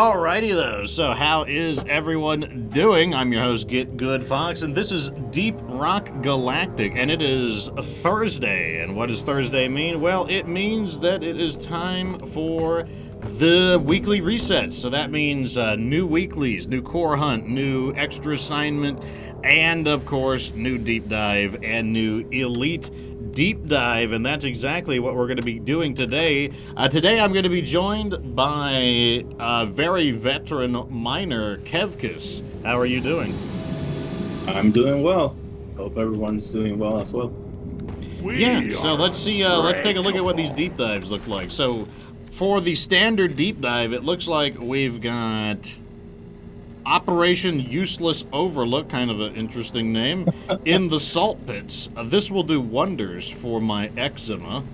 Alrighty though, so how is everyone doing? I'm your host, Get Good Fox, and this is Deeprock Galactic, and it is Thursday. And what does Thursday mean? Well, it means that it is time for the weekly resets. So that means new weeklies, new core hunt, new extra assignment, and of course, new deep dive and new elite deep dive, and that's exactly what we're going to be doing today. Today I'm going to be joined by a very veteran miner, Kevkis. How are you doing? I'm doing well. Hope everyone's doing well as well. Yeah, so let's see, let's take a look at what these deep dives look like. So for the standard deep dive, it looks like we've got Operation Useless Overlook, kind of an interesting name, in the salt pits. This will do wonders for my eczema.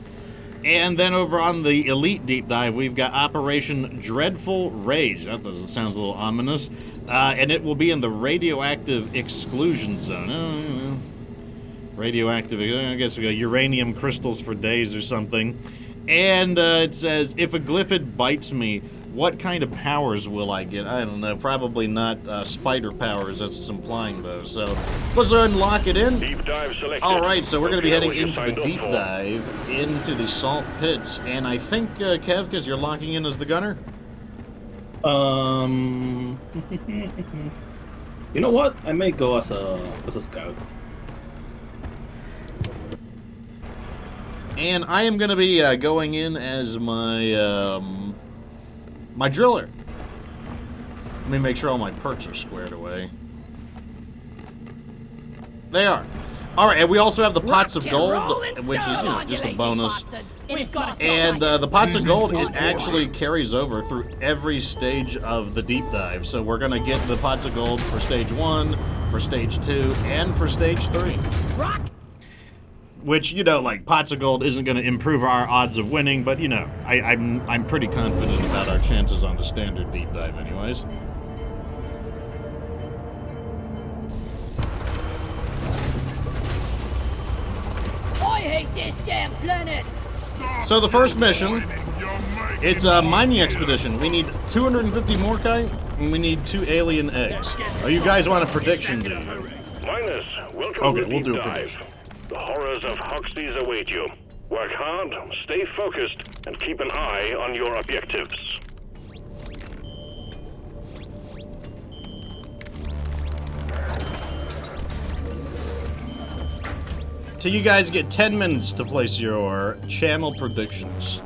And then over on the elite deep dive, we've got Operation Dreadful Rage. That sounds a little ominous. And it will be in the radioactive exclusion zone. Radioactive, I guess we got uranium crystals for days or something. And it says, if a glyphid bites me, what kind of powers will I get? I don't know. Probably not spider powers, as it's implying, though. So let's go ahead and lock it in. Deep dive selected. All right, so we're going to be heading into the deep dive, into the salt pits. And I think, Kevkis, you're locking in as the gunner? You know what? I may go as a scout. And I am going to be going in as my my driller. Let me make sure all my perks are squared away. They are. All right, and we also have the pots of gold, which is, just a bonus. And the pots of gold, it actually carries over through every stage of the deep dive. So we're gonna get the pots of gold for stage 1, for stage 2, and for stage 3. Which, like, pots of gold isn't going to improve our odds of winning, but, I'm pretty confident about our chances on the standard deep dive anyways. I hate this damn planet! So the first mission, it's a mining expedition. We need 250 Morkite, and we need 2 alien eggs. Oh, you guys want a prediction, do you? Minus, welcome Okay, to we'll deep do a dive. prediction. The horrors of Hoxxes await you. Work hard, stay focused, and keep an eye on your objectives. So you guys get 10 minutes to place your channel predictions.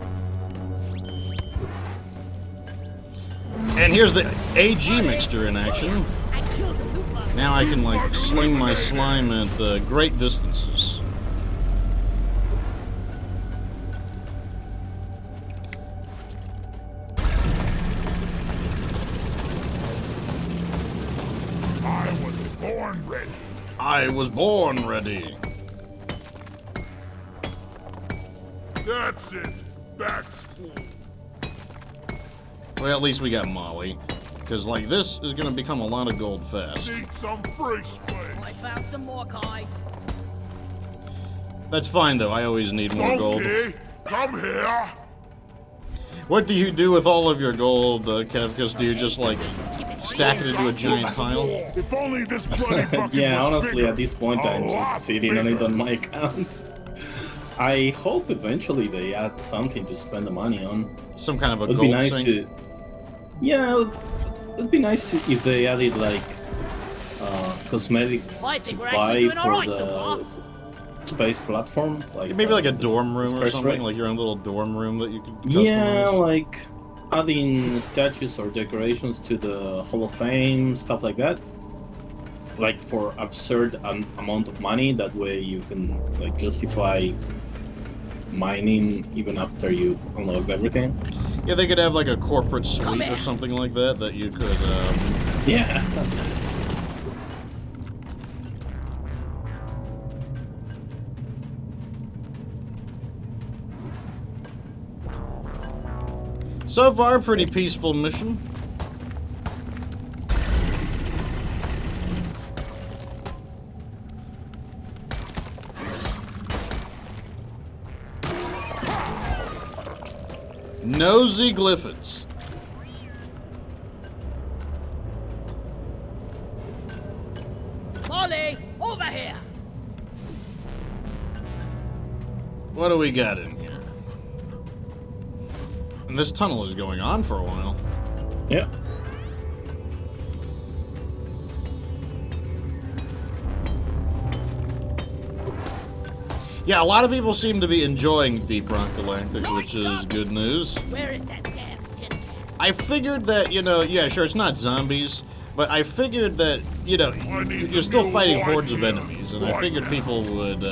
And here's the AG mixture in action. Now I can, like, sling my slime at great distances. I was born ready. I was born ready. That's it. That's full. Well, at least we got Molly. Because, like, this is going to become a lot of gold fast. Need some free space. I found some more kites. That's fine, though. I always need more gold. Okay, come here. What do you do with all of your gold, Kevkis? Do you just, like, stack it into a giant pile? If only this bloody bucket Yeah, was honestly, bigger. at this point, I'm A lot just sitting on it bigger. on my account. I hope eventually they add something to spend the money on. Some kind of a It'd gold be nice sink? to. Yeah, it'd be nice if they added like cosmetics I to think we're actually buy doing for alright so the far. space platform. Like Maybe like a dorm room or express something? rate. Like your own little dorm room that you could customize? Yeah, like adding statues or decorations to the Hall of Fame, stuff like that. Like for absurd amount of money. That way you can like justify mining even after you unlock everything. Yeah, they could have like a corporate suite or something like that you could, Yeah. So far, pretty peaceful mission. Nosy Glyphids. Molly, over here. What do we got in here? And this tunnel is going on for a while. Yeah. Yeah, a lot of people seem to be enjoying deeprock Galactic, which is good news. Where is that damn tin can? I figured that, you know, yeah, sure, it's not zombies, but I figured that, you know, you're still fighting hordes of enemies, and I figured people would,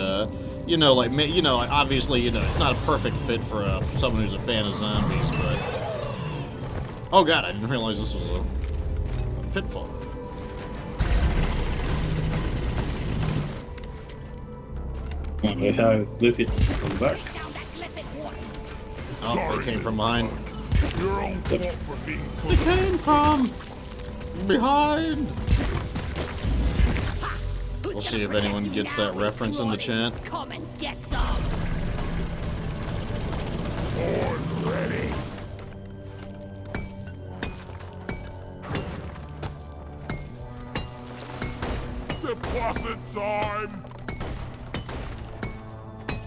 you know, like, you know, obviously, you know, it's not a perfect fit for someone who's a fan of zombies, but... Oh god, I didn't realize this was a pitfall. We have Glyphids from the back. Down that Glyphid water. Oh, they came from behind. Your own fault for being They came from behind. Who's We'll see gonna if protect anyone you gets now, that reference in the chat. Come and get some. born ready. Deposit time.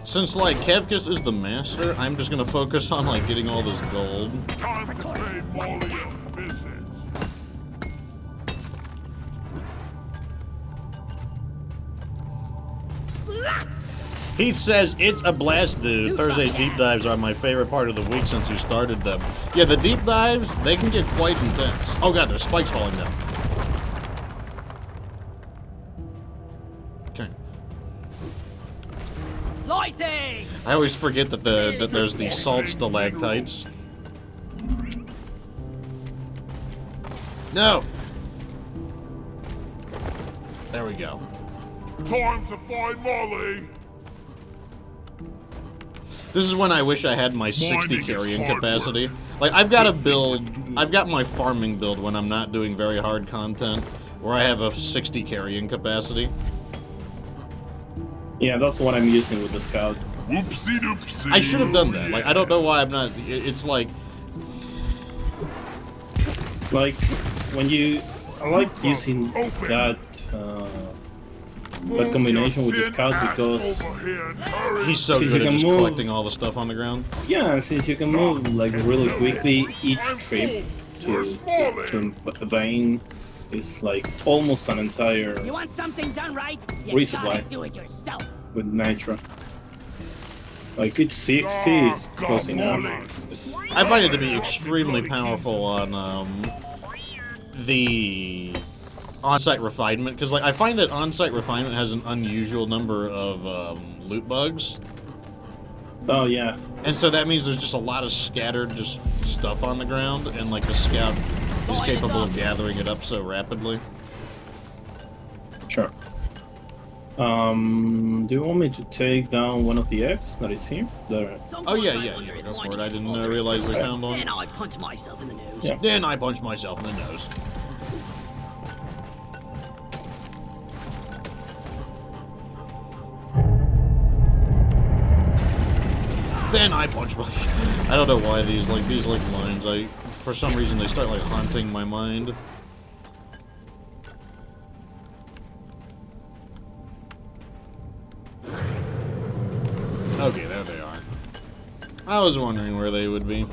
Since, like, Kevkis is the master, I'm just gonna focus on, like, getting all this gold. Time to pay Molly a visit. Heath says, it's a blast, dude. Thursday's deep dives are my favorite part of the week since you started them. Yeah, the deep dives, they can get quite intense. Oh god, there's spikes falling down. Okay. Lighting! I always forget that there's the salt stalactites. No! There we go. Time to find Molly. This is when I wish I had my 60 Mining is carrying hard capacity. work. Like, I've got a build, I've got my farming build when I'm not doing very hard content, where I have a 60 carrying capacity. Yeah, that's what I'm using with the scout. Whoopsie doopsie. I should have done that. Like, I don't know why I'm not, it's like, Like, when you... I like using that, that combination with the scout because... he's so Since good you at can just move- collecting all the stuff on the ground. Yeah, since you can move, like, really quickly, each trip to a vein is, like, almost an entire You want something done right? You Resupply. gotta do it yourself. with nitro. Like, each 60 is close enough. I find it to be extremely powerful on, the on-site refinement, because, like, I find that on-site refinement has an unusual number of, loot bugs. Oh, yeah. And so that means there's just a lot of scattered just stuff on the ground, and like the scout is capable of gathering it up so rapidly. Sure. Do you want me to take down one of the eggs that is here? There. Oh yeah, go for it. I didn't realize we found one. And I punch myself in the nose. Yeah. Then I punched myself in the nose. Then I punch my... I don't know why these lines, for some reason they start like haunting my mind. Okay, there they are. I was wondering where they would be.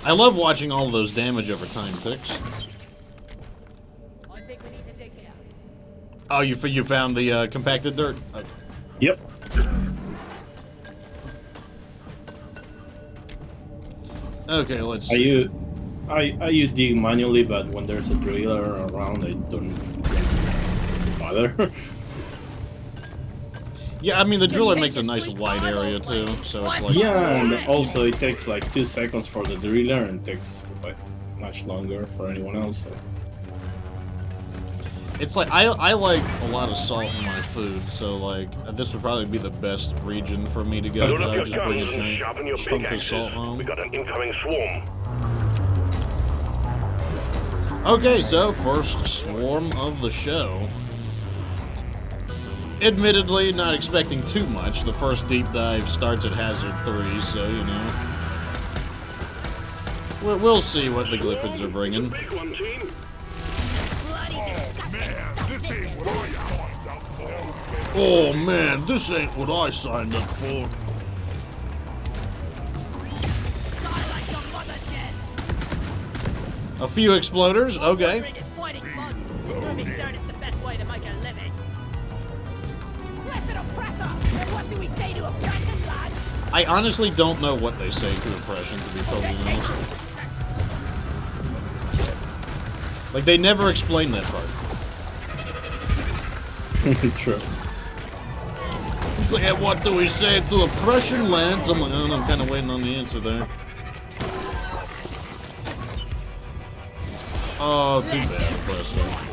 I love watching all of those damage over time picks. I think we need to dig here. Oh, you found the compacted dirt? Okay. Yep. Okay, let's see. I use dig manually, but when there's a driller around, I don't bother. Yeah, I mean the driller take makes a the nice sweet wide time area of too, life. so it's like Yeah, and also it takes like 2 seconds for the driller and takes like much longer for anyone else. So. it's like I like a lot of salt in my food, so like this would probably be the best region for me to go Load because up I your would just bring a guns and sharpen your giant chunk of pickaxes. salt home. We got an incoming swarm. Okay, so first swarm of the show. Admittedly, not expecting too much. The first deep dive starts at hazard 3, so you know. We'll see what the Glyphids are bringing. Big one, team. Oh man, this ain't what I signed up for. Oh man, this ain't what I signed up for. Die like your mother did. A few exploders, okay. Ring is fighting bugs. Moving dirt is the best way to make a living. Blessed oppressor! And what do we say to oppression, lad? I honestly don't know what they say to oppression, to be totally honest. Like, they never explain that part. True. It's like, "Hey, what do we say to oppression, lads?" I'm like, oh, I'm kind of waiting on the answer there. Oh, too bad, oppressor.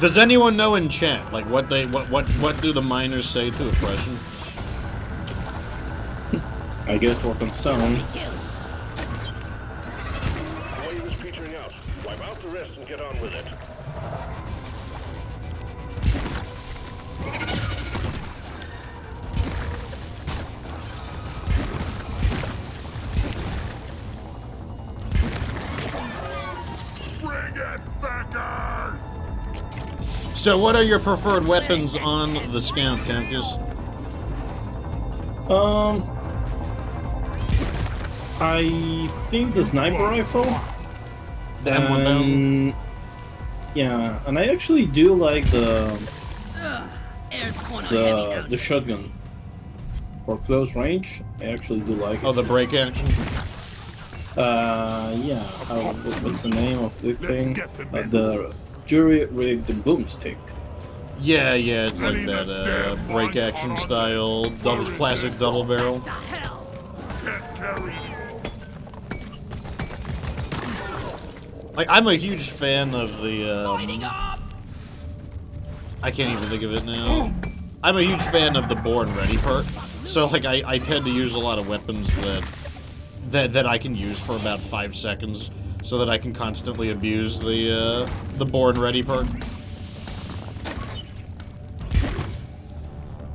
Does anyone know in chat, like, what do the miners say to oppression? I guess work on stone. The wave is petering out. Wipe out the rest and get on with it. Bring it, fuckers! So, what are your preferred weapons on the Scout, Cactus? I think the sniper rifle. The M1000? Yeah, and I actually do like Air's corner heavy the shotgun. For close range, I actually do like it. Oh, the break action? Yeah, what's the name of the thing? The jury-rigged boomstick. Yeah, it's like that break action style, classic double barrel. The hell! Can't carry you. Like, I'm a huge fan of the, Lighting up! I can't even think of it now. I'm a huge fan of the Born Ready perk. So, like, I tend to use a lot of weapons that I can use for about 5 seconds, so that I can constantly abuse the Born Ready perk.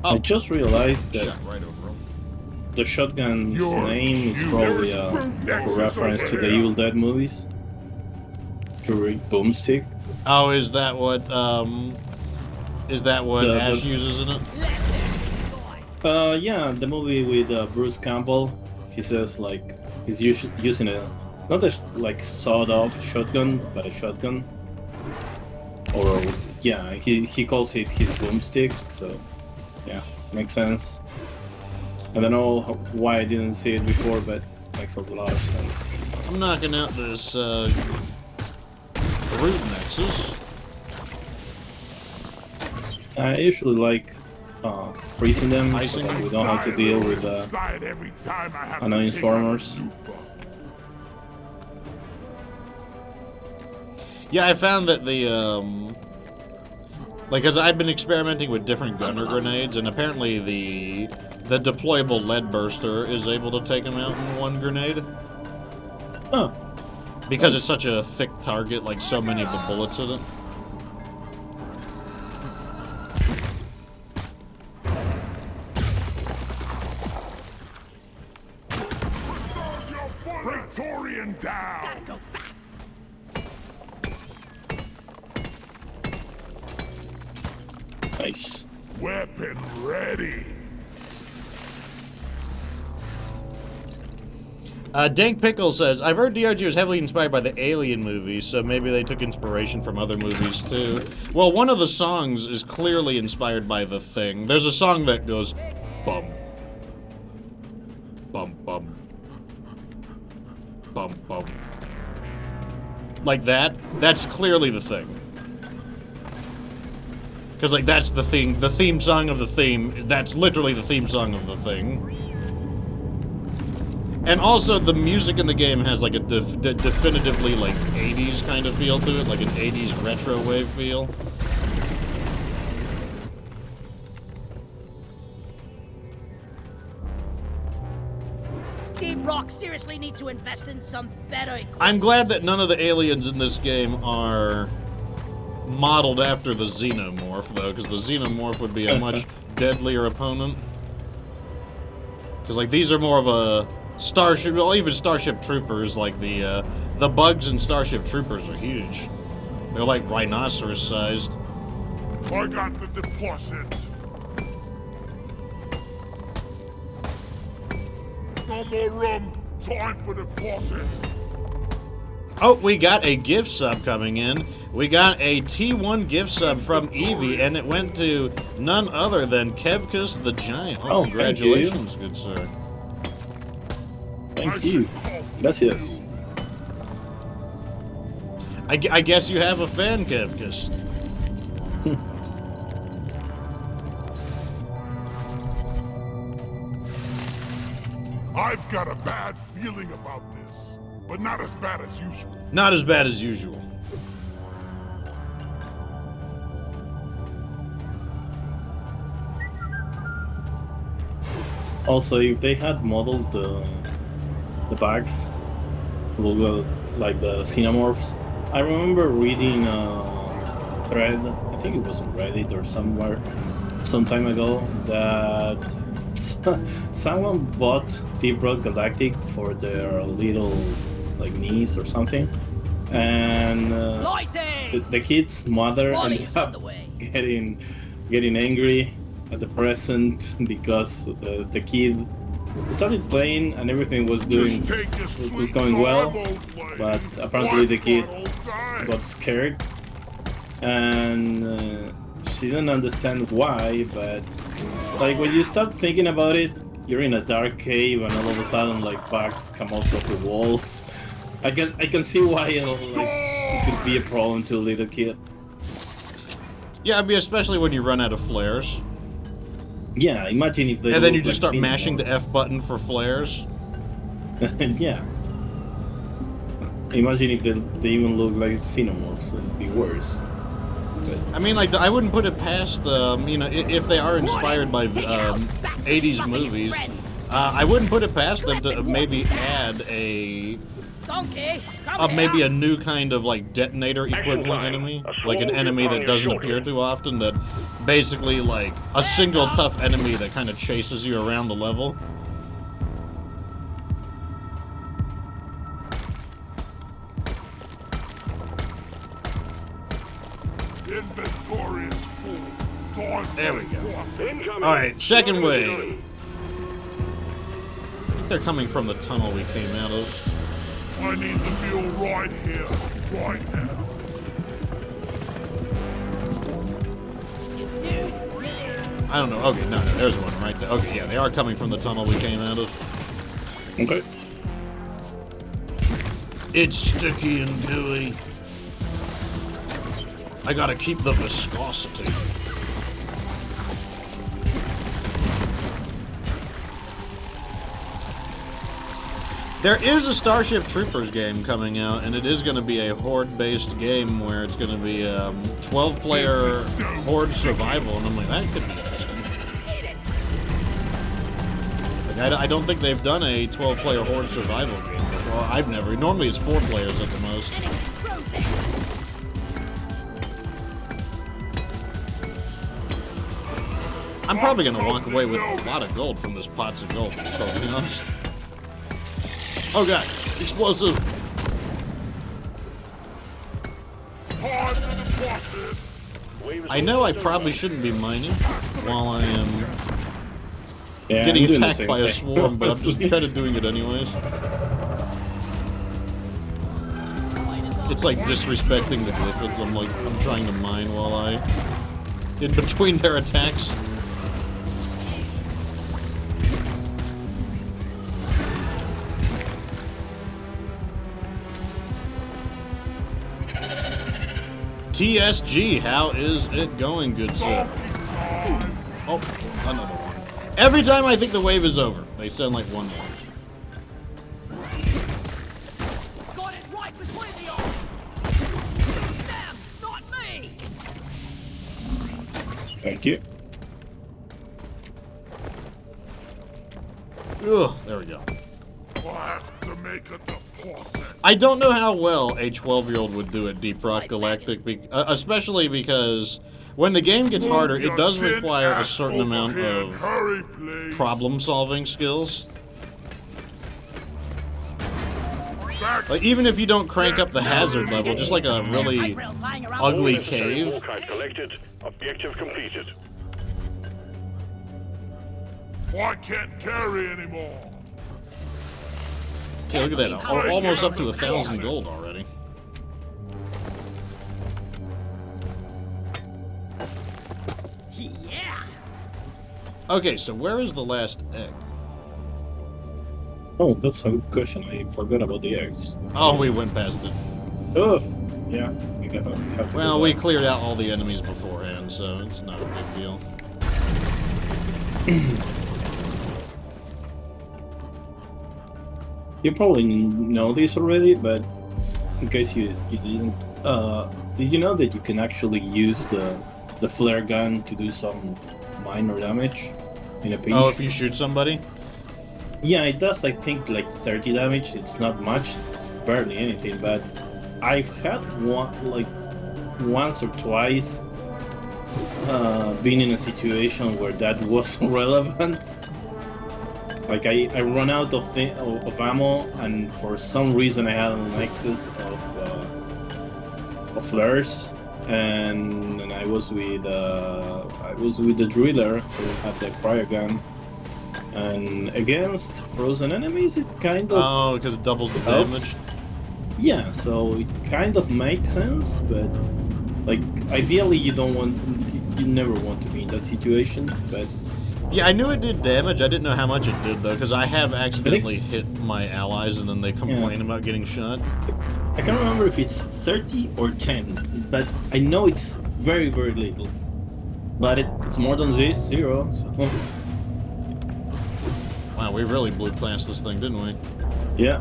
I Oh, just realized that shot right over him. the shotgun's You're- name is you- probably there's a exercise reference to the there. Evil Dead movies. Jury-rigged boomstick. Oh, is that what The- Ash uses in it? Yeah, the movie with Bruce Campbell. He says like he's using a not a like sawed-off shotgun, but a shotgun. Or yeah, he calls it his boomstick. So yeah, makes sense. I don't know why I didn't see it before, but makes a lot of sense. I'm knocking out this root nexus. I usually like freezing them so Icing that them? we don't have to deal with Side every time I have to annoying take farmers. out a super. Yeah, I found that the like, cause I've been experimenting with different gunner grenades, and apparently the deployable lead burster is able to take them out in one grenade. Huh. Because it's such a thick target, like so many of the bullets in it. Praetorian down! Gotta go fast! Nice. Weapon ready! Dank Pickle says, I've heard DRG was heavily inspired by the Alien movies, so maybe they took inspiration from other movies too. Well, one of the songs is clearly inspired by The Thing. There's a song that goes, bum, bum, bum, bum, bum. Like that. That's clearly The Thing. Because, like, that's the theme song of The Theme. That's literally the theme song of The Thing. And also, the music in the game has, like, a definitively, like, 80s kind of feel to it. Like an 80s retro wave feel. Deeprock seriously need to invest in some better equipment. I'm glad that none of the aliens in this game are modeled after the Xenomorph, though, because the Xenomorph would be a much deadlier opponent. Because like these are more of a Starship, well, even Starship Troopers, like the bugs in Starship Troopers are huge. They're like rhinoceros-sized. I got the deposit. No more room. Time for deposit. Oh, we got a gift sub coming in. We got a T1 gift sub from Evie, and it went to none other than Kevkus the Giant. Oh, congratulations, good sir. Thank you. Gracias. I guess you have a fan, Kevkus. I've got a bad feeling about this, but not as bad as usual. Not as bad as usual. Also, if they had modeled the bags to look like the xenomorphs, I remember reading a thread, I think it was on Reddit or somewhere, some time ago, that someone bought deeprock Galactic for their little like niece or something, and the kid's mother ended up getting angry at the present because the kid started playing and everything was going well, but apparently the kid got scared and she didn't understand why. But like when you start thinking about it, you're in a dark cave and all of a sudden like bugs come out of the walls. I can see why it could be a problem to a little kid. Yeah, I mean, especially when you run out of flares. Yeah, imagine if they. And then you just start mashing the F button for flares. Yeah. Imagine if they even look like xenomorphs, it'd be worse. But I mean, like, I wouldn't put it past them, you know, if they are inspired by 80s movies, I wouldn't put it past them to maybe add maybe a new kind of, like, detonator equivalent enemy. Like an enemy that doesn't appear too often, that basically, like, a single tough enemy that kind of chases you around the level. Inventory is full. Time There we go. Incoming. Alright, second wave. Done. I think they're coming from the tunnel we came out of. I need the meal right here, right now. I don't know. Okay, no, there's one right there. Okay, yeah, they are coming from the tunnel we came out of. okay. It's sticky and gooey. I gotta keep the viscosity. There is a Starship Troopers game coming out, and it is going to be a horde-based game where it's going to be 12-player horde survival, and I'm like, that could be interesting. Like, I don't think they've done a 12-player horde survival game before. I've never. Normally it's 4 players at the most. I'm probably going to walk away with a lot of gold from this pots of gold, to be honest. Oh god, explosive! I know I probably shouldn't be mining while I am getting attacked by a swarm, but I'm just kind of doing it anyways. It's like disrespecting the glyphids. I'm trying to mine while in between their attacks. TSG, how is it going, good sir? Oh, another one. Every time I think the wave is over, they sound like one more. Got it right between the eyes. Them, not me. Thank you. Ugh, there we go. I have to make a deposit. I don't know how well a 12-year-old would do at deeprock Galactic, especially because when the game gets harder, it does require a certain amount of problem-solving skills. Like, even if you don't crank up the hazard level, just like a really ugly cave. Hawkeye collected. Objective completed. I can't carry anymore. Okay, look at that. Almost up to 1,000 gold already. Yeah. Okay, so where is the last egg? Oh, that's a good question. I forgot about the eggs. Oh, we went past it. Oh, yeah. We have to Well, go we back. cleared out all the enemies beforehand, so it's not a big deal. You probably know this already, but in case you didn't, did you know that you can actually use the flare gun to do some minor damage in a pinch? Oh, if you shoot somebody? Yeah, it does. I think like 30 damage. It's not much. It's barely anything. But I've had once or twice been in a situation where that was relevant. Like I run out of ammo, and for some reason I had an excess of flares, and I was with the driller who had the cryo gun, and against frozen enemies it kind of Oh, because it doubles the helps. damage. Yeah, so it kind of makes sense, but like ideally you never want to be in that situation, but. Yeah, I knew it did damage. I didn't know how much it did, though, because I have accidentally hit my allies and then they complain about getting shot. I can't remember if it's 30 or 10, but I know it's very, very little. But it's more than zero, so... Wow, we really blew past this thing, didn't we? Yeah.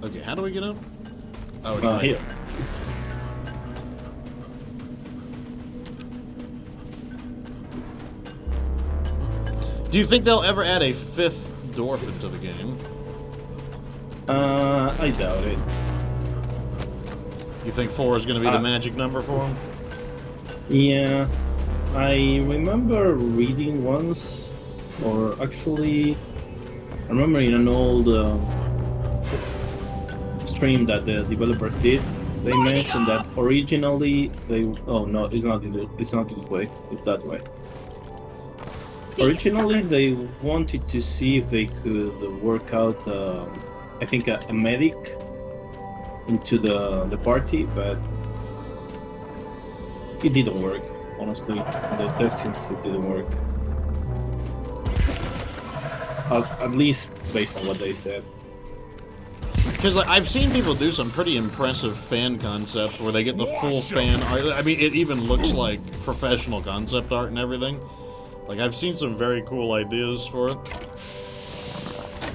Okay, how do we get up? Oh, it's Here. Do you think they'll ever add a 5th dwarf into the game? I doubt it. You think 4 is going to be the magic number for them? Yeah. I remember reading once, or actually, I remember in an old stream that the developers did, they mentioned that originally they... Oh no, it's not this way, it's that way. Originally, they wanted to see if they could work out, I think, a medic into the party, but it didn't work. Honestly, the testings it didn't work. At least based on what they said. Because like, I've seen people do some pretty impressive fan concepts where they get the full fan art. I mean, it even looks like professional concept art and everything. Like, I've seen some very cool ideas for it.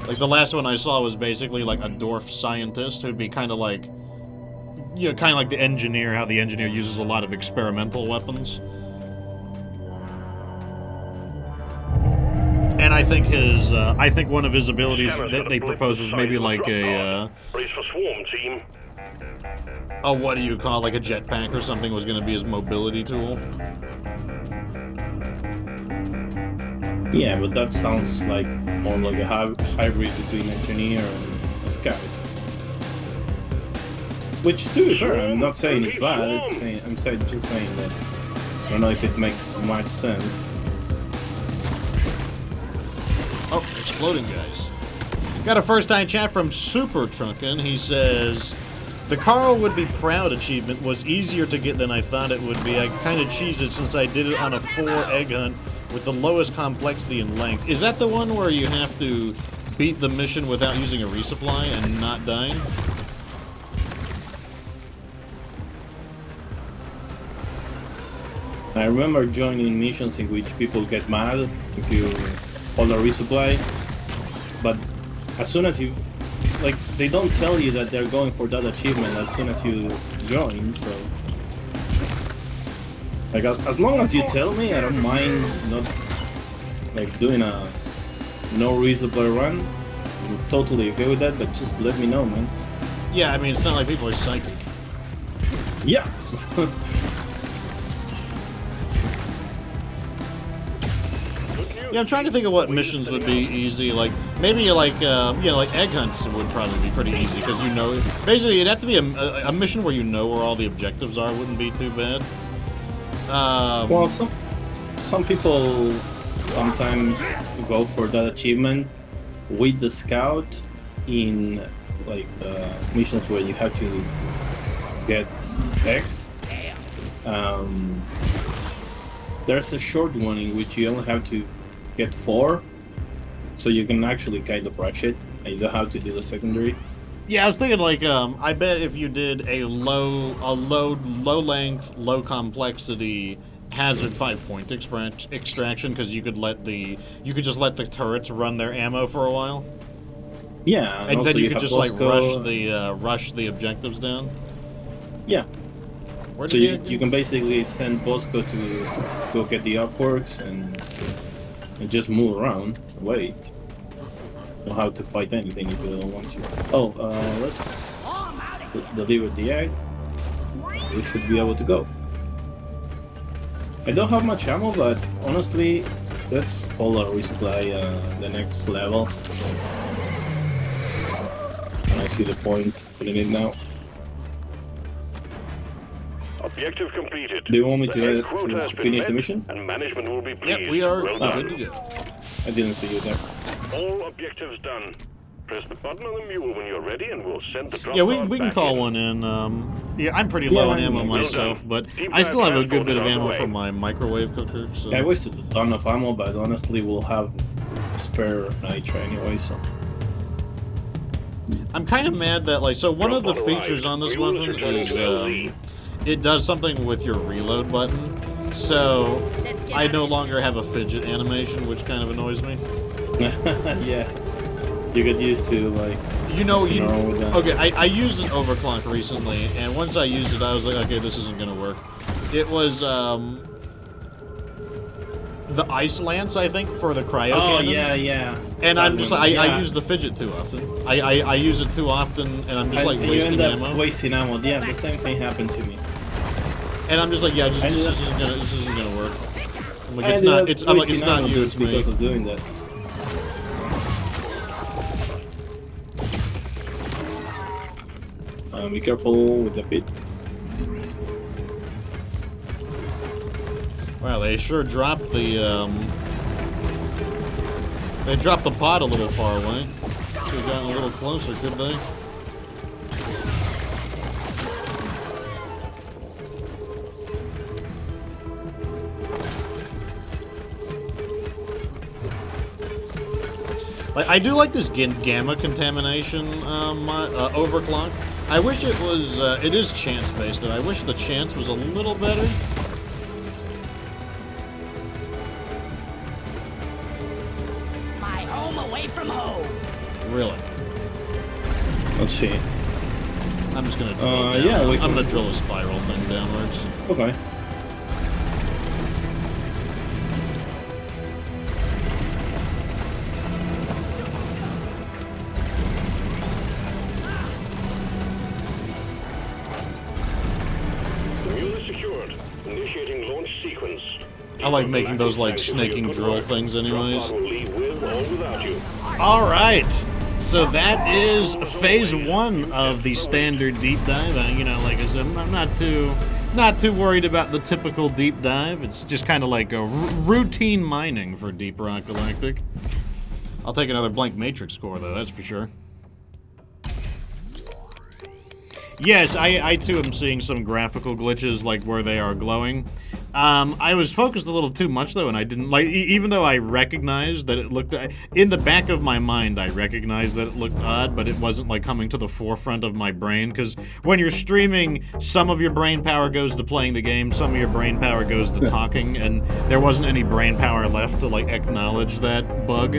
Like, the last one I saw was basically, like, a dwarf scientist who'd be kind of like... You know, kind of like the engineer, how the engineer uses a lot of experimental weapons. And I think I think one of his abilities that they propose is maybe like a, Brace for swarm, team. oh, what do you call it, like a jetpack or something was going to be his mobility tool. Yeah, but that sounds like more like a hybrid between engineer and a scout. Which, to be fair, I'm not saying it's bad. Just saying that I don't know if it makes much sense. Oh, exploding guys. Got a first-time chat from Super Trunkin. He says, the Carl would be proud achievement was easier to get than I thought it would be. I kind of cheesed it since I did it on a 4-egg hunt with the lowest complexity and length. Is that the one where you have to beat the mission without using a resupply and not dying? I remember joining missions in which people get mad if you hold a resupply, but as soon as you, like, they don't tell you that they're going for that achievement as soon as you join, so... Like, as long as you tell me, I don't mind not, like, doing a no resupply run. I'm totally okay with that, but just let me know, man. Yeah, I mean, it's not like people are psychic. Yeah. Yeah, I'm trying to think of what missions would be easy. Like maybe like you know, like egg hunts would probably be pretty easy because you know, basically it'd have to be a mission where you know where all the objectives are. Wouldn't be too bad. Well, some people sometimes go for that achievement with the scout in like missions where you have to get eggs. There's a short one in which you only have to get 4, so you can actually kind of rush it, and you don't have to do the secondary. Yeah, I was thinking like I bet if you did a low length, low complexity hazard 5-point extraction, because you could just let the turrets run their ammo for a while. Yeah, And also then you could have just like Bosco. rush the objectives down. Yeah. Where So did you can basically send Bosco to go get the upworks and just move around, wait. You don't have to fight anything if you don't want to. Oh, let's deliver the egg. We should be able to go. I don't have much ammo, but honestly, let's all resupply the next level. I see the point putting it now. Objective completed. Do you want me The to egg quota has been finish the met, mission? And management will be pleased. Yep, we are Well done. good to go. I didn't see you there. All objectives done. Press the button on the mule when you're ready, and we'll send the drop Yeah, pod we can back call in. one in. Yeah, I'm pretty low on Yeah, ammo well myself, done. but Deep I still have a dive good bit of transport is on ammo the from way. my microwave cooker. So Yeah, I wasted a ton of ammo, but honestly, we'll have spare nitro anyway, so. I'm kind of mad that like one of the Drop pod features on arrived. this Mule is weapon returning is to LZ. it does something with your reload button. So I no longer have a fidget animation, which kind of annoys me. Yeah. You get used to, like, You know, messing around with that. okay, I used an overclock recently, and once I used it, I was like, okay, this isn't gonna work. It was the ice lance, I think, for the cryo Oh, cannon. yeah. And That I'm just one, like, I yeah. use the fidget too often. I use it too often, and I'm just like And you wasting end up ammo. wasting ammo. Yeah, the same thing happened to me. And I'm just like, yeah, I ended this isn't gonna work. I'm like, I it's ended not. up It's I'm like, it's wasting not ammo you, just it's me. because of doing that. Be careful with the pit. Wow, they sure dropped the they dropped the pod a little far away. Could have gotten a little closer, could they? Like, I do like this gamma contamination overclock. I wish it was. It is chance based, though. I wish the chance was a little better. My home away from home. Really. Let's see. I'm just gonna drill down. yeah, we I'm can- gonna drill a spiral thing downwards. Okay. The mule is secured. Initiating launch sequence. I like making those like snaking drill things, anyways. Drop pod will leave with or without you. All right. So that is phase 1 of the standard deep dive. You know, like I said, I'm not too worried about the typical deep dive. It's just kind of like a routine mining for Deeprock Galactic. I'll take another blank matrix core, though, that's for sure. Yes, I too am seeing some graphical glitches, like where they are glowing. I was focused a little too much, though, and I didn't, like, even though I recognized that it looked, in the back of my mind, I recognized that it looked odd, but it wasn't, like, coming to the forefront of my brain, because when you're streaming, some of your brain power goes to playing the game, some of your brain power goes to talking, and there wasn't any brain power left to, like, acknowledge that bug.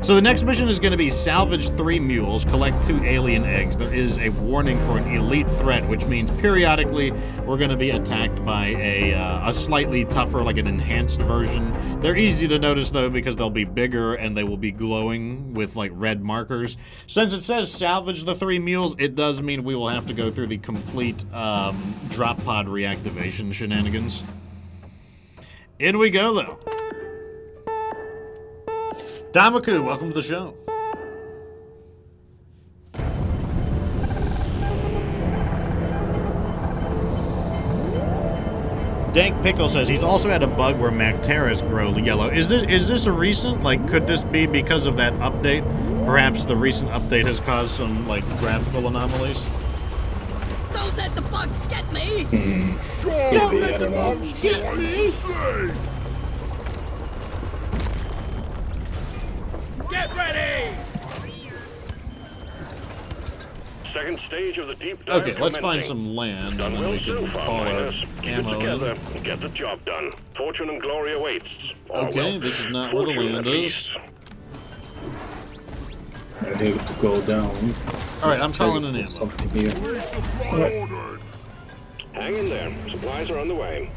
So the next mission is going to be salvage 3 mules, collect 2 alien eggs. There is a warning for an elite threat, which means periodically we're going to be attacked by a slightly tougher, like an enhanced version. They're easy to notice though because they'll be bigger and they will be glowing with like red markers. Since it says salvage the 3 mules, it does mean we will have to go through the complete drop pod reactivation shenanigans. In we go though. Damaku, welcome to the show. Dank Pickle says he's also had a bug where Macteras grow yellow. Is this a recent? Like, could this be because of that update? Perhaps the recent update has caused some, like, graphical anomalies? Don't let the bugs get me! Don't let the bugs Get me! Get ready! Second stage of the deep dive. Okay, let's find commencing. some land Done and then well we can so far, haul our miners. Keep it ammo together in. and get the job done. Fortune and glory awaits. Or, Okay, well, this is not where the fortune land at is. least. I have to go down. Alright, I'm calling an ammo. Something here. Resupply ordered. Hang in there. Supplies are on the way.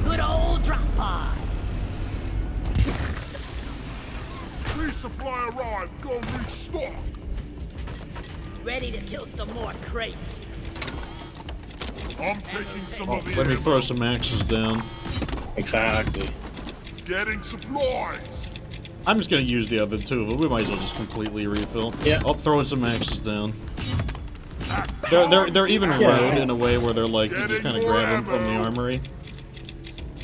Good old drop pod. Resupply arrived. Go restock. Ready to kill some more crates. I'm taking some Oh, of the let me ammo. throw some axes down. Exactly. Getting supplies. I'm just gonna use the other 2 of them. We might as well just completely refill. Yeah. Oh, throwing some axes down. Axe. They're even Yeah. rode in a way where they're like, you just kind of grab them from the armory.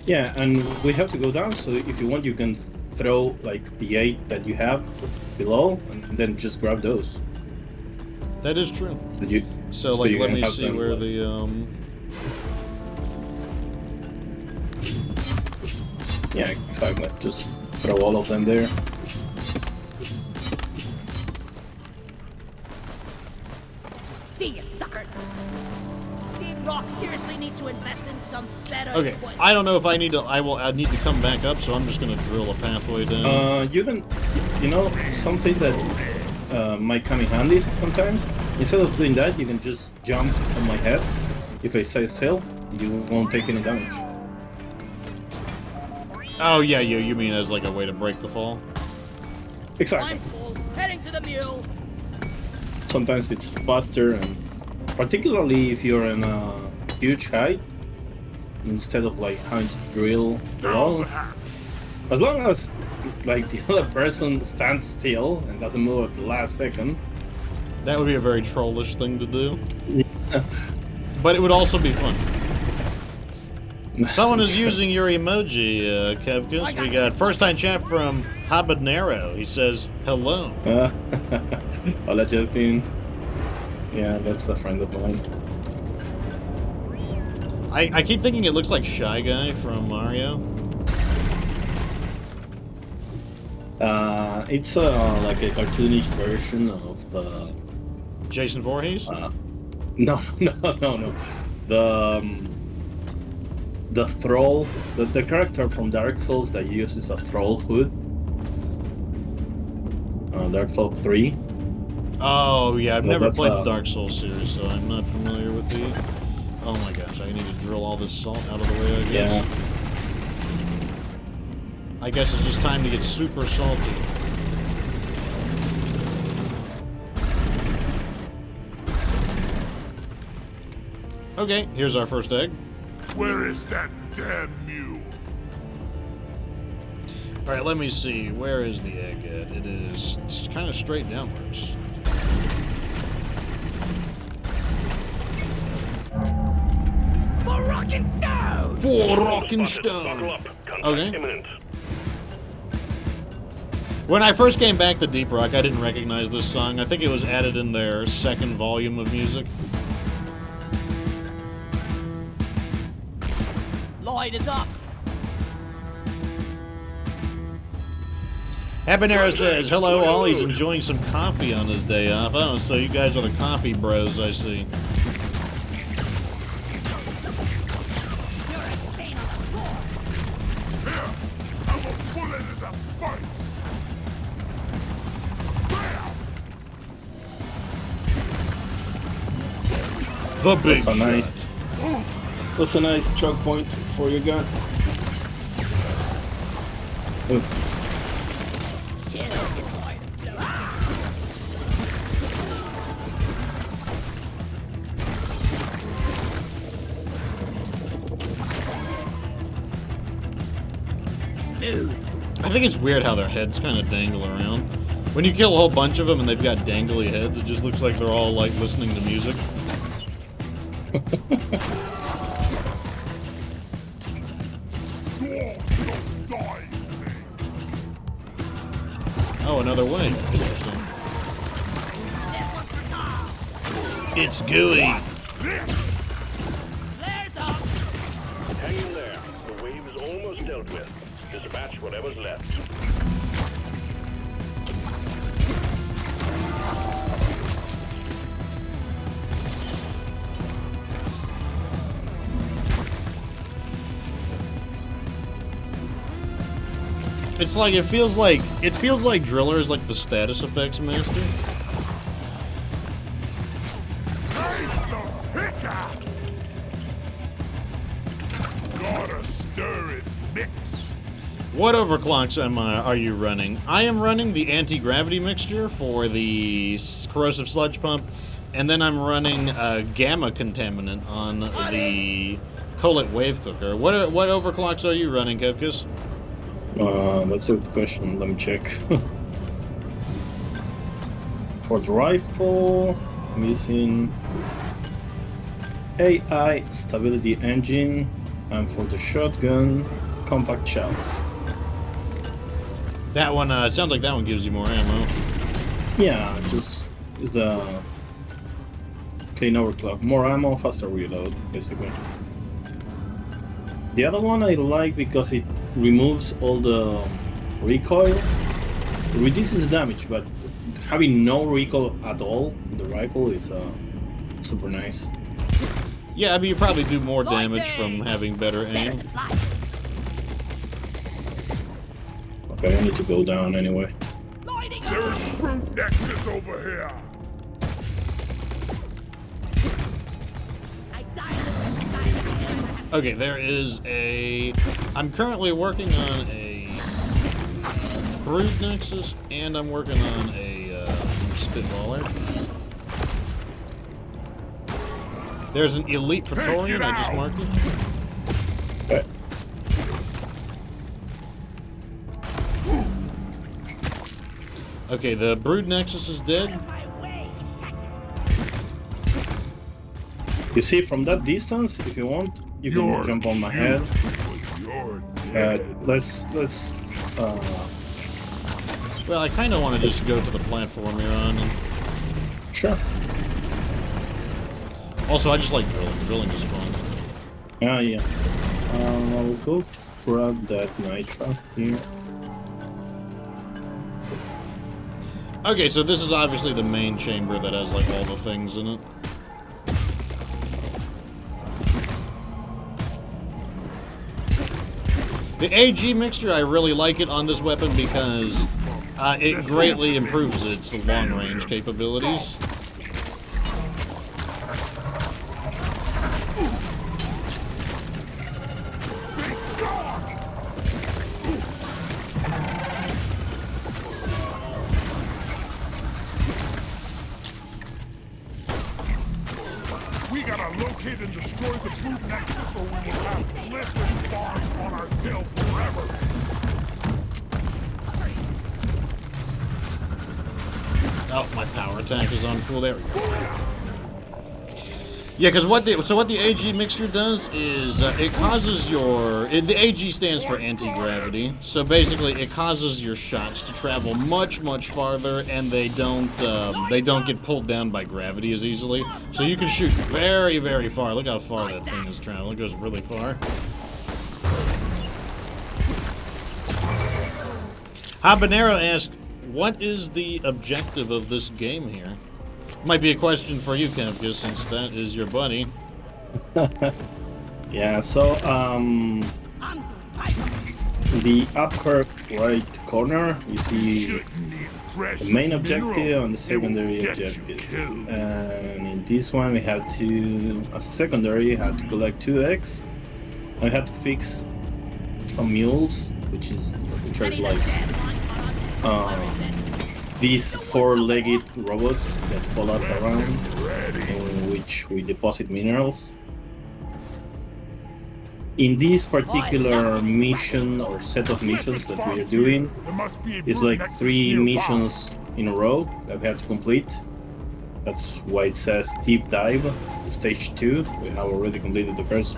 Yeah, and we have to go down, so if you want, you can throw, like, the 8 that you have below, and then just grab those. That is true. So So, like, you let can me have see them, where like- the, Yeah, exactly. Just throw all of them there. See you, sucker. Deeprock seriously need to invest in some better Okay, equipment. I don't know if I need to, I need to come back up, so I'm just gonna drill a pathway down. You can, you know, something that might come in handy sometimes. Instead of doing that, you can just jump on my head. If I say still, you won't take any damage. Oh, yeah, you mean as like a way to break the fall? Exactly. I'm full. Heading to the mule. Sometimes it's faster, and particularly if you're in a huge height, instead of like having to drill alone. As long as like the other person stands still and doesn't move at the last second. That would be a very trollish thing to do. But it would also be fun. Someone is using your emoji, Kevkus. We got first-time chat from Habanero. He says, hello. Hola, Justin. Yeah, that's a friend of mine. I keep thinking it looks like Shy Guy from Mario. It's like a cartoonish version of the... Jason Voorhees? No. The Thrall, the character from Dark Souls that uses a Thrall hood. Dark Souls 3. Oh, yeah, I've So never that's, played the Dark Souls series, so I'm not familiar with the... Oh my gosh, I need to drill all this salt out of the way, I guess. Yeah. I guess it's just time to get super salty. Okay, here's our first egg. Where is that damn mule? Alright, let me see. Where is the egg at? It's kind of straight downwards. For rockin' stone! For rockin' Buckle stone! up. Contact Okay. imminent. When I first came back to deeprock, I didn't recognize this song. I think it was added in their second volume of music. Light is up. Habanero says, hello all, he's enjoying some coffee on his day off. Oh, so you guys are the coffee bros, I see. You're a stain on the floor. Here, I will pull it in the fight. The big That's a nice. shot. That's a nice choke point for your gun. Ooh. I think it's weird how their heads kind of dangle around. When you kill a whole bunch of them and they've got dangly heads, it just looks like they're all like listening to music. Oh, another way. Interesting. It's gooey. Flares up! Hang in there. The wave is almost dealt with. Dispatch whatever's left. It's like it feels like Driller is like the status effects master. Taste the pickaxe! Gotta stir it, mix. What overclocks are you running? I am running the anti-gravity mixture for the corrosive sludge pump, and then I'm running gamma contaminant on the Collet wave cooker. What overclocks are you running, Kevkis? That's a good question. Let me check. For the rifle, I'm using AI stability engine, and for the shotgun, compact shells. That one sounds like that one gives you more ammo. Yeah, just is the clean overclock, more ammo, faster reload, basically. The other one I like because it removes all the recoil. It reduces damage, but having no recoil at all in the rifle is super nice. Yeah, I mean you probably do more damage from having better aim. Okay, I need to go down anyway. There's brute nexus over here. Okay, there is a... I'm currently working on a Brood Nexus, and I'm working on a Spitballer. There's an Elite Praetorian, I just marked it. Okay. Okay, the Brood Nexus is dead. You see, from that distance, if you want, you can jump on my head. Let's. Well, I kind of want to just go to the platform you're on. And... Sure. Also, I just like drilling. Drilling is fun. Yeah. I'll go grab that nitro here. Okay, so this is obviously the main chamber that has like all the things in it. The AG mixture, I really like it on this weapon because it greatly improves its long-range capabilities. We gotta locate and destroy the brute nexus, or we will have lifted farms on our tail forever. Oh, my power attack is on full. There we go. Yeah, because what the AG mixture does is it causes the AG stands for anti-gravity. So basically, it causes your shots to travel much farther, and they don't get pulled down by gravity as easily. So you can shoot very far. Look how far that thing is traveling. It goes really far. Habanero asked, "What is the objective of this game here?" Might be a question for you, Kevka, since that is your buddy. Yeah, so, the upper right corner, you see precious the main objective minerals, and the secondary it will get you objective. killed. And in this one, we have to, as a secondary, you have to collect 2 eggs. I had to fix some mules, which are like these 4-legged robots that follow us around, in which we deposit minerals. In this particular mission or set of missions that we are doing, There must be a it's brute like nexus 3 nearby. missions in a row that we have to complete. That's why it says deep dive, stage 2. We have already completed the first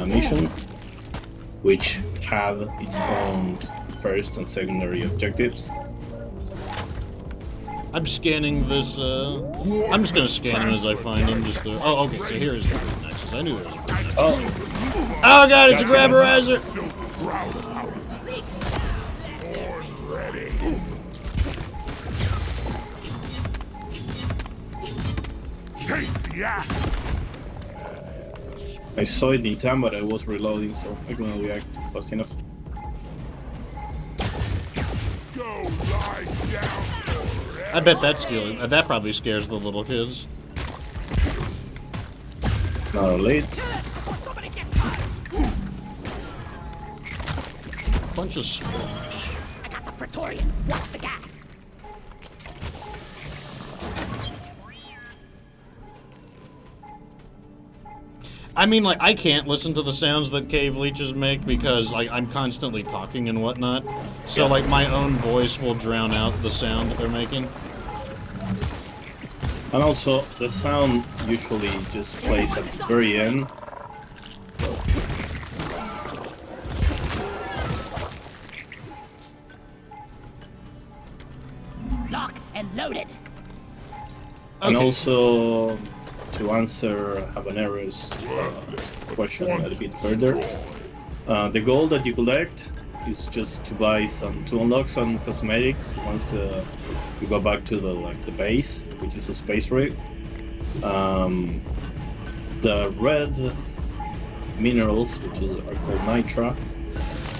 mission, which have its own first and secondary objectives. I'm scanning this. I'm just gonna scan them as I find them. Just oh, okay. So here is the brute nexus. I knew there was a brute nexus. Oh god, it's a grabberizer. So proud about it. Born ready. Taste the axe. I saw it in time, but I was reloading, so I couldn't react fast enough. Go lie down forever. I bet that probably scares the little kids. Not late. Somebody get hurt! Bunch of swarms. I got the Praetorian. What's the gas? I mean, like, I can't listen to the sounds that cave leeches make because, like, I'm constantly talking and whatnot. So, like, my own voice will drown out the sound that they're making. And also, the sound usually just plays at the very end. Lock and loaded. And Okay. also, to answer Habanero's question a little bit further, the gold that you collect is just to buy to unlock some cosmetics once you go back to the base, which is a space rig. The red minerals, which are called nitra,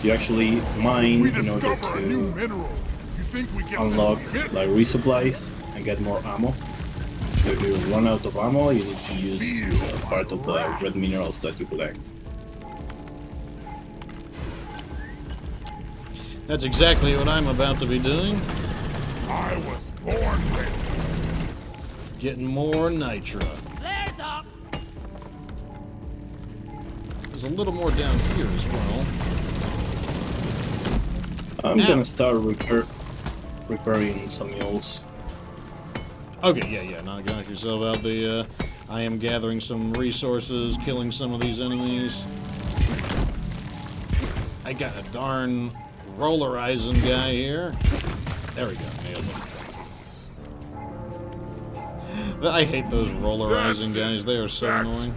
you actually mine We in order discover a new to mineral. You think we get unlock this? like resupplies and get more ammo. So if you run out of ammo, you need to use part of the red minerals that you collect. That's exactly what I'm about to be doing. I was born ready. Getting more nitra. Flares up. There's a little more down here as well. I'm Now- gonna start repairing some mules. Okay, yeah, knock yourself out. I am gathering some resources, killing some of these enemies. I got a darn rollerizing guy here. There we go, nailed him. I hate those rollerizing guys. They are so annoying.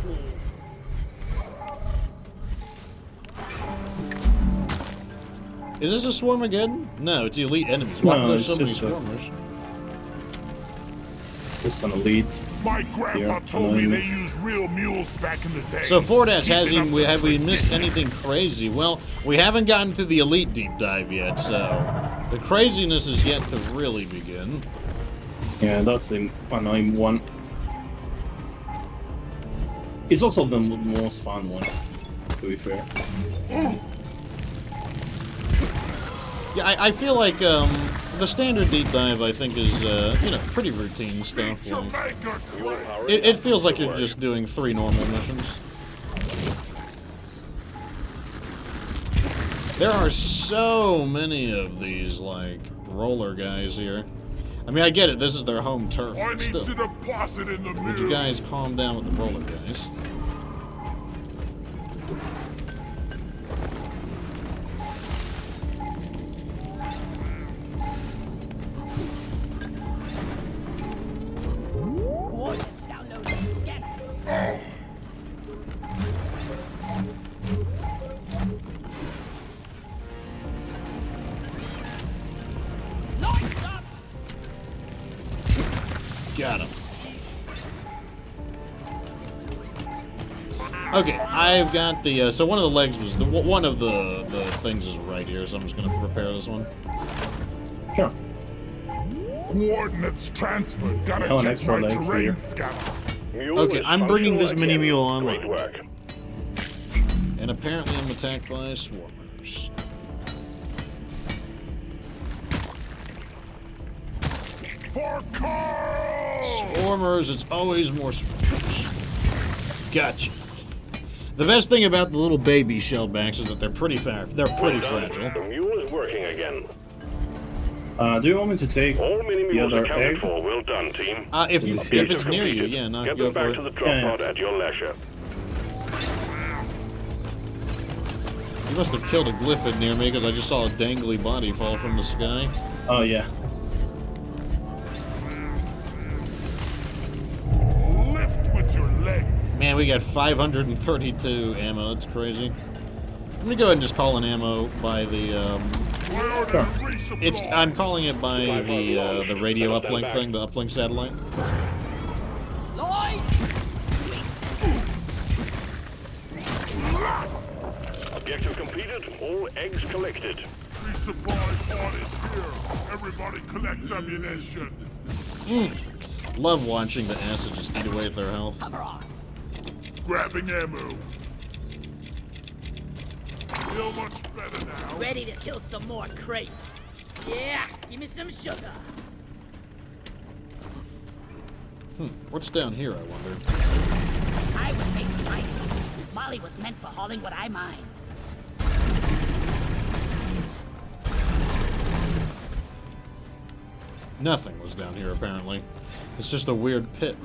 Is this a swarm again? No, it's elite enemies. Why No, are there it's so many just a- swarmers? Just an elite. My grandpa Yeah, told me annoying. they used real mules back in the day. So Fordash, Keeping up have the we missed tradition. anything crazy? Well, we haven't gotten to the elite deep dive yet, so the craziness is yet to really begin. Yeah, that's the annoying one. It's also the most fun one, to be fair. Yeah, I feel like the standard deep dive, I think, is pretty routine stuff. Your Like, maker claims. it feels like you're just doing 3 normal missions. There are so many of these like roller guys here. I mean, I get it. This is their home turf, I but need still. to deposit in the Would you mill. guys calm down with the roller guys? Coordinates downloaded. Scan. Lights up. Got him. Okay, I've got the. So one of the legs was one of the things is right here. So I'm just gonna repair this one. Sure. Coordinates transferred. Gotta Oh, an check extra my leg terrain here. scanner. Mule Okay, is I'm bringing this functional mini again. mule online. Great work. And apparently I'm attacked by swarmers. For Carl! Swarmers, it's always more swarmers. Gotcha. The best thing about the little baby shellbacks is that they're pretty They're pretty Well done. fragile. The mule is working again. Do you want me to take All mini the mules other accounted egg? for. Well done, team. If it's near you, Completed. yeah, no, Get go them for back it. to the drop Yeah, yeah. pod at your leisure. You must have killed a glyphid near me because I just saw a dangly body fall from the sky. Oh yeah. Lift with your legs. Man, we got 532 ammo. That's crazy. Let me go ahead and just call an ammo by the. Where Sure. the resupply? I'm calling it by the radio uplink thing, the uplink satellite. Lloyd! Objective completed. All eggs collected. Resupply pod is here. Everybody collect ammunition. Love watching the acid just eat away at their health. Cover on. Grabbing ammo. Feel much better now. Ready to kill some more crate. Yeah, give me some sugar. What's down here, I wonder? I was made for mining. Molly was meant for hauling what I mine. Nothing was down here, apparently. It's just a weird pit.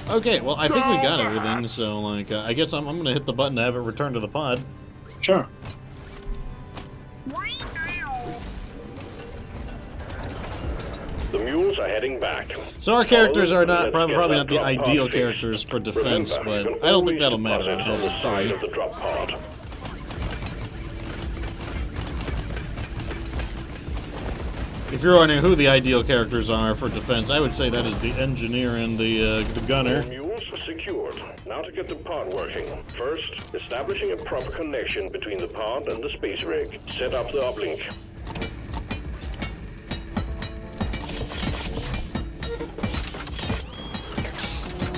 Okay, well, I think we got everything, so, like, I guess I'm gonna hit the button to have it return to the pod. Sure. The mules are heading back. So our characters are not Let's probably get not that the drop pod ideal fixed. characters for defense, Remember, you but can I don't think always that'll matter. deposit on the side of the drop pod. If you're wondering who the ideal characters are for defense, I would say that is the engineer and the gunner. All mules are secured. Now to get the pod working. First, establishing a proper connection between the pod and the space rig. Set up the uplink.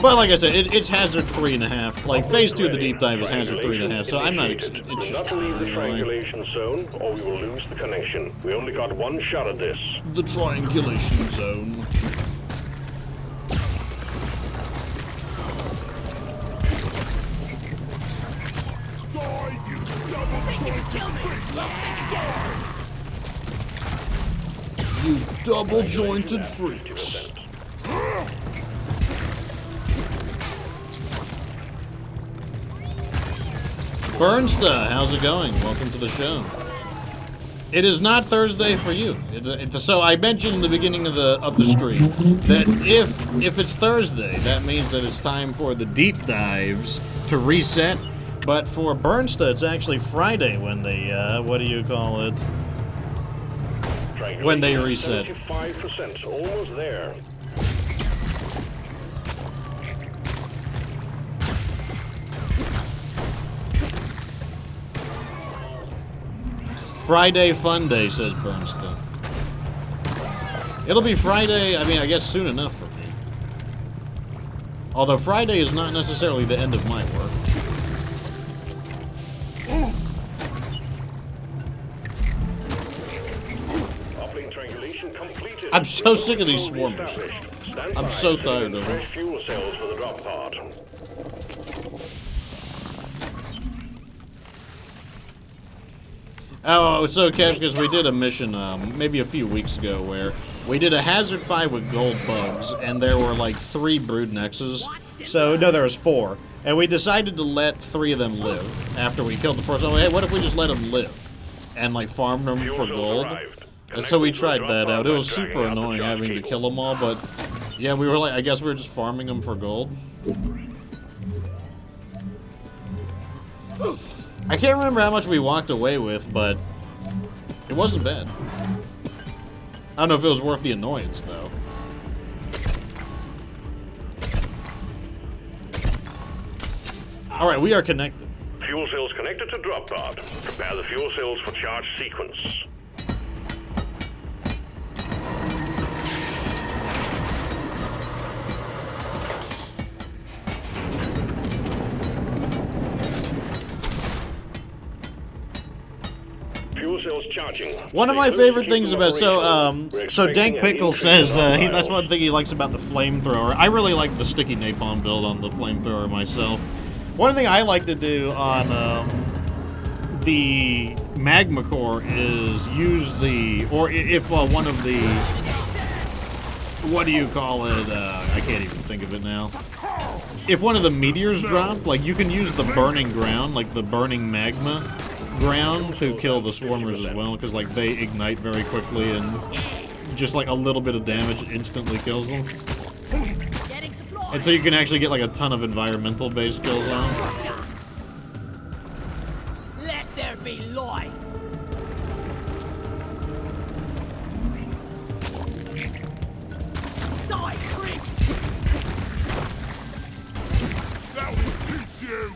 But like I said, it's hazard 3.5. Like phase 2 of the deep dive is hazard 3.5, so I'm not. Do not leave the triangulation zone, or we will lose the connection. We only got one shot at this. The triangulation zone. Die, you double Think you can kill me? Yeah! You double-jointed freaks. 50%. Bernsta, how's it going? Welcome to the show. It is not Thursday for you. So I mentioned in the beginning of the stream that if it's Thursday, that means that it's time for the deep dives to reset. But for Bernsta, it's actually Friday when they what do you call it? When they reset. 75%, almost there. Friday fun day, says Bernstein. It'll be Friday, I mean, I guess soon enough for me. Although Friday is not necessarily the end of my work. Uplink triangulation completed. I'm so sick of these swarmers. Stand I'm by, so setting tired in of them. fresh fuel cells for the drop pod. Oh, so Kev, because we did a mission maybe a few weeks ago where we did a Hazard 5 with gold bugs, and there were like 3 brood nexus. So, no, there was 4. And we decided to let 3 of them live after we killed the first one. Hey, what if we just let them live and like farm them Fuel for cells gold? arrived. And so we Connect tried to the that drop out. pod It by was dragging super out the annoying charge having to cable. kill them all, but yeah, we were like, I guess we were just farming them for gold. I can't remember how much we walked away with, but it wasn't bad. I don't know if it was worth the annoyance, though. Alright, we are connected. Fuel cells connected to drop pod. Prepare the fuel cells for charge sequence. Fuel cells charging. One of my Stay close to favorite keep things them about operational. We're so Dank expecting an Pickle increase says in our that's miles. one thing he likes about the flamethrower. I really like the sticky napalm build on the flamethrower myself. One thing I like to do on the magma core is use if one of the, what do you call it? I can't even think of it now. If one of the meteors drop, like, you can use the burning ground, like the burning magma ground, to kill the swarmers as well, because like they ignite very quickly and just like a little bit of damage instantly kills them. Getting supplies. And so you can actually get like a ton of environmental based kills on them. Let there be light. Die, creep. That will teach you!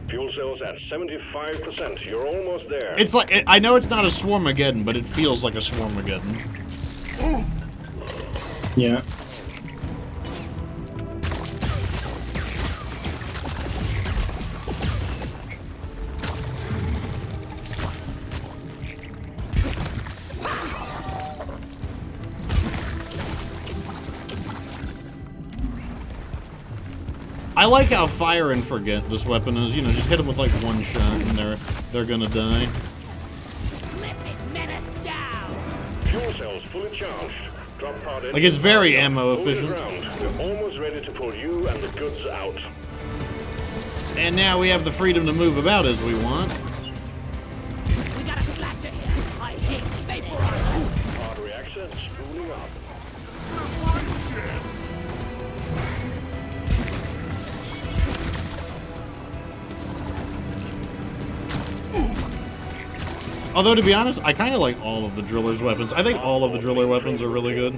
Fuel cells at 75%. You're almost there. It's like, I know it's not a Swarmageddon, but it feels like a Swarmageddon. Yeah. I like how fire and forget this weapon is. You know, just hit them with like one shot and they're gonna die. Lifted menace down. Fuel cells fully charged. Drop pod Like, it's very ammo Hold it efficient. ground. We're almost ready to pull you and the goods out. And now we have the freedom to move about as we want. We got a slasher here. I hate vaporizer. Pod reaction spooling up. Although, to be honest, I kind of like all of the driller's weapons. I think all of the driller weapons are really good.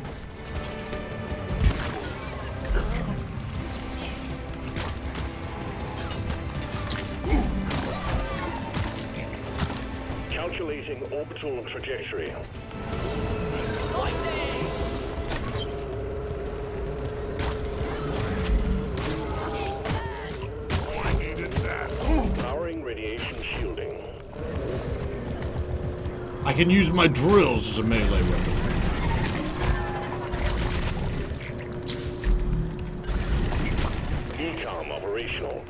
Calculating orbital trajectory. I needed that. Powering radiation shielding. I can use my drills as a melee weapon. Ecom operational.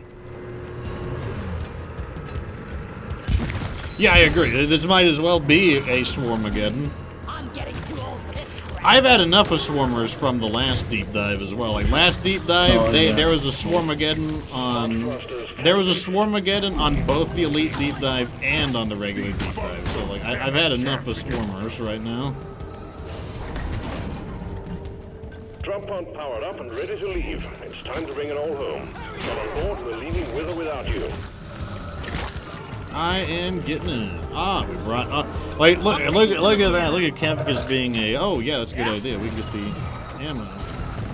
Yeah, I agree. This might as well be a Swarmageddon. I'm getting too old for this crap. I've had enough of Swarmers from the last deep dive as well. Like, last deep dive, Oh, yeah. there was a Swarmageddon on... There was a Swarmageddon on both the Elite Deep Dive and on the regular Deep Dive. So, like, I've had enough of Swarmers right now. Drop pod powered up and ready to leave. It's time to bring it all home. Get on board, we're leaving with or without you. I am getting in. Ah, we brought... like, look at that. Look at Kefka's being a... Oh, yeah, that's a good idea. We can get the ammo.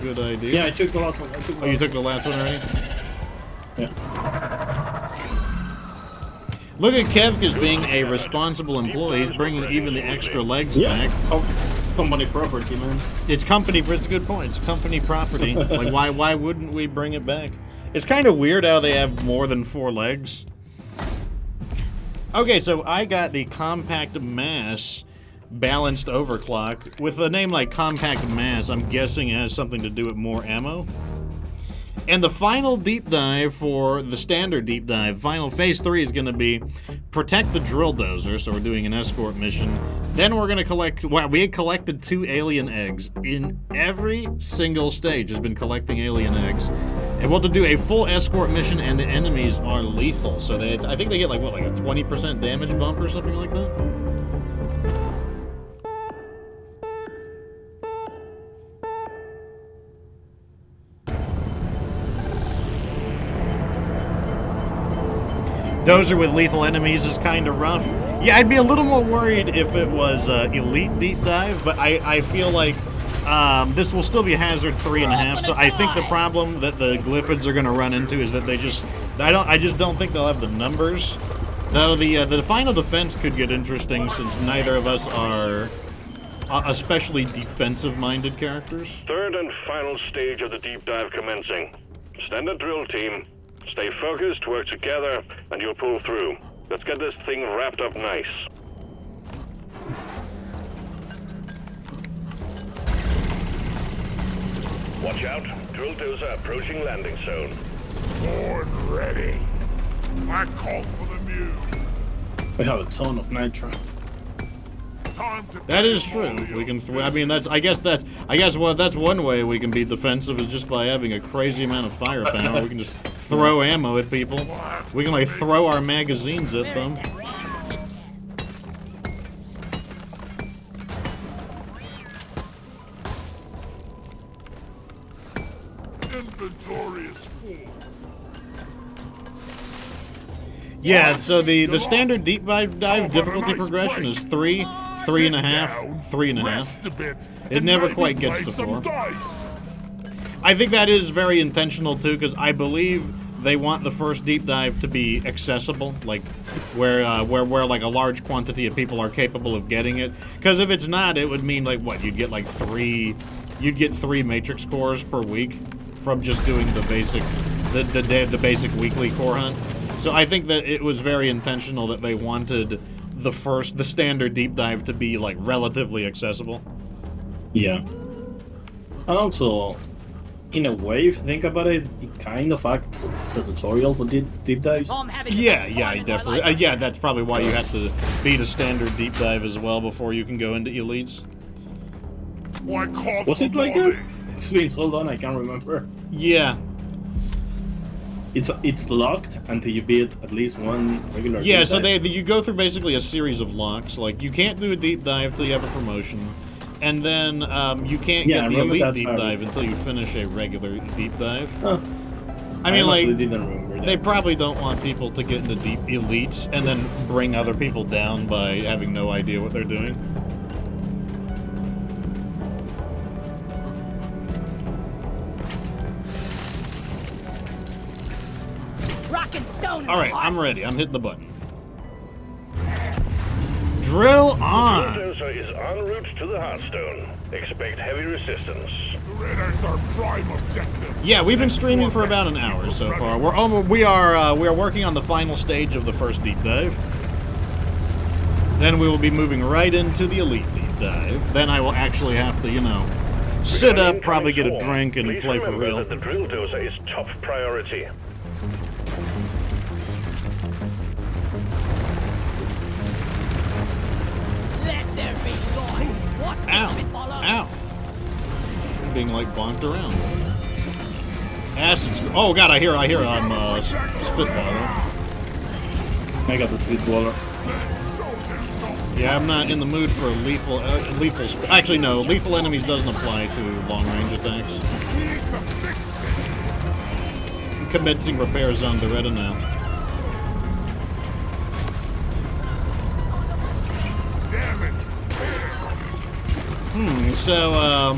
Good idea. Yeah, I took the last one. Oh, you took the last one already? Yeah. Look at Kefka's being a responsible employee. He's bringing even the extra legs Yeah, back. it's company property, man. It's company. It's a good point. It's company property. Like, why wouldn't we bring it back? It's kind of weird how they have more than 4 legs. Okay, so I got the Compact Mass Balanced Overclock. With a name like Compact Mass, I'm guessing it has something to do with more ammo. And the final deep dive for the standard deep dive, final phase 3 is going to be protect the drill dozer, so we're doing an escort mission. Then we're going to collect, well, we had collected 2 alien eggs. In every single stage has been collecting alien eggs. And we'll have to do a full escort mission, and the enemies are lethal. So I think they get like, what, like a 20% damage bump or something like that? Dozer with lethal enemies is kind of rough. Yeah, I'd be a little more worried if it was Elite Deep Dive, but I feel like this will still be Hazard 3.5. So I think the problem that the Glyphids are going to run into is that I just don't think they'll have the numbers. Though the final defense could get interesting since neither of us are especially defensive-minded characters. Third and final stage of the deep dive commencing. Standard drill team. Stay focused, work together, and you'll pull through. Let's get this thing wrapped up nice. Watch out. Drill dozer approaching landing zone. Born ready. I called for the mule. We have a ton of nitro. Time to That is true. We can. I mean, that's. I guess that's one way we can be defensive is just by having a crazy amount of firepower. We can just throw ammo at people. We can like throw our magazines at them. Inventory is full. Yeah. So the standard deep dive difficulty progression is 3, 3.5, 3.5. Rest a bit. It and never maybe quite gets play to some 4. dice. I think that is very intentional too, because I believe they want the first deep dive to be accessible, like where like a large quantity of people are capable of getting it. Because if it's not, it would mean like what you'd get like 3 matrix cores per week from just doing the basic weekly core hunt. So I think that it was very intentional that they wanted the standard deep dive to be like relatively accessible. Yeah. And also, in a way, if you think about it, it kind of acts as a tutorial for deep dives. Oh, I'm having the Yeah, best yeah, time in my definitely. life. Yeah, that's probably why you have to beat a standard deep dive as well before you can go into elites. I called Was for it like money. that? It's been so long, I can't remember. Yeah. It's locked until you beat at least one regular Yeah, deep so dive. you go through basically a series of locks. Like, you can't do a deep dive till you have a promotion. And then you can't Yeah, I get the remember elite that deep part. dive until you finish a regular deep dive. Huh. I mean, honestly like, didn't remember that. they probably don't want people to get into deep elites and then bring other people down by having no idea what they're doing. Rock and stone. in All my right, heart. I'm ready. I'm hitting the button. Drill on! Bulldozer is en route to the Hearthstone. Expect heavy resistance. The raiders are prime objective. Yeah, we've been streaming for about an hour so far. We are working on the final stage of the first deep dive. Then we will be moving right into the elite deep dive. Then I will actually have to, you know, sit up, probably get a drink, and Please play for remember real. that the drill dozer is top priority. Let there be light. What's this, Ow! Spitballer? Ow! I'm being like bonked around. Acid. Oh god, I hear spitballer. I got the Spitballer. Yeah, I'm not in the mood for lethal. Actually, no. Lethal enemies doesn't apply to long-range attacks. I'm commencing repairs on Doretta now. So,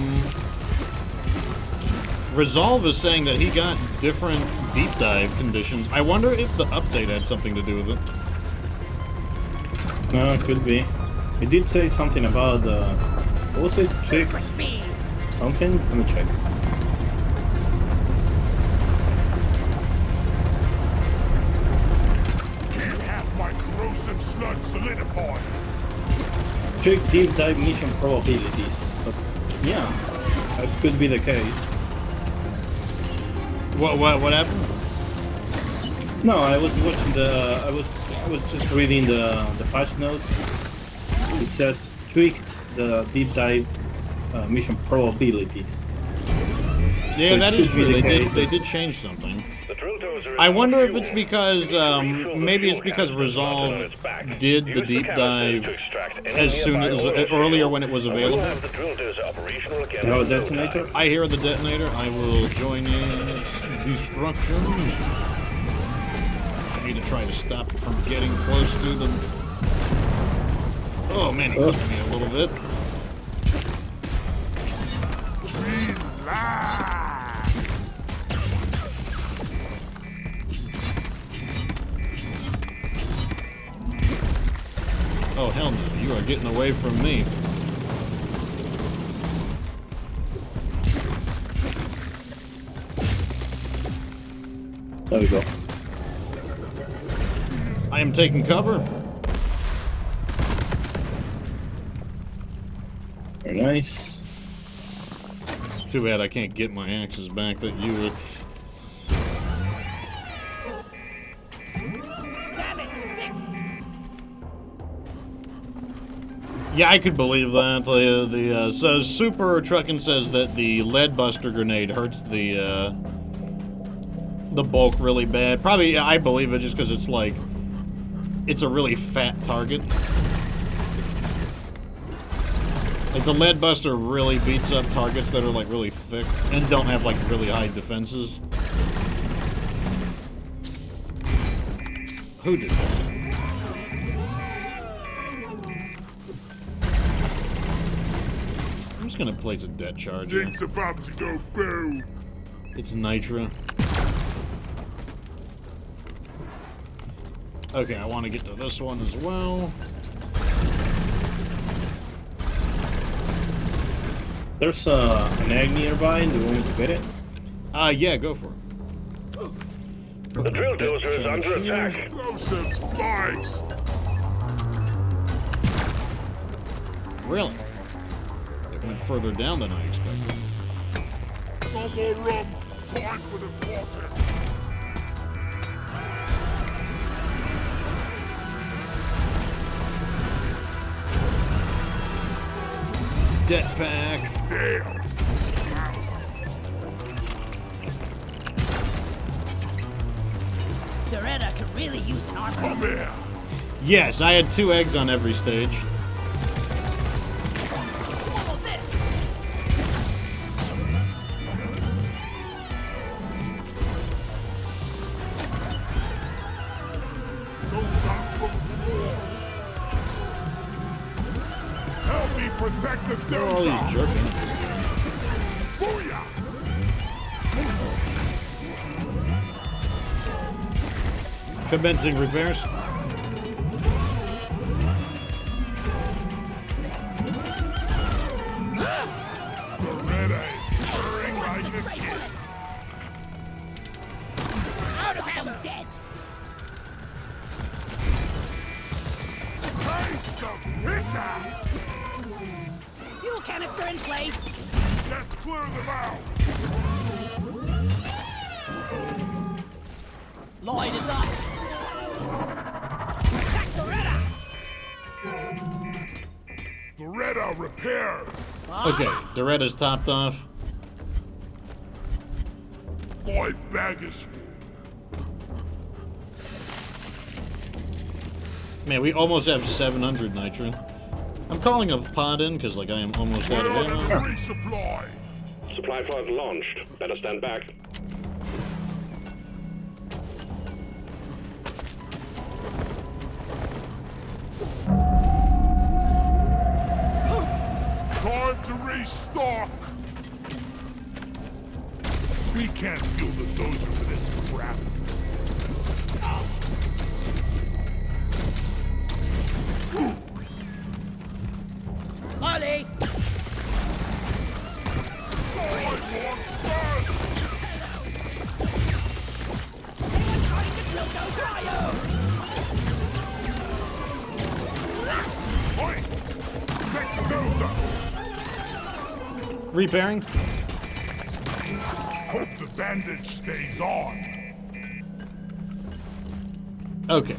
Resolve is saying that he got different deep dive conditions. I wonder if the update had something to do with it. No, it could be. It did say something about what was it? Trick For speed. something? Let me check. Can't have my corrosive sludge solidified. Trick deep dive mission probabilities. So, yeah, that could be the case. What happened? No, I was watching I was just reading the patch notes. It says tweaked the deep dive mission probabilities. Yeah, So that it is could be true. the They case. did change something. The drill dozer is I wonder on if it's fuel. because maybe it's because Resolve did the deep dive as soon as earlier when it was We'll available. have the drill dozer operational again. You have a in no detonator? time. I hear the detonator. I will join in its destruction. want me to try to stop it from getting close to them. Oh man, he pushed me a little bit. Relax. Oh hell no, you are getting away from me. There we go. I am taking cover. Very nice. Too bad I can't get my axes back that you would. Damage fixed. Yeah, I could believe that. So Super Truckin' says that the lead buster grenade hurts the bulk really bad. Probably, I believe it just because it's like, it's a really fat target. Like the lead buster really beats up targets that are like really thick and don't have like really high defenses. Who did that? I'm just gonna place a dead charge here. Things about to go boom. It's Nitra. Okay, I want to get to this one as well. There's an egg nearby. Do you want me to get it? Yeah, go for it. The drill dozer is under attack. Explosive spikes. Really? It went further down than I expected. No more rum. Time for the bosses. Jetpack. Damn. Doretta could really use an armor. Come here. Yes, I had 2 eggs on every stage. Follow this. Go down from the wall. Help me protect the Where are all dozer. these jerking? Booyah. Commencing repairs. Beretta is stirring like a kid. Out of ammo. Dead. Taste the picture. Fuel canister in place. Let's clear them out. Lloyd is up. Attack Doretta. Beretta repaired. Okay, Doretta's topped off. My bag is full. Man, we almost have 700 nitro. I'm calling a pod in because like I am almost out of We're on a ammo. resupply. Supply pod launched. Better stand back. Time to restock. We can't fuel the dozer for this crap. Ollie. Take the dozer. Repairing. Hope the bandage stays on. Okay.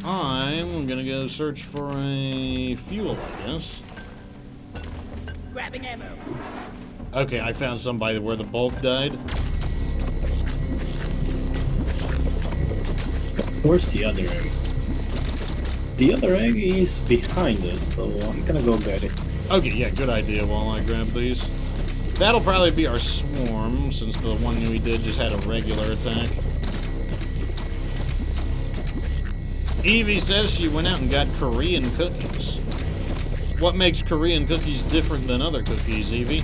I'm gonna go search for a fuel, I guess. Grabbing ammo. Okay, I found somebody where the bulk died. Where's the other egg? The other egg is behind us, so I'm gonna go get it. Okay, yeah, good idea while I grab these. That'll probably be our swarm, since the one we did just had a regular attack. Evie says she went out and got Korean cookies. What makes Korean cookies different than other cookies, Evie?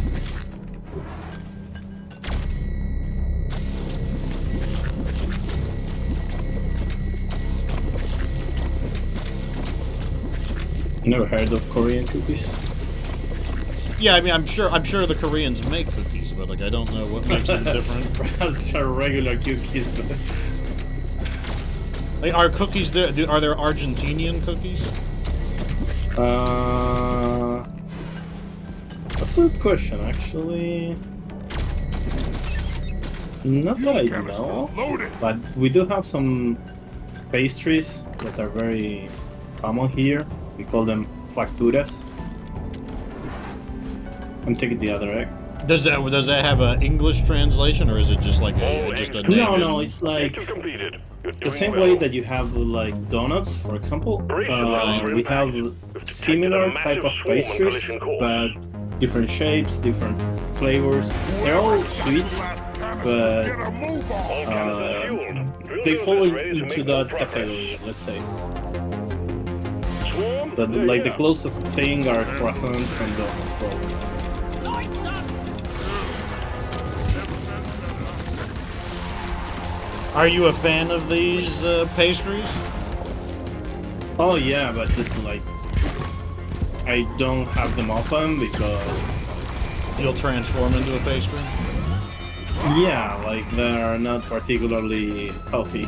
Never heard of Korean cookies. Yeah, I mean, I'm sure the Koreans make cookies, but like I don't know what makes them different. Perhaps are regular cookies, but Like, are cookies there? Are there Argentinian cookies? That's a good question, actually. Not that I know, Loaded. but we do have some pastries that are very common here. We call them facturas. I'm taking the other egg. Does that have an English translation, or is it just like just a name? No, it's like Mission completed. You're the doing same well. way that you have like donuts, for example. We have similar type of pastries, but different shapes, different flavors. They're all sweets, but Get a move on. All cannons fueled. Drill they dozer fall is ready to into make that more progress. category, let's say. Swarm, That they're like the here. closest thing are croissants and donuts, probably. Lights up! Are you a fan of these pastries? Oh yeah, but like I don't have them often because You'll transform into a pastry. yeah, like they're not particularly healthy.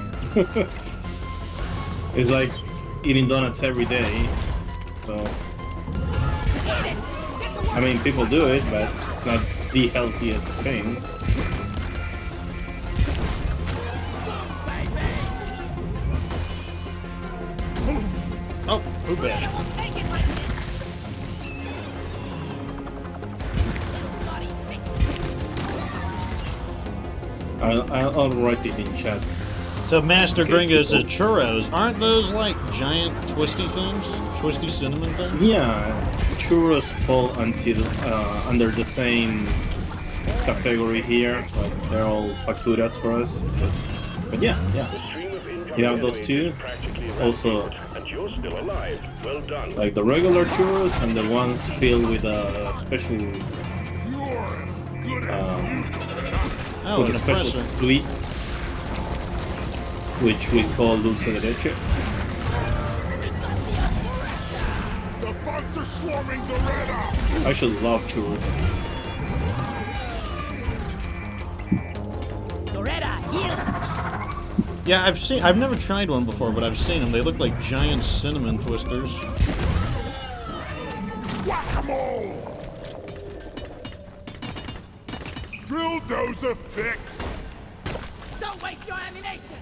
It's like eating donuts every day. So I mean, people do it, but it's not the healthiest thing. Oh, who bashed? Take it, my friend! Bloody thing. I'll write it in chat. So Master Gringo says churros. Aren't those like giant twisty things? Twisty cinnamon things? Yeah, churros fall under the same category here. Like they're all facturas for us. But yeah. Stream of incoming You have those enemies two. is practically Also, eradicated, and you're still alive. Well done. like the regular churros and the ones filled with a special, You're as good as um, Oh, with an a special oppressor. sweet, which we call dulce de leche. the bugs are swarming Doretta. I actually love churros. Loretta, here! Yeah, I've never tried one before, but I've seen them. They look like giant cinnamon twisters. Whack-a-mole. Drill dozer fix. Don't waste your ammunition!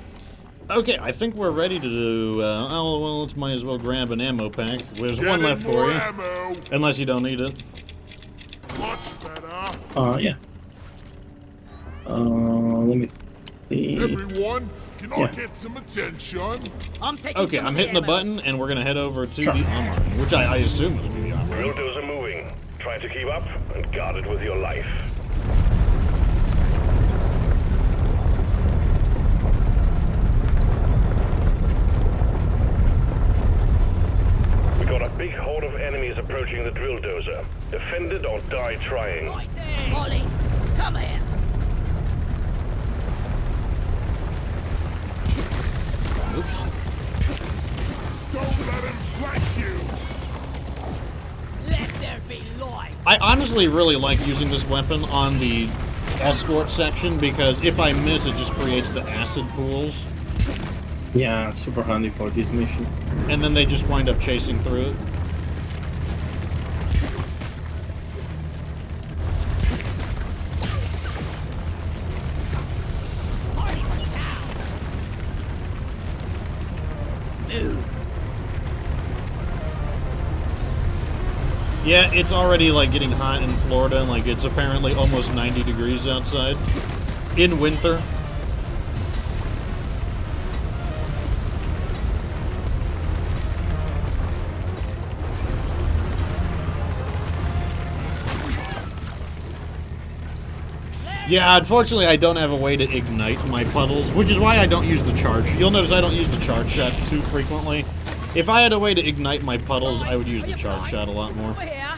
Okay, I think we're ready to do. Oh well, let's might as well grab an ammo pack. There's Get one in left for more you, ammo. unless you don't need it. Much better. Yeah. Let me see. Everyone, can I Yeah. get some attention? I'm taking Okay, some I'm of hitting the ammo. button, and we're gonna head over to Sure. the armory, which I assume is gonna be the armory. Drill dozer moving. Try to keep up and guard it with your life. We got a big horde of enemies approaching the drill dozer. Defend it or die trying. Right there! Ollie, come here! Oops. Don't let him flank you. Let there be light! I honestly really like using this weapon on the escort section because if I miss, it just creates the acid pools, Yeah, super handy for this mission. and then they just wind up chasing through it. Party down! Smooth! Yeah, it's already like getting hot in Florida, and like it's apparently almost 90 degrees outside in winter. Yeah, unfortunately, I don't have a way to ignite my puddles, which is why I don't use the charge. You'll notice I don't use the charge shot too frequently. If I had a way to ignite my puddles, I would use the charge shot a lot more. We're here.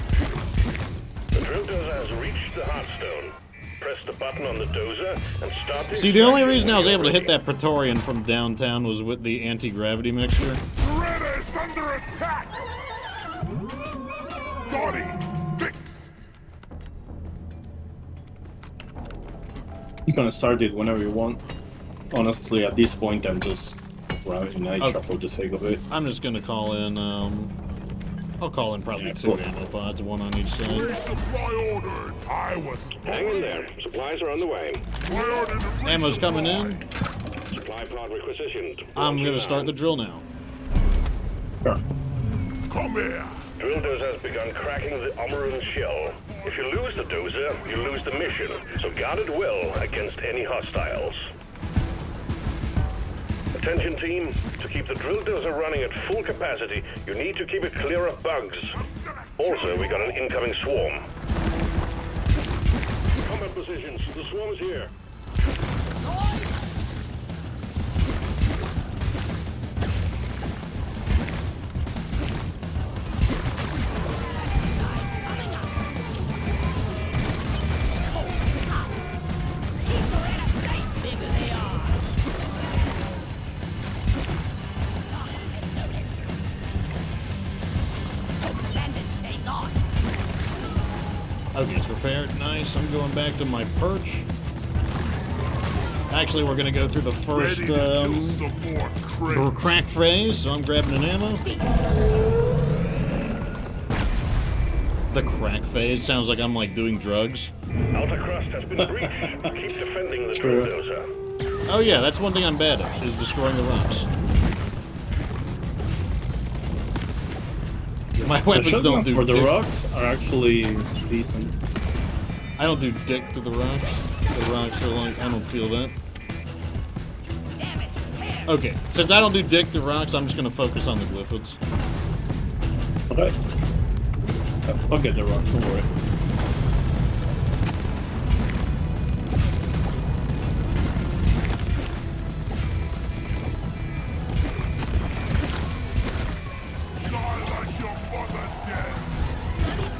The drill dozer has reached the Hearthstone. Press the button on the dozer and start the See, the only extraction reason I was when able to you're hit that Praetorian from downtown was with the anti-gravity mixture. Beretta is under attack! Body fixed! You can start it whenever you want. Honestly, at this point, I'm just running Nitro Okay. for the sake of it. I'm just gonna call in, I'll call in probably Yeah, 2 cool. ammo pods, 1 on each side. Resupply ordered! I was Hang in there. Supplies are on the way. I ordered a Ammo's coming in. Supply pod requisitioned. I'm gonna start the drill now. Sure. Come here! Drill dozer has begun cracking the Omeron shell. If you lose the dozer, you lose the mission. So guard it well against any hostiles. Attention team, to keep the drill dozer running at full capacity, you need to keep it clear of bugs. Also, we got an incoming swarm. Combat positions, the swarm is here. Bigger they are. Bandage stays on. Okay, it's repaired. Nice. I'm going back to my perch. Actually, we're gonna go through the first Ready to kill some more crates. crack phase, so I'm grabbing an ammo. The crack phase sounds like I'm like doing drugs. Outer crust has been breached. Keep defending the True. drill dozer. Oh yeah, that's one thing I'm bad at, is destroying the rocks. My The weapons don't shotguns do for the dick. rocks are actually decent. I don't do dick to the rocks. The rocks are like, I don't feel that. Damage. Here. Okay, since I don't do dick to rocks, I'm just gonna focus on the glyphids. Okay. I'll get the rocks, don't worry. Die like your mother dead!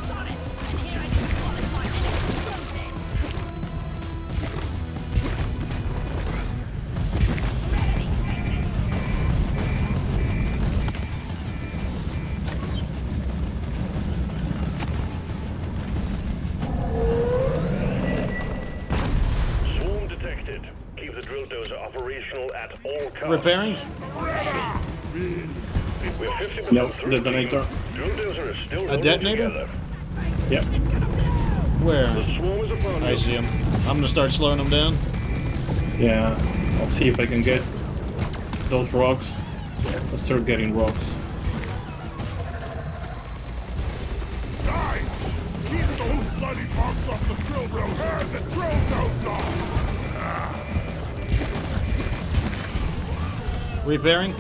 Solid. And here I can qualify an explosive. Swarm detected. Keep the drill dozer operational at all costs. Repairing? We're 50% Yep, through. detonator. Drill dozer is still A holding detonator? together. Yep. Where? Swarm is upon I you. see him. I'm gonna start slowing him down. Yeah. I'll see if I can get those rocks. Let's start getting rocks. Guys! Keep those bloody marks off the drill dozer! The drill dozer! Repairing?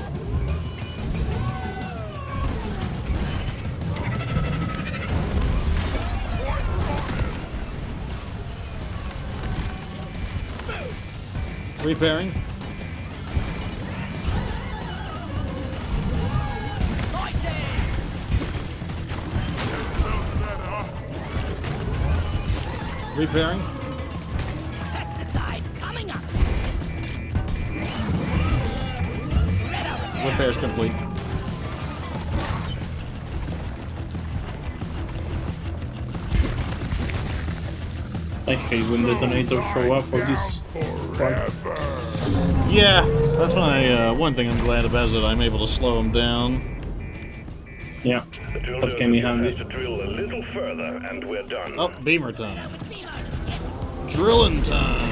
Repairing? Repairing? Pesticide coming up. Repairs complete. I hate when detonators show up for this part. Yeah, that's why one thing I'm glad about is that I'm able to slow him down. Yeah, The drill that came in dozer handy. has to drill a little further, and we're done. Oh, beamer time. Drilling time.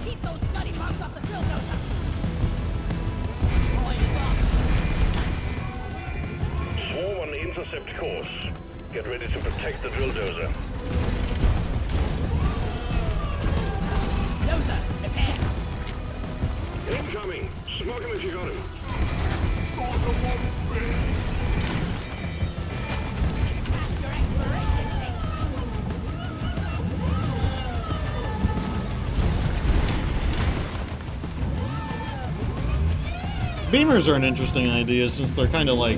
Keep those bloody bugs off the drill dozer. Swarm on intercept course. Get ready to protect the drill dozer. Dozer, repair. Incoming! Smoke him if you got him. Past your expiration Beamers are an interesting idea since they're kind of like,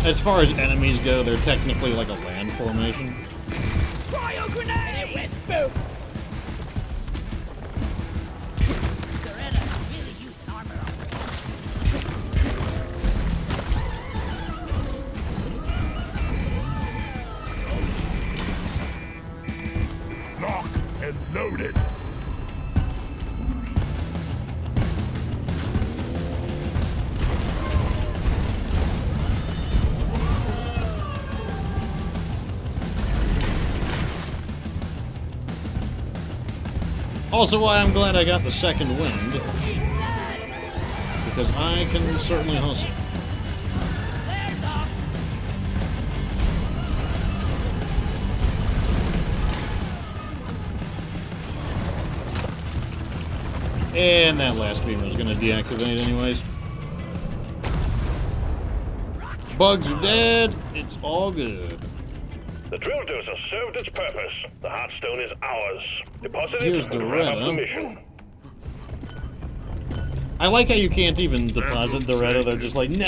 as far as enemies go, they're technically like a land formation. Cryo grenade! It went boom! Loretta really used an armor Lock and loaded. Also why I'm glad I got the second wind. Because I can certainly hustle. And that last beamer is going to deactivate anyways. Bugs are dead. It's all good. The drill dozer served its purpose. The Heartstone is ours. Deposit Here's it the and wrap up Retta. the mission. I like how you can't even deposit the Retta. They're just like, no,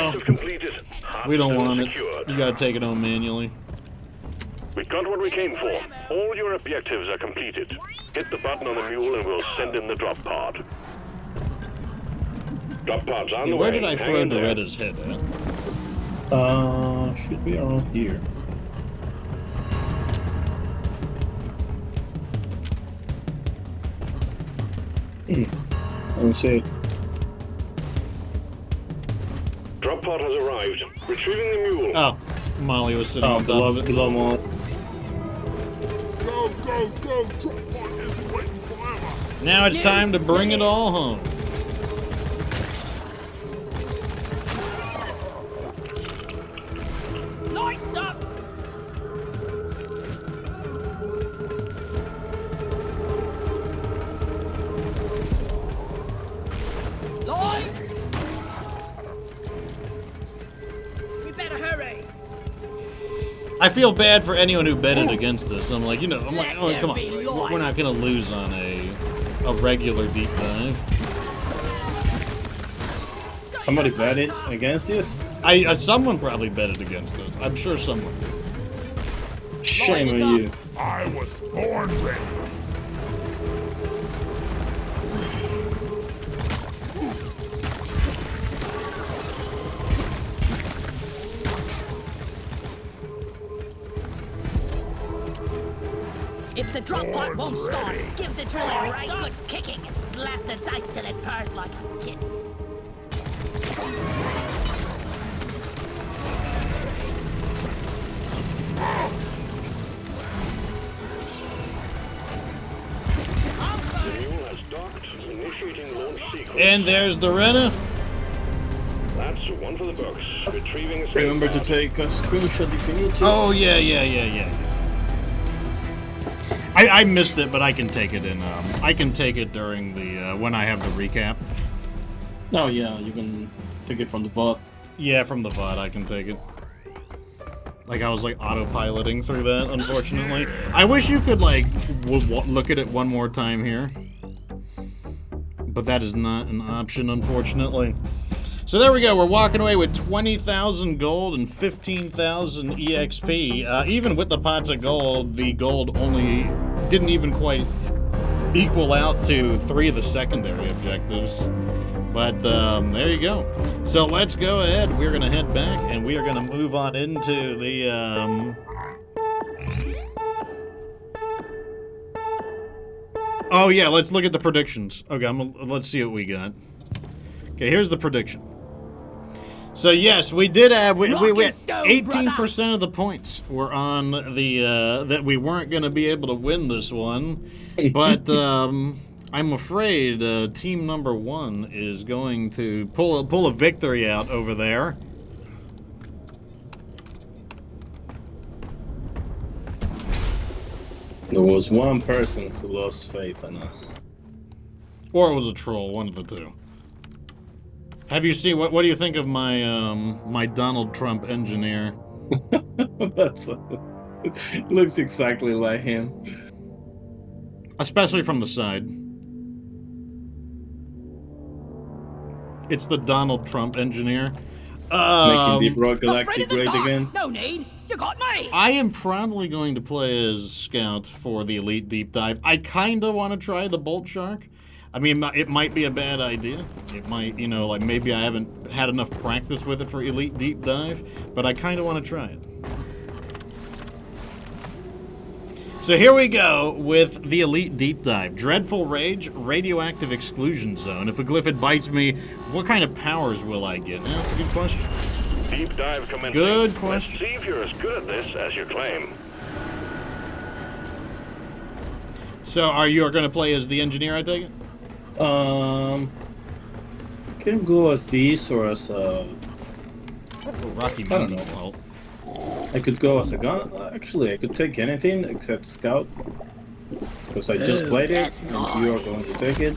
Objective completed. we don't Heartstone want it. secured. You gotta take it home manually. We got what we came for. All your objectives are completed. Hit the button on the mule and we'll send in the drop pod. Drop pod's on the way. Where did I Hang throw in there. Doretta's head at? Should be around here. I don't see it. Drop pod has arrived. Retrieving the mule. Oh, Molly was sitting Oh, on top of it. below more. Go, go, go! Drop pod isn't waiting forever. Now it's time to bring it all home. Lights up! Light! We better hurry! I feel bad for anyone who betted against us. I'm like, oh, come on. We're not gonna lose on a regular deep dive. Somebody betted against this? Someone probably betted against us. I'm sure someone did. Shame on you. I was born ready. If the drop pod won't start, give the drill a right good kicking and slap the dice till it purrs like a kitten. The mule has docked. Initiating launch sequence. And there's the Rena. That's one for the books. Retrieving the Remember to pod. take a screenshot if you need to. Oh yeah. I missed it, but I can take it in. I can take it during the when I have the recap. Oh yeah, you can take it from the bot. Yeah, from the VOD I can take it. Like I was like autopiloting through that, unfortunately. I wish you could like look at it one more time here, but that is not an option, unfortunately. So there we go. We're walking away with 20,000 gold and 15,000 EXP. Even with the pots of gold, the gold only didn't even quite equal out to 3 of the secondary objectives. But there you go. So let's go ahead. We're going to head back, and we are going to move on into the... Oh, yeah, let's look at the predictions. Okay, let's see what we got. Okay, here's the prediction. So yes, we did have we 18% of the points were on the that we weren't going to be able to win this one, but I'm afraid team number 1 is going to pull a victory out over there. There was one person who lost faith in us. Or it was a troll, one of the two. Have you seen what do you think of my my Donald Trump engineer? That's looks exactly like him. Especially from the side. It's the Donald Trump engineer. Making deeprock Afraid Galactic of the great dark? again. No need. You got me. I am probably going to play as Scout for the Elite Deep Dive. I kind of want to try the Bolt Shark. I mean, it might be a bad idea. It might, you know, like maybe I haven't had enough practice with it for Elite Deep Dive, but I kind of want to try it. So here we go with the Elite Deep Dive. Dreadful Rage, Radioactive Exclusion Zone. If a glyphid bites me, what kind of powers will I get? That's a good question. Deep dive commencing. Good question. Let's see if you're as good at this as you claim. So are you going to play as the engineer, I take it? Can go as this or as a. Rocky I don't Mountain. know. Well, I could go as a gun. Actually, I could take anything except Scout. Because I just played it, that's and you are going to take it.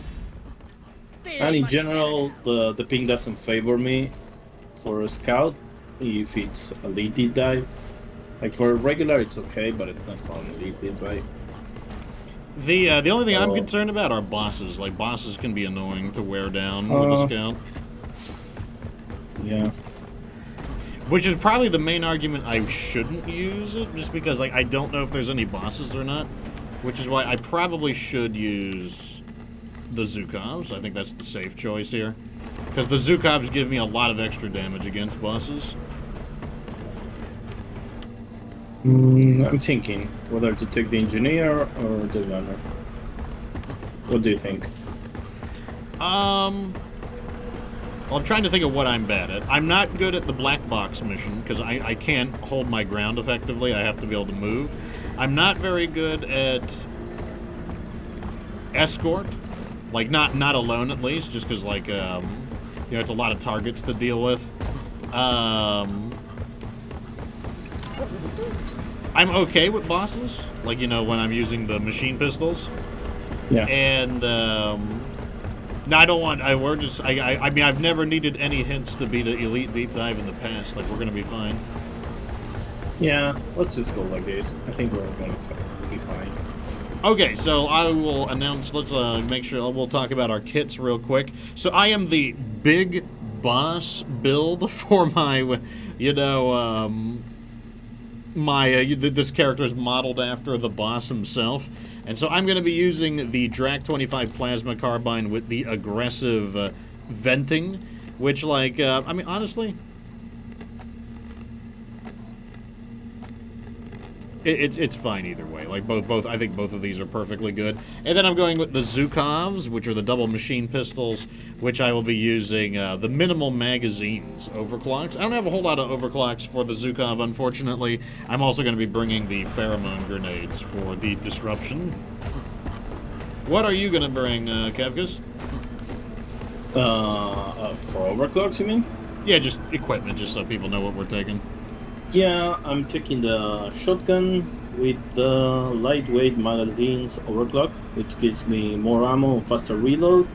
And in general, the ping doesn't favor me for a Scout if it's Elite Deep Dive. Like for regular, it's okay, but it's not for an Elite Deep Dive. the only thing I'm Oh. concerned about are bosses. Like, bosses can be annoying to wear down with a Scout. Yeah. Which is probably the main argument I shouldn't use it, just because like I don't know if there's any bosses or not. Which is why I probably should use the Zukovs. I think that's the safe choice here. Because the Zukovs give me a lot of extra damage against bosses. I'm thinking whether to take the engineer or the gunner. What do you think? Well, I'm trying to think of what I'm bad at. I'm not good at the black box mission, because I can't hold my ground effectively. I have to be able to move. I'm not very good at escort. Like, not alone, at least, just because, like, you know, it's a lot of targets to deal with. I'm okay with bosses. Like, you know, when I'm using the machine pistols. Yeah. And, no, I don't want. I mean, I've never needed any hints to beat an Elite Deep Dive in the past. Like, we're gonna be fine. Yeah, let's just go like this. I think we're going to be fine. Okay, so I will announce. Let's make sure we'll talk about our kits real quick. So I am the big boss build for my, you know, this character is modeled after the boss himself. And so I'm going to be using the Drac 25 Plasma Carbine with the aggressive venting, which, like, I mean, honestly, it's fine either way. Like, both, I think both of these are perfectly good. And then I'm going with the Zukovs, which are the double machine pistols, which I will be using the minimal magazines overclocks. I don't have a whole lot of overclocks for the Zukov, unfortunately. I'm also going to be bringing the pheromone grenades for the disruption. What are you going to bring, Kevkas? For overclocks, you mean? Yeah, just equipment, just so people know what we're taking. Yeah, I'm taking the shotgun with the lightweight magazines overclock, which gives me more ammo and faster reload.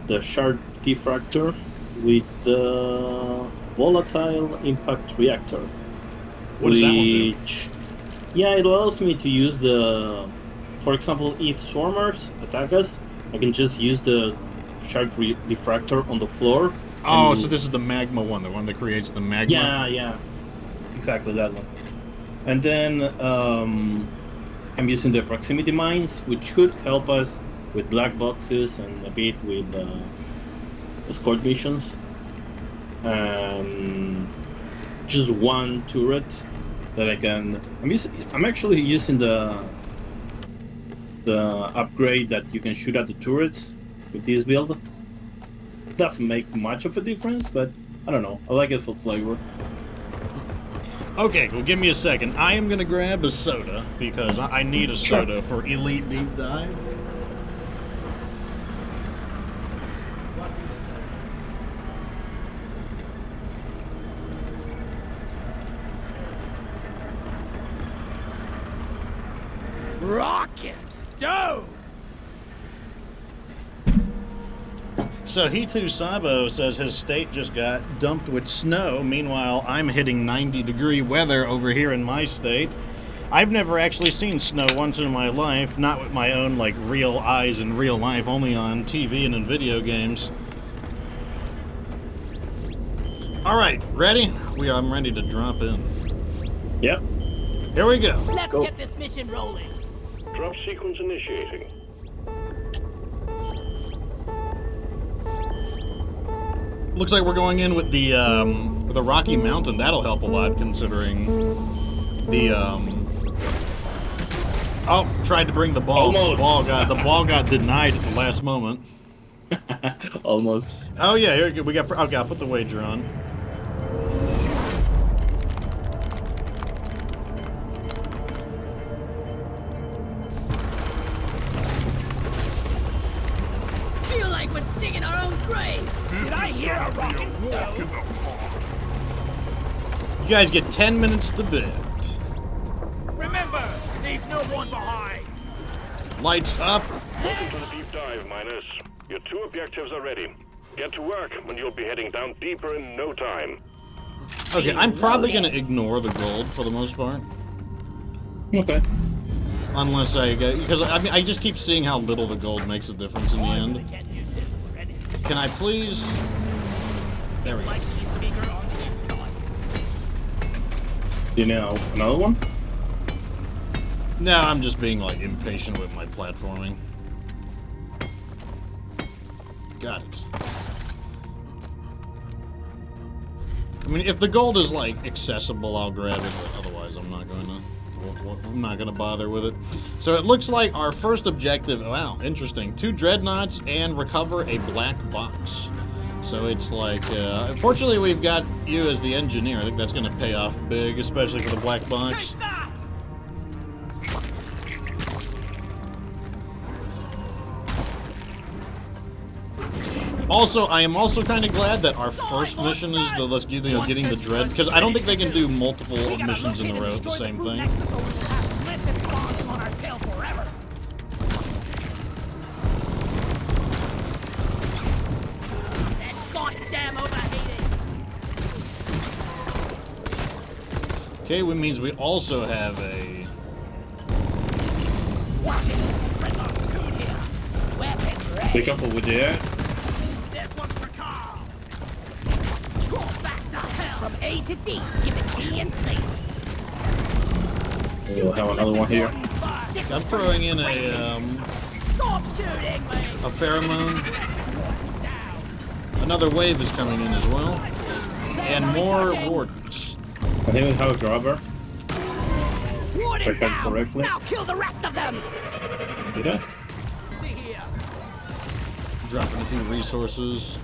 The sharp diffractor with the volatile impact reactor. What does that one do? Yeah, it allows me to use the... For example, if swarmers attack us, I can just use the sharp diffractor on the floor. Oh, and- so this is the magma one, the one that creates the magma? Yeah. Exactly that one. And then I'm using the proximity mines, which could help us with black boxes and a bit with escort missions. Just one turret that I can. I'm actually using the upgrade that you can shoot at the turrets with this build. Doesn't make much of a difference, but I don't know. I like it for flavor. Okay, well, give me a second. I am going to grab a soda, because I need a soda for Elite Deep Dive. Rockin' stove. So Hitu Sabo says his state just got dumped with snow. Meanwhile, I'm hitting 90-degree weather over here in my state. I've never actually seen snow once in my life, not with my own, like, real eyes in real life, only on TV and in video games. All right, ready? I'm ready to drop in. Yep. Here we go. Let's Go. get this mission rolling. Drop sequence initiating. Looks like we're going in with the Rocky Mountain. That'll help a lot, considering the Oh, tried to bring the ball. Almost. The ball got denied at the last moment. Almost. Oh yeah, here we got. Okay, I'll put the wager on. Feel like we're digging our own grave. Did I hear a rockin' Walk in stone? the park. You guys get 10 minutes to bid. Remember, leave no one behind. Lights up. Welcome to the deep dive, miners. Your 2 objectives are ready. Get to work, and you'll be heading down deeper in no time. Okay, I'm probably gonna ignore the gold for the most part, Okay. unless I get because I mean I just keep seeing how little the gold makes a difference in the end. Can't use this already. Can I please? There we go. Like she's bigger on the inside. You know, another one? No, I'm just being like impatient with my platforming. Got it. I mean, if the gold is like accessible, I'll grab it. But otherwise, I'm not gonna bother with it. So it looks like our first objective. Wow, interesting. 2 dreadnoughts and recover a black box. So it's like, unfortunately, we've got you as the engineer. I think that's gonna pay off big, especially for the black box. Take that! Also, I am also kind of glad that our first mission is the getting the dread, because I don't think they can do multiple We gotta missions in locate a and row at the destroy same food thing. nexus or we will have lifted spawns on our tail forever. That goddamn overheating! Okay, which means we also have a. Watch it! Redlock cocoon here! Weapons Be ready! careful with the air. This one's for Carl! Scroll back to hell! From A to D, give it D and C! We'll have another one here. I'm throwing in a Stop shooting me! pheromone. Another wave is coming in as well, and more wardens. I think we have a grabber. Ward If I it heard down! correctly. Now kill the rest of them! Did I? See here! Dropping a few resources.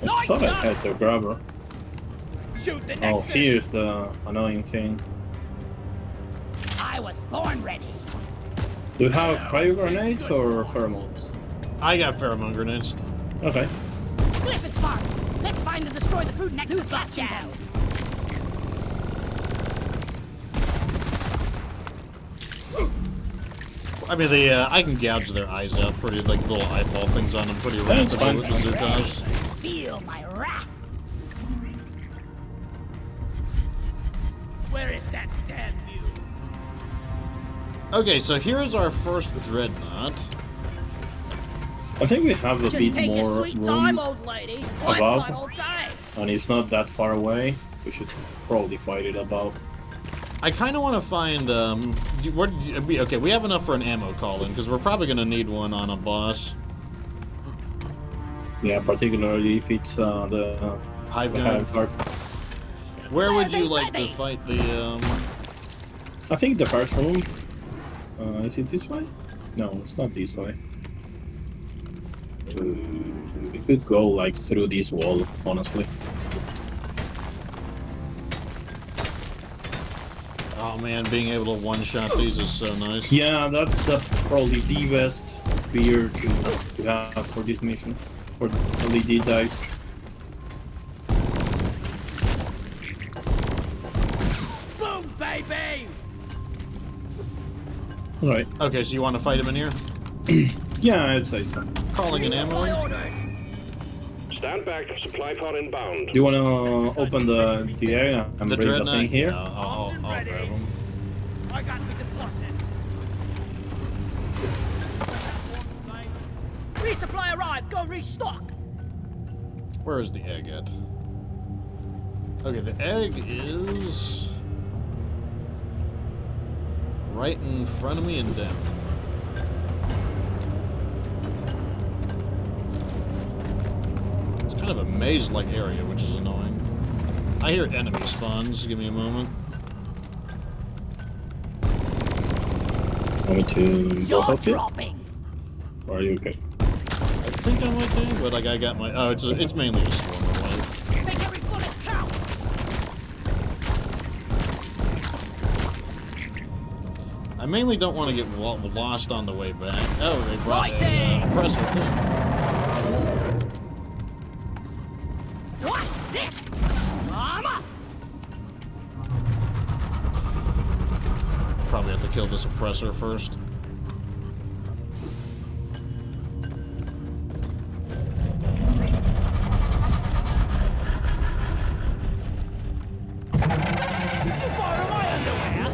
I thought I had the grabber. Shoot the Oh, nexus! here's the annoying thing. I was born ready! Do you have cryo grenades or pheromones? I got pheromone grenades. Okay. Cliff, it's fine! Let's find and destroy the food nexus lockdown! I mean, I can gouge their eyes out pretty, like little eyeball things on them pretty That's rapidly fine. with the Zukos. Feel my wrath! Where is that damn view? Okay, so here's our first dreadnought. I think we have a Just bit take your more sweet room, time, old lady. I've above. got all day. and it's not that far away. We should probably fight it above. I kind of want to find, okay, we have enough for an ammo call-in, because we're probably going to need one on a boss. Yeah, particularly if it's the Hive the gun. hive guard. Where would you like to fight the, I think the first room. Is it this way? No, it's not this way. We could go like through this wall, honestly. Oh man, being able to one-shot these is so nice. Yeah, that's probably the best beer to have for this mission, for LED dives. Boom, baby! Alright. Okay, so you want to fight him in here? Yeah, I'd say so. Calling an ammo. Stand back, supply pod inbound. Do you want to open the area and The bring the dreadnought? thing here? Yeah, I'll grab him. I got the deposit. Resupply arrived. Go restock. Where is the egg at? Okay, the egg is right in front of me and down. It's kind of a maze-like area, which is annoying. I hear enemy spawns. Give me a moment. Want me to go You're help you? dropping. Or are you okay? I think I might be, but like I got my. Oh, it's mainly a swarm away. Make every bullet count. I mainly don't want to get lost on the way back. Oh, they brought Right a there. oppressor too. What's this? Mama. Probably have to kill this oppressor first. Did you borrow my underwear?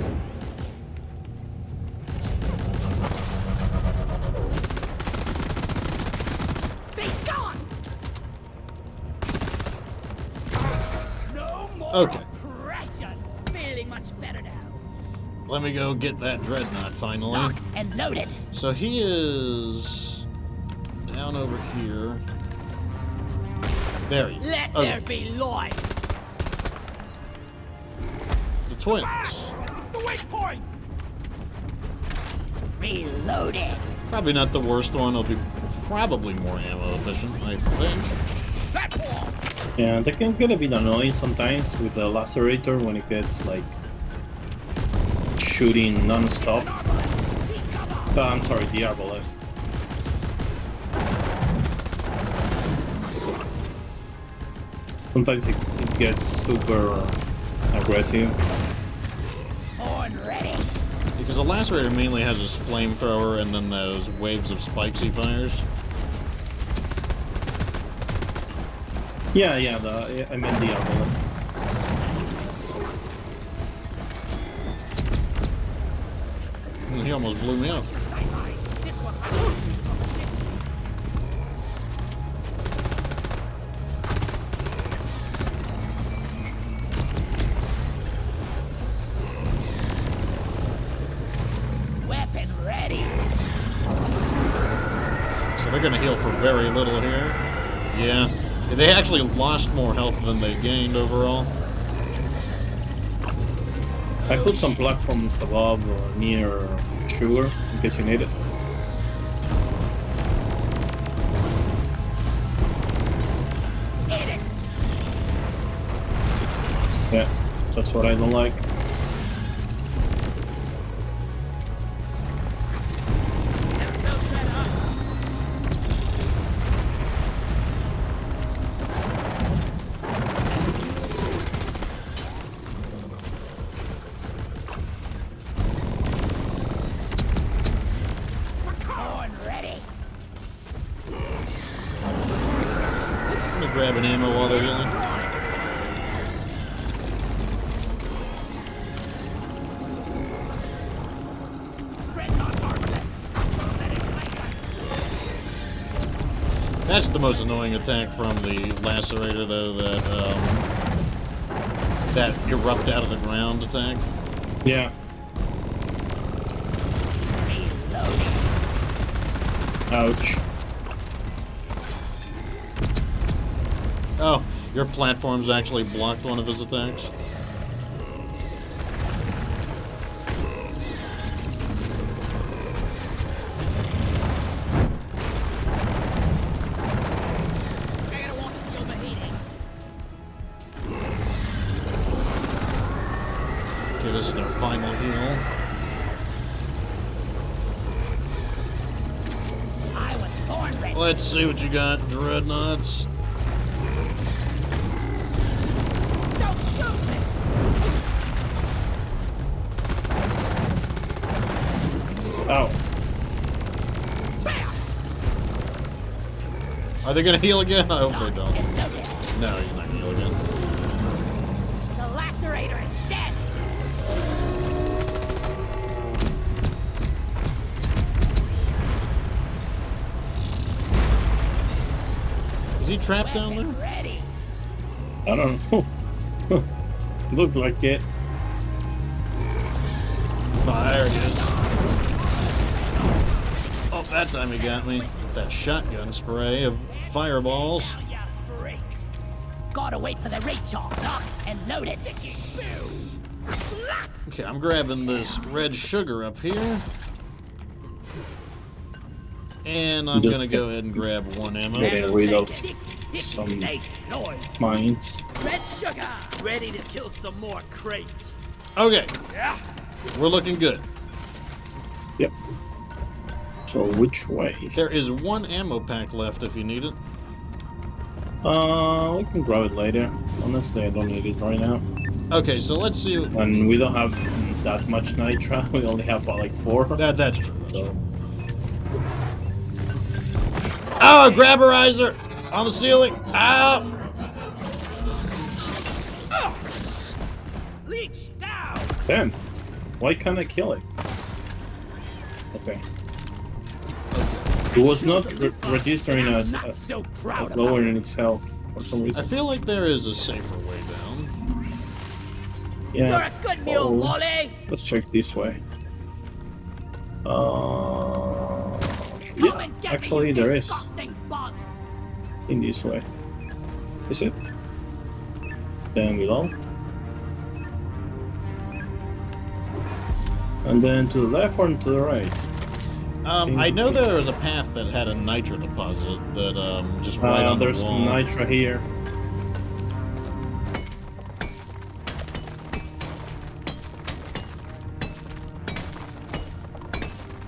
Be gone. No more Okay. oppression. Feeling much better now. Let me go get that dreadnought finally. Locked and loaded. So he is down over here. There he is. Let Okay. there be light. The twins. It's the weak point! Reloaded. Probably not the worst one. It'll be probably more ammo efficient, I think. That wall. Yeah, they can get a bit annoying sometimes with the lacerator when it gets like shooting non-stop. I'm sorry, the arbalest. Sometimes it gets super aggressive. On ready. Because the lacerator mainly has his flamethrower and then those waves of spikes he fires. Yeah, I meant the arbalest. He almost blew me up. Weapon ready. So they're gonna heal for very little here. Yeah. They actually lost more health than they gained overall. I put some platforms above or near sugar in case you need it. Eat it. Yeah, that's what I don't like. On ready. Let me grab an ammo while they're healing. That's the most annoying attack from the lacerator, though, that erupt out of the ground attack. Yeah. Ouch. Oh, your platforms actually blocked one of his attacks. I gotta watch the overheating. Okay, this is their final heal. I was born ready. Let's see what you got, dreadnoughts. Don't shoot me. Ow. Are they gonna heal again? I hope they don't. It's no good. No, he's not gonna heal again. The lacerator is dead. he trapped down there? Ready. I don't know. Looked like it. Oh, there he is. Oh, that time he got me. With that shotgun spray of fireballs. Yeah, freak. Gotta wait for the recharge. Lock and load it. Okay, I'm grabbing this red sugar up here. And I'm gonna go ahead and grab one ammo. Getting rid of some mines. Red sugar. Ready to kill some more crates. Okay. We're looking good. Yep. So which way? There is one ammo pack left if you need it. We can grab it later. Honestly, I don't need it right now. Okay, so let's see. And we don't have that much nitro. We only have like 4. That's true. So Oh, grabberizer on the ceiling. Ow! Leech down. damn. Why can't I kill it? Okay. It was not registering as So proud lowering its health for some I reason. feel like there is a safer way down. You're Yeah. a good mule, Wally. Let's check this way. Come Yeah, and get actually me, there is. disgusting bug. In this way. Is it? Down below. And then to the left or to the right? I know there was a path that had a nitro deposit that just right on the There's wall. nitro here.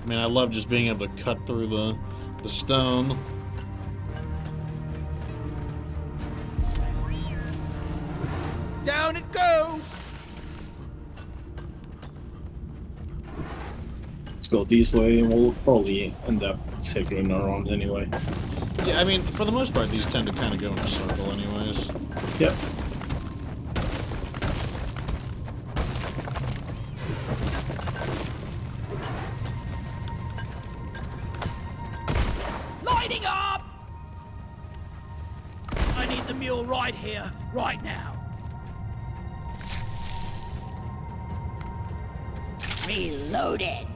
I mean, I love just being able to cut through the stone. Down it goes. Let's go this way and we'll probably end up circling around anyway. Yeah, I mean, for the most part, these tend to kind of go in a circle anyways. Yep. Lighting up. I need the mule right here, right now. Reloaded.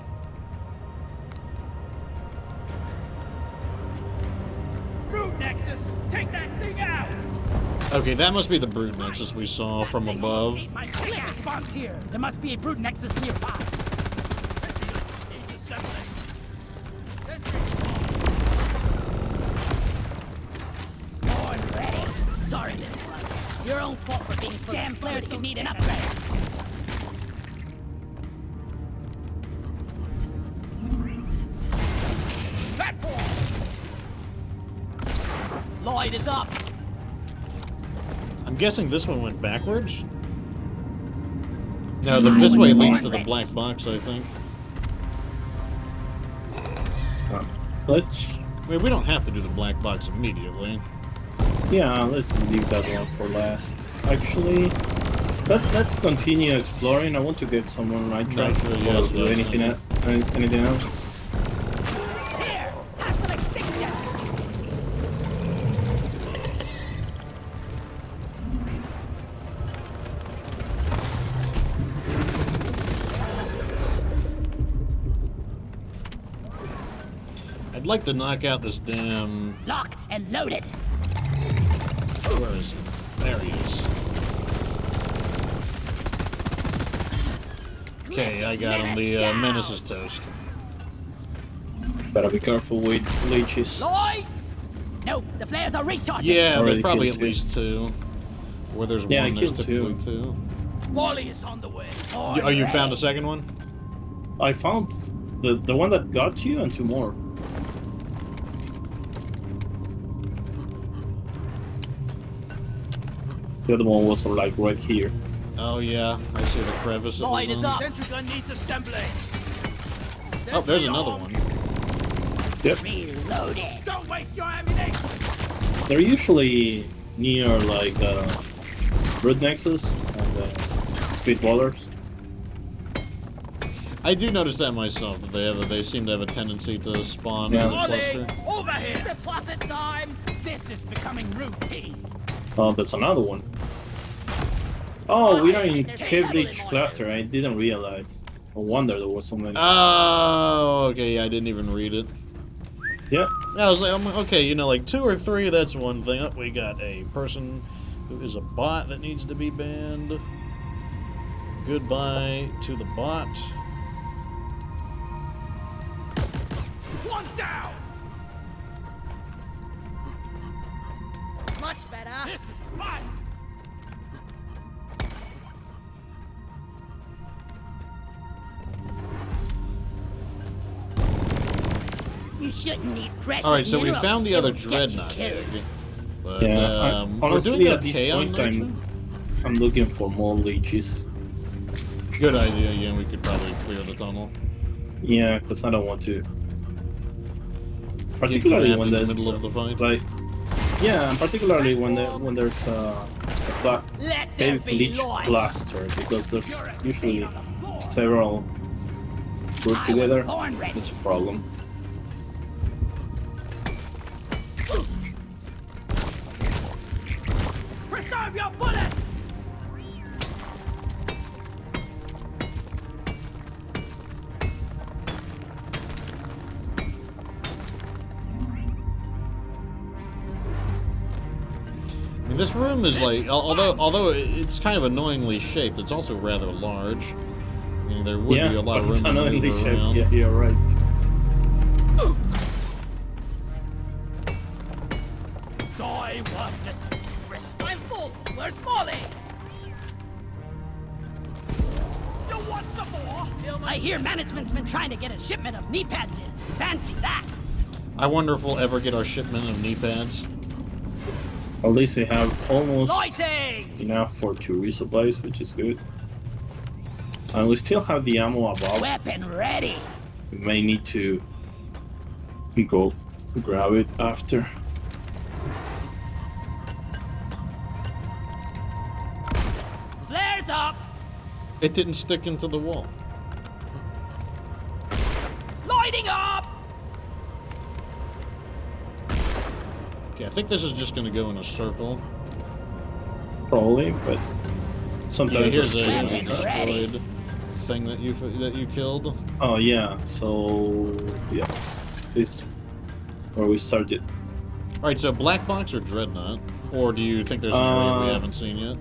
Root Nexus, take that thing out. Okay, that must be the brood nexus we saw from above. My clear response here. There must be a brood nexus nearby. Born ready. Sorry, little one. Your own fault for being full. Damn flares could need an upgrade. Light is up. I'm guessing this one went backwards? No, this way leads to the black box, I think. Let's I mean, we don't have to do the black box immediately. let's leave that one for last. Actually, let's continue exploring. I want to get some more nitro. Nitro, yes, or anything else. Here, have some extinction. I'd like to knock out this damn... Lock and loaded. Where is he? There he is. Okay, I got him. The menace is toast. Gotta be careful with leeches. Light. No, the flares are recharging. Yeah, Already there's probably killed at two. least 2. Where there's Yeah, I one, there's killed typically two. 2. Wally is on the way. Oh, you found a second one? I found the one that got you and 2 more. The other one was like right here. Oh yeah, I see the crevice. Light it was is on. up. Sentry gun needs assembling. Oh, there's another one. Yep. Reloaded. Don't waste your ammunition. They're usually near like root nexus and speedballers. I do notice that myself. That they seem to have a tendency to spawn Yeah. in a cluster. Over here. Deposit time. This is becoming routine. Oh, that's another one. Oh, we are in There's a Cave tunnel in Beach mine. cluster. I didn't realize. No wonder there was so many. Oh, okay, yeah, I didn't even read it. Yeah. Yeah, I was like, okay, you know, like 2 or 3, that's one thing. Oh, we got a person who is a bot that needs to be banned. Goodbye to the bot. One down. Much better. This is fun. You shouldn't need precious Alright, so we minerals. found the It'll other get you dreadnought killed. egg. But, Yeah. we're Honestly, doing at this okay on point, nitro. I'm looking for more leeches. Good idea, yeah, we could probably clear the tunnel. Yeah, because I don't want to. Get Particularly jammed when in the there's middle of the fight. like, yeah, and particularly when there's a Let there cave be bleach light. cluster, because there's You're a usually stain on the floor. several grouped I together. was born ready. It's a problem. Preserve your bullets. I mean, this room is like, although it's kind of annoyingly shaped, it's also rather large. I mean, there would be a lot of room it's to annoyingly maneuver shaped. around. Yeah, you're right. Die worthless. I'm full. Where's Molly? You want some more? I hear management's been trying to get a shipment of knee pads in. Fancy that. I wonder if we'll ever get our shipment of knee pads. At least we have almost Lighting. enough for 2 resupplies, which is good. And we still have the ammo above. Weapon ready. We may need to go grab it after. Flares up. It didn't stick into the wall. Lighting up. Okay, I think this is just gonna go in a circle. Probably, but Yeah, sometimes here's a Weapon ready. destroyed thing that you killed. Oh yeah, so yeah, this is where we started. All right, so black box or dreadnought, or do you think there's an area we haven't seen yet?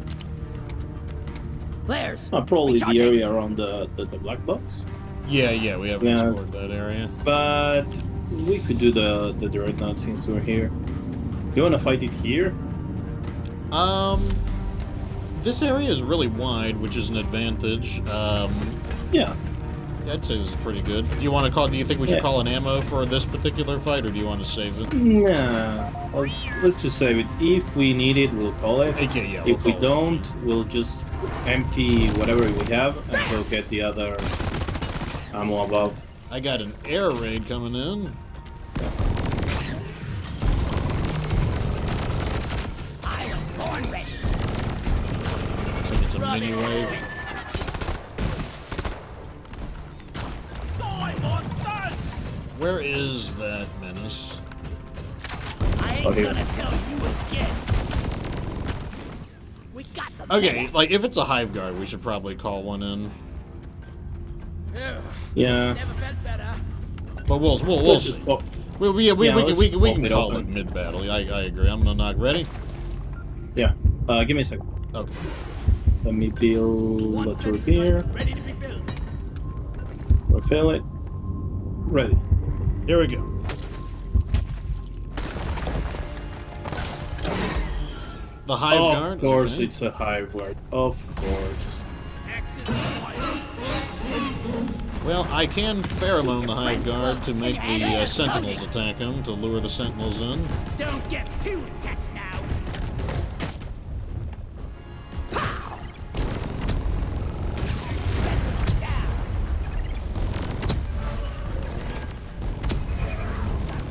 Flares. Probably the Recharging. area around the black box, Yeah, we haven't Yeah. explored that area. but we could do the dreadnought since we're here. You wanna fight it here? This area is really wide, which is an advantage. Yeah. I'd say this is pretty good. Do you want to call? Do you think we should Yeah. call an ammo for this particular fight, or do you want to save it? Nah. Well, let's just save it. If we need it, we'll call it. Okay, yeah. If we we'll call it. don't, we'll just empty whatever we have and go get the other ammo above. I got an air raid coming in. I was born ready. Looks like it's a mini wave. Die, monsters! Where is that menace? I ain't Oh, here. gonna tell you again. We got the Okay, menace. like if it's a hive guard, we should probably call one in. Yeah. Never felt better. But we'll Let's see. just pop. We Yeah, can let's just pop can it call open. it mid battle. I agree. I'm gonna knock. Ready? Yeah. Give me a second. Okay. Let me build a turret here. Ready to be built. Refill it. Ready. Here we go. The hive guard. Of course, okay. it's a hive guard. Of course. Axis fire. Well, I can pheromone the hive guard to make the sentinels attack him, to lure the sentinels in. Don't get too attached now. Pow! Down.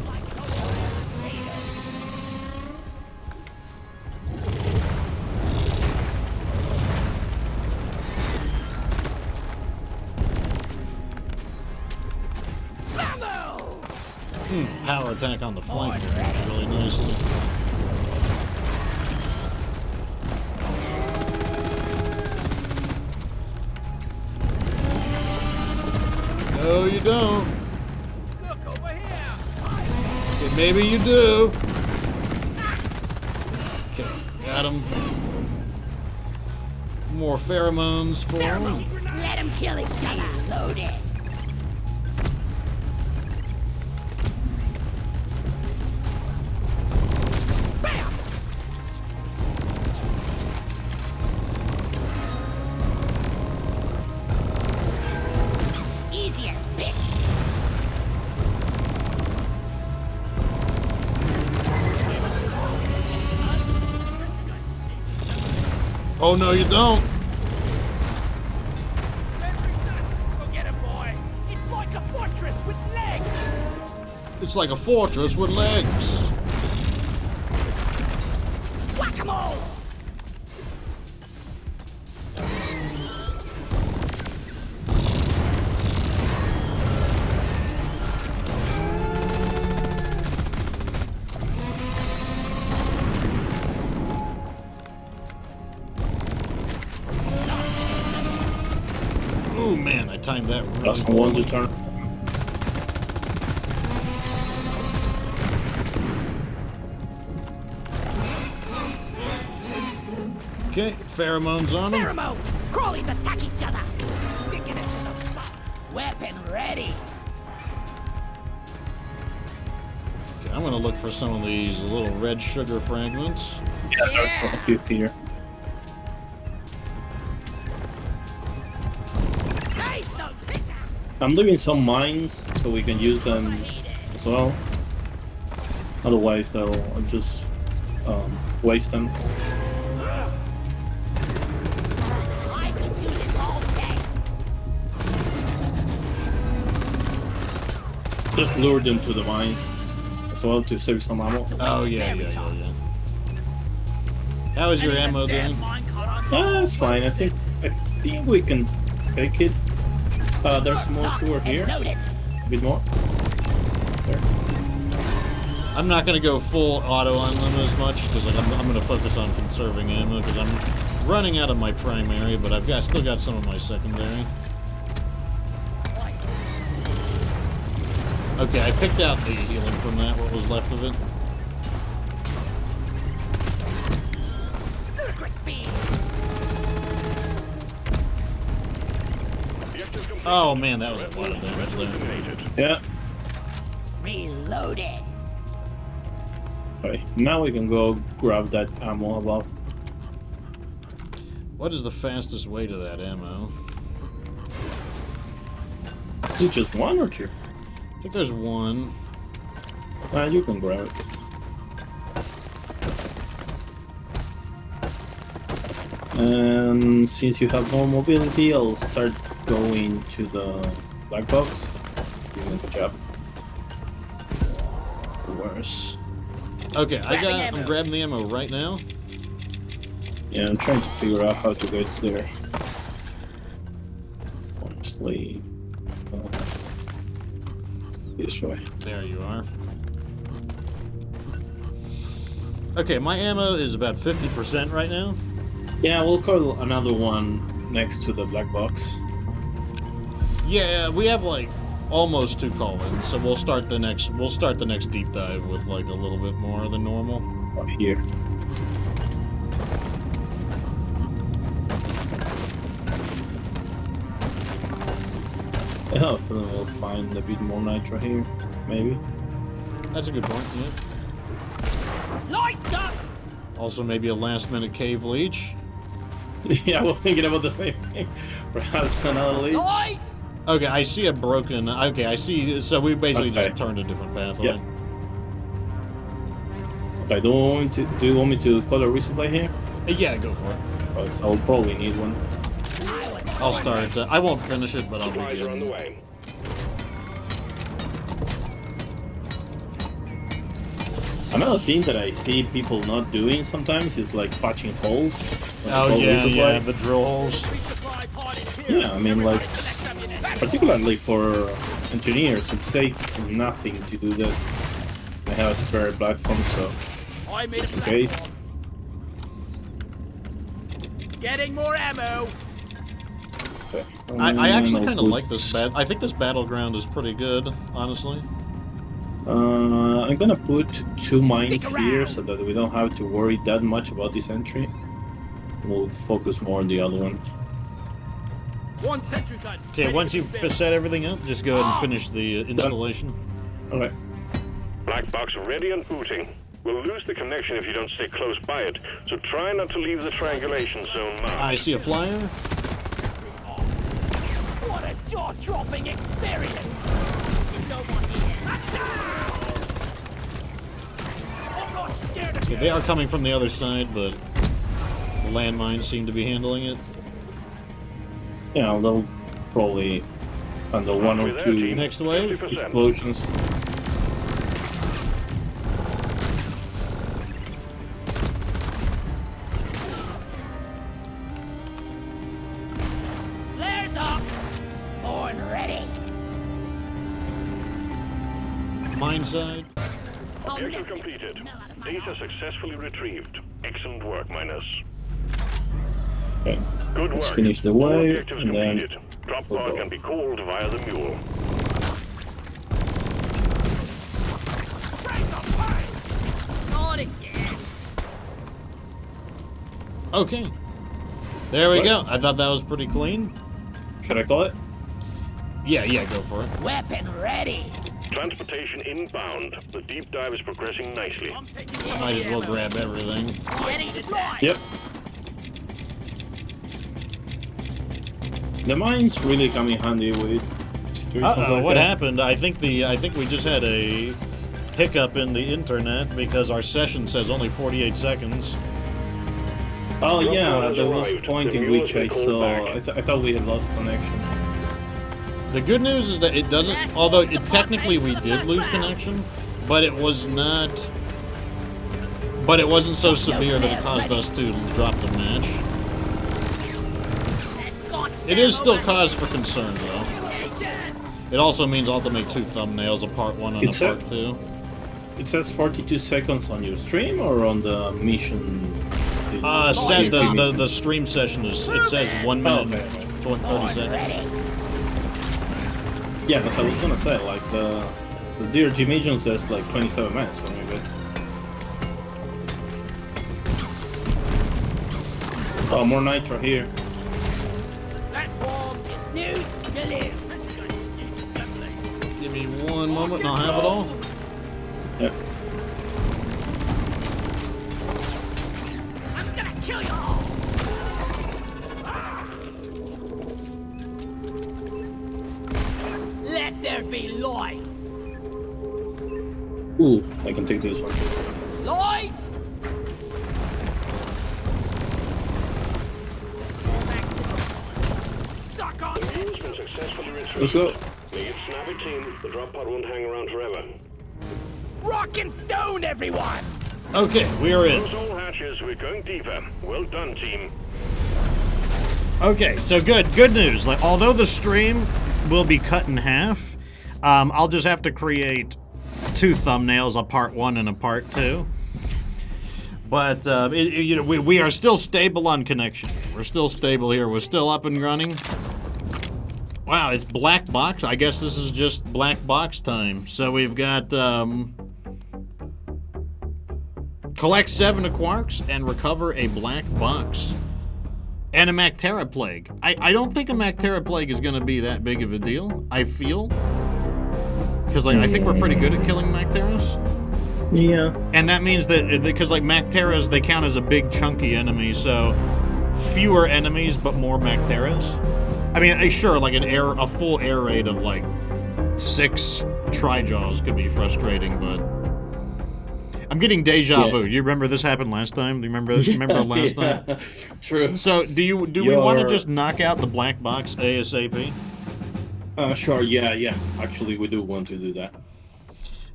Like an old lady. Bambo! Power attack on the flank there, really nicely. No, you don't. Look over here. Okay, maybe you do. Okay, got him. More pheromones for him. Let them kill each other. Load it. Easy as fish. Oh no, you don't. Go get him, boy. It's like a fortress with legs. It's like a fortress with legs. Whack-a-mole. Oh man, I timed that really Doesn't want to turn. Okay, pheromones on him. Pheromone. Crawlies attack each other. Sticking it to the spot. Weapon ready. Okay, I'm gonna look for some of these little red sugar fragments. Yeah, there's a few here. Taste the bitter. I'm leaving some mines so we can use them as well. Otherwise, they'll just waste them. I can do this all day. Just lure them to the mines as well to save some ammo. Oh yeah. How is your ammo doing? It's fine. I think we can take it. There's more toward here. Loaded. A bit more. There. I'm not gonna go full auto on them as much because like I'm gonna focus on conserving ammo because I'm running out of my primary, but still got some of my secondary. Okay, I picked out the healing from that. What was left of it? Ludicrous speed. Oh man, that was a lot of damage there. Yeah. Reloaded. Okay. Now we can go grab that ammo above. What is the fastest way to that ammo? Is it just one or two? I think there's one. You can grab it. And since you have more mobility, I'll start going to the black box. Doing a good job. Where's... Okay, Grabbing I'm ammo. grabbing the ammo right now. Yeah, I'm trying to figure out how to get there. Honestly, this way. There you are. Okay, my ammo is about 50% right now. Yeah, we'll call another one next to the black box. Yeah, we have like almost 2 call-ins, so we'll start the next deep dive with like a little bit more than normal. Up here. Yeah, hopefully we'll find a bit more nitro here, maybe. That's a good point. Yeah. Lights up. Also, maybe a last-minute cave leech. Yeah, we're thinking about the same thing. Perhaps another lead. Light. Okay, I see a broken. Okay, I see. So we basically Okay. just turned a different pathway. Yep. Okay, do you want me to call a resupply here? Yeah, go for it. Because I'll probably need one. I'll start. I won't finish it, but I'll Supplies are on the begin. way. Another thing that I see people not doing sometimes is like patching holes. Oh Hole yeah, resupply. yeah, the drill holes. Resupply pod in here. Yeah, I mean, like, particularly for engineers, it takes nothing to do that. I have a spare platform, so I missed just in that case. one. Getting more ammo. Okay. I actually I'll kind of put- like this I think this battleground is pretty good, honestly. I'm gonna put 2 mines Stick here around. so that we don't have to worry that much about this entry. We'll focus more on the other one. One sentry gun. Okay, ready once to you've fit. set everything up, just go ahead and finish the installation. Okay. Black box ready and booting. We'll lose the connection if you don't stay close by it, so try not to leave the triangulation zone marked. I see a flyer. What a jaw-dropping experience! It's over here. I'm not scared of Okay, you. they are coming from the other side, but the landmines seem to be handling it. Yeah, they'll probably handle 1 or Halfway there, 2 team. Next wave. 50%. explosions. Flares up. Born ready. Mine side. Objective completed. Data successfully retrieved. Excellent work, Minus. Okay. Good work. Let's finish the All wave, objectives and then completed. Drop we'll pod go. can be called via the mule. Not again. Okay. There we What? go. I thought that was pretty clean. Should I call it? Yeah, go for it. Weapon ready. Transportation inbound. The deep dive is progressing nicely. I'm taking some Might of as the well ammo. grab everything. Getting supplies. Yep. The mines really come in handy with situations Uh-oh, like what that. happened? I think we just had a hiccup in the internet because our session says only 48 seconds. Oh Drop yeah, pod has there was a arrived. point The in mule which has I been called saw. back. I thought we had lost connection. The good news is that it doesn't, although it technically we did lose connection, but it was not, but it wasn't so severe that it caused us to drop the match. It is still cause for concern though. It also means I'll have to make 2 thumbnails, a part 1 and It's a a- part 2. It says 42 seconds on your stream or on the mission? Said the stream session is, it says 1 minute okay. and 30 seconds. Yeah, because I was gonna say like the DRG mission says like 27 minutes for me, but. Oh, more nitro here. Platform, you snooze, you live. Give me 1 moment and I'll have it all. Yep. I'm gonna kill you all. Let there be light. Ooh, I can take this one. Light. Suck on The mule's been successfully retrieved. Let's go. Make it snappy, team. The drop pod won't hang around forever. rock and stone, everyone. Okay, we are in. Close all hatches. We're going deeper. Well done, team. Okay, so good news. Like, although the stream will be cut in half, I'll just have to create 2 thumbnails, a part 1 and a part 2. But you know, we are still stable on connection. We're still stable here. We're still up and running. Wow, it's black box. I guess this is just black box time. So we've got collect 7 quarks and recover a black box. And a Mactera plague. I don't think a Mactera plague is going to be that big of a deal, I feel. Because like, I think we're pretty good at killing Macteras. Yeah. And that means that, because like Macteras, they count as a big chunky enemy, so fewer enemies, but more Macteras. I mean, sure, like a full air raid of like 6 Trijaws could be frustrating, but I'm getting deja vu. Do you remember this happened last time? Do you remember last time? True. So do we want to just knock out the black box ASAP? Sure. Yeah. Actually, we do want to do that.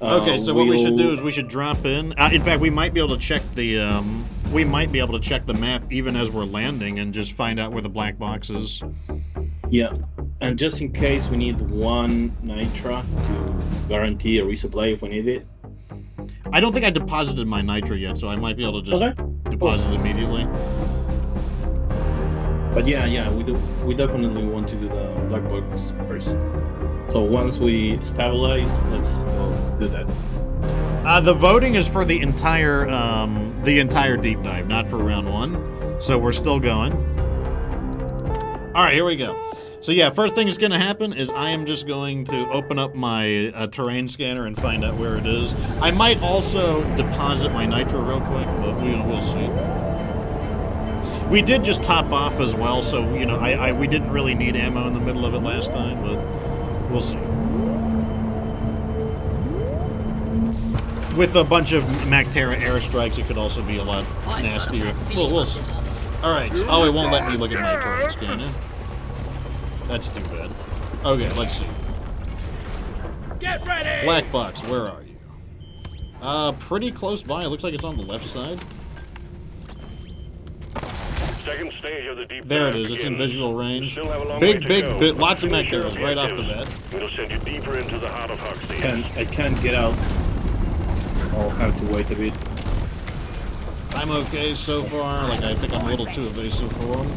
Okay, so what we should do is we should drop in. In fact, we might be able to check the map even as we're landing and just find out where the black box is. Yeah, and just in case we need 1 nitra to guarantee a resupply if we need it. I don't think I deposited my nitra yet, so I might be able to just Okay. deposit it immediately. But yeah, we definitely want to do the black box first. So once we stabilize, let's do that. The voting is for the entire deep dive, not for round 1. So we're still going. All right, here we go. So yeah, first thing that's going to happen is I am just going to open up my terrain scanner and find out where it is. I might also deposit my nitro real quick, but we'll see. We did just top off as well, so you know we didn't really need ammo in the middle of it last time, but we'll see. With a bunch of Mactera airstrikes, it could also be a lot nastier. We'll see. All right. So, oh, it won't let me look at my terrain scanner. That's too bad. Okay, let's see. Get ready! Black box, where are you? Pretty close by. It looks like it's on the left side. Second stage of the deep There dive it is. It's in begins. visual range. Still have a long way Big, to big, go. bit. Lots of Finish your Macteras right off the bat. objectives. We'll send you deeper into the heart of Hoxxes. I can't get out. I'll have to wait a bit. I'm okay so far. Like, I think I'm a little too evasive for them.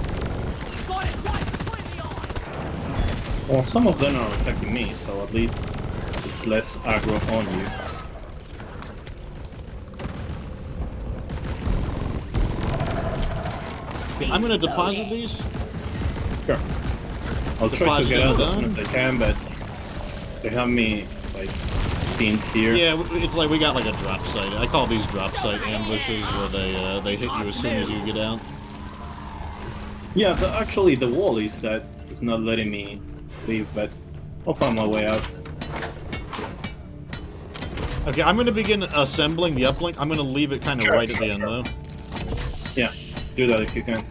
Got it right between the eyes! Well, some of them are attacking me, so at least it's less aggro on you. Okay, I'm gonna deposit these. Sure. I'll try to Deposit get out them as soon as I can, but they have me like pinned here. Yeah, it's like we got like a drop site. I call these drop site ambushes where they hit you as soon as you get out. Yeah, actually the wall is that it's not letting me leave, but I'll find my way out. Okay, I'm gonna begin assembling the uplink. I'm gonna leave it kind of right at the end though. Yeah, do that if you can.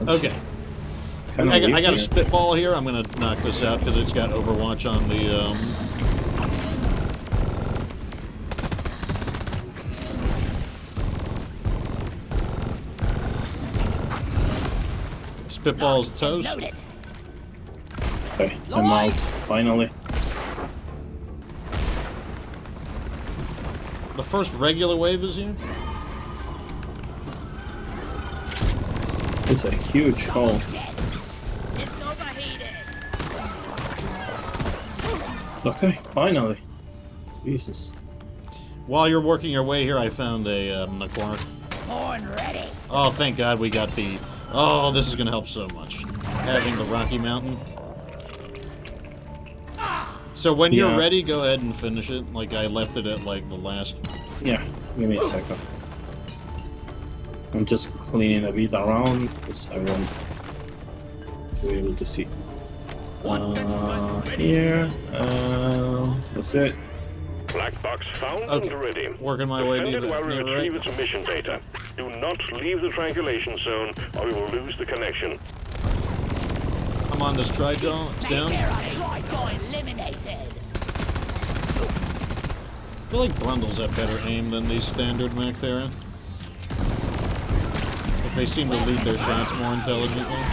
Okay. Kinda I weak got a here. spitball here. I'm gonna knock this out because it's got Overwatch on the. Spitball's toast. Noted. Okay, I'm out, finally. The first regular wave is here. It's a huge hole. It's overheated. Okay, finally. Jesus. While you're working your way here, I found a Naquark. Horn ready. Oh, thank God we got the. Oh, this is gonna help so much. Having the Rocky Mountain. So when you're Yeah. ready, go ahead and finish it. Like I left it at like the last. Yeah, give me a second. I'm just cleaning a bit around because I want to be able to see. Here, that's it. Black box found Okay. and ready. Working my way Defend to it the while we near retrieve right. its mission data. Do not leave the triangulation zone, or we will lose the connection. I'm on this tri-jaw. It's down. There are Triton eliminated. I feel like Brundles have better aim than these standard Mactera. Like they seem to lead their shots more intelligently.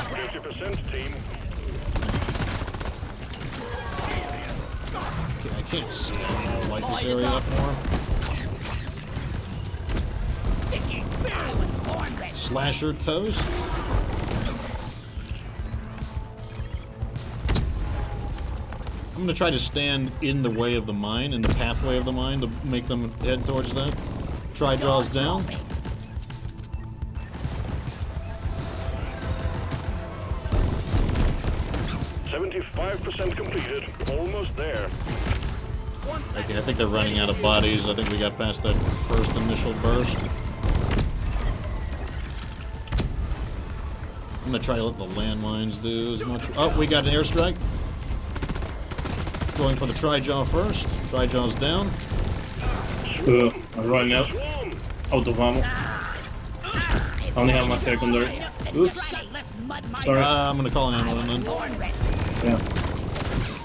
50% team. Okay, I can't see. I need to light this area up more. Slasher toast. I'm gonna try to stand in the way of the mine, in the pathway of the mine, to make them head towards that. Try draws down. %75 completed. Almost there. Okay, I think they're running out of bodies. I think we got past that first initial burst. I'm gonna try to let the landmines do as much. Oh, we got an airstrike. Going for the tri-jaw first. Tri-jaw's down. I'm running out of ammo. I only have my secondary. Oops. Sorry. I'm gonna call an ambulance then. Yeah.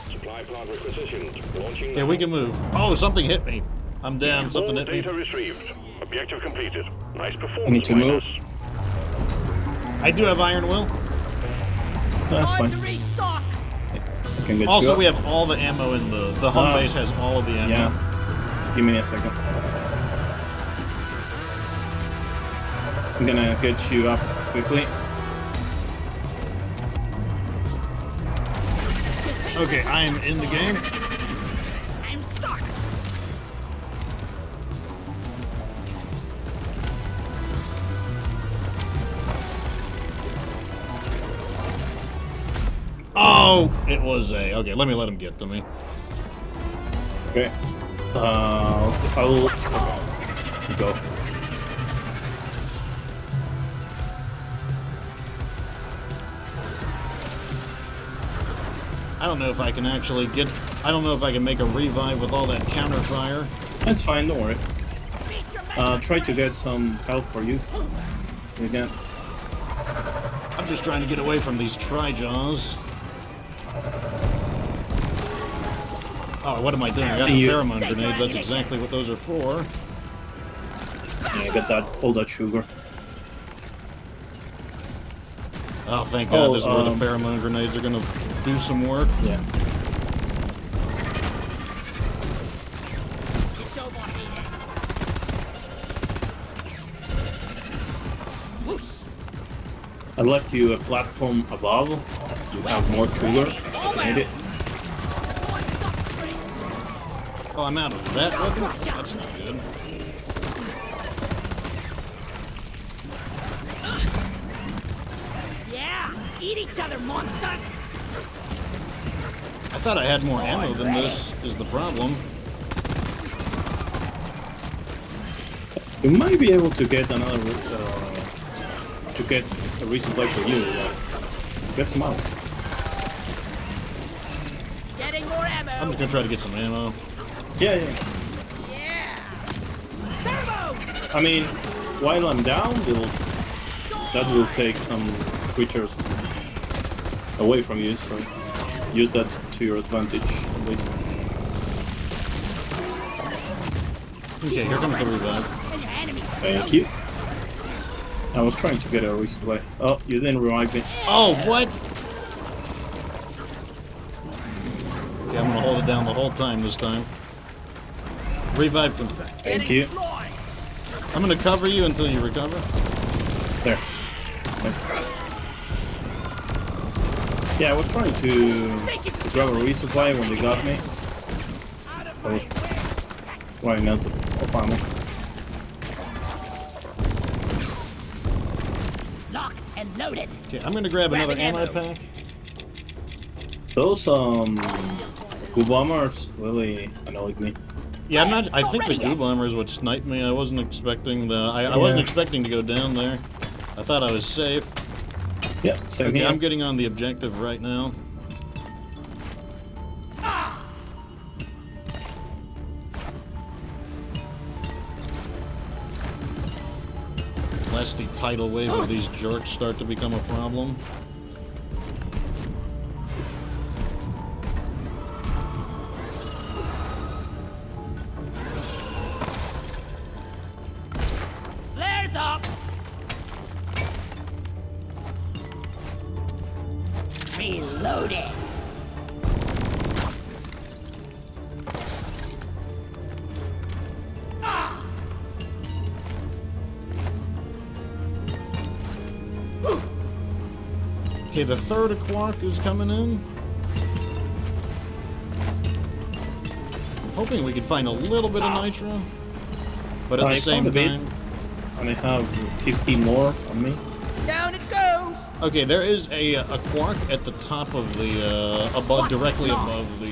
Supply plant requisitioned. Launching Okay, now. we can move. Oh, something hit me. I'm down. Something All hit me. data retrieved. Objective completed. Nice performance. I need to move. Minus. I do have Iron Will. That's Time to fine. restock. I can get you Also, up. we have all the ammo in the home base has all of the ammo. Yeah. Give me a second. I'm gonna get you up quickly. Okay, I am in the game. I'm stuck. Oh, it was a. Okay, let him get to me. Okay. I'll go. I don't know if I can actually get. I don't know if I can make a revive with all that counter fire. That's fine, don't worry. Try to get some help for you. Again. I'm just trying to get away from these tri-jaws. Oh, what am I doing? I got the pheromone grenades. That's exactly what those are for. Yeah, get that, all that sugar. Oh, thank God, this is where the pheromone grenades are gonna do some work. Yeah. It's overheated. Whoosh. I left you a platform above. You have more sugar. If you need it. Oh, I'm out of that weapon? That's not good. Yeah, eat each other, monsters. I thought I had more ammo than this, is the problem. You might be able to get another to get a resupply for you. Get some out. Getting more ammo. I'm just gonna try to get some ammo. Yeah. Yeah. Turbo. I mean, while I'm down, that will take some creatures away from you. So use that to your advantage, at least. Okay, here comes the revive. And your enemy. Thank you. I was trying to get a resupply. Oh, you didn't revive me. Oh, what? Okay, I'm gonna hold it down the whole time this time. Revive him. Thank you. I'm gonna cover you until you recover. There. Yeah, I was trying to grab a resupply when they got me. I was running out of ammo. Locked and loaded. Okay, I'm gonna grab another ammo pack. Those goo bombers really annoyed me. Yeah, I think the goo bombers would snipe me. I wasn't expecting I wasn't expecting to go down there. I thought I was safe. Yeah, same Okay, here. I'm getting on the objective right now. Lest the tidal wave of these jerks start to become a problem. Flares up. Reloaded. Okay, the third quark is coming in. I'm hoping we could find a little bit of nitro, but at the I same found a bit. time, And I have 50 more on me. Down it goes. okay, there is a quark at the top of the above, directly above the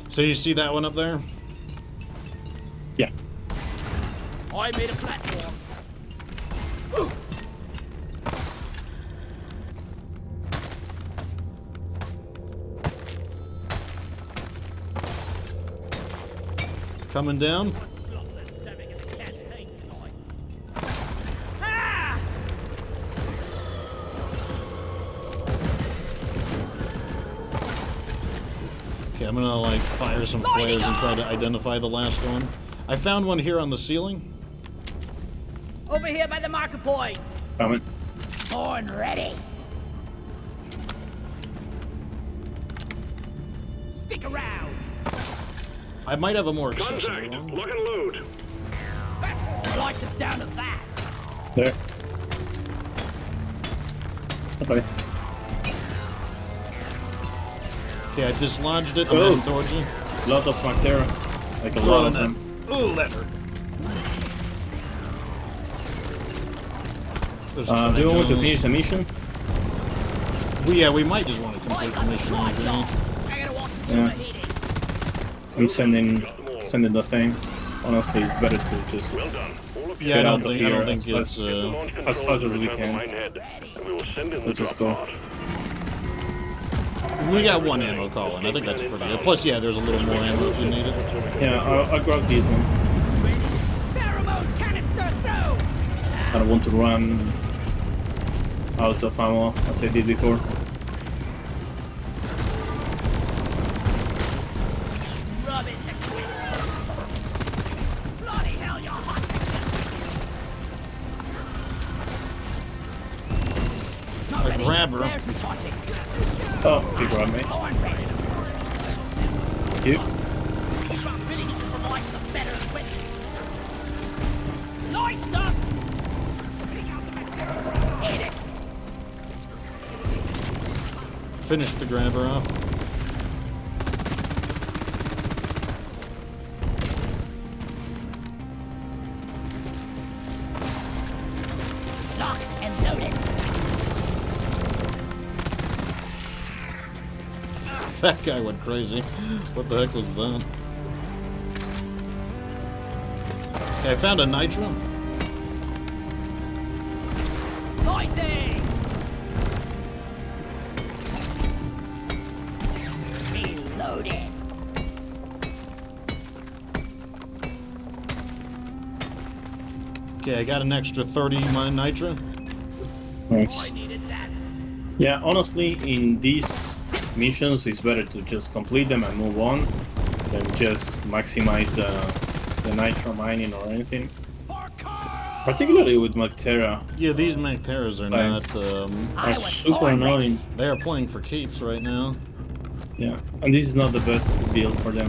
So you see that one up there? Yeah. I made a platform. Coming down. Ah! I'm gonna like fire some flares and try to identify the last one. I found one here on the ceiling. Over here by the marker point. Coming. Born ready. Stick around. I might have a more accessible Contact! one. Lock and load! I like the sound of that. There. Okay. Okay, I dislodged it. I'm Oh. heading towards you. Lot of Mactera. Like a lot of them. Ooh, lever. There's Do you want to triangles. finish the mission? Yeah, we might just want to I complete the got the mission. try maybe. job. I gotta watch the Yeah. heating. I'm sending the thing. Honestly, it's better to just Well done. All of you Yeah, I Get don't out of think here it's. get the launch as controls fast as and we return can. to Minehead, and we will send in the Let's just drop go. pod. We got one ammo calling. I think that's pretty good. Plus, yeah, there's a little more ammo if you need it. Yeah, I'll grab this one. Pheromone canister through. I don't want to run out of ammo as I did before. Rubbish equipment. Bloody hell, you're hot. Not A ready. grabber. There's recharging. Oh, he grabbed me. Born ready. Thank you. But really need to provide some better equipment. Lights up. Eat it. Finish the grabber off. Lock and load it. That guy went crazy. What the heck was that? Okay, I found a nitro. Lighting. Reload it. Okay, I got an extra 30 nitro. Nice. Needed that. Yeah, honestly, in these missions, it's better to just complete them and move on than just maximize the nitro mining or anything. Particularly with Mactera, Yeah, these Macteras are Right. not. are was super born ready. annoying. They are playing for keeps right now. Yeah, and this is not the best build for them.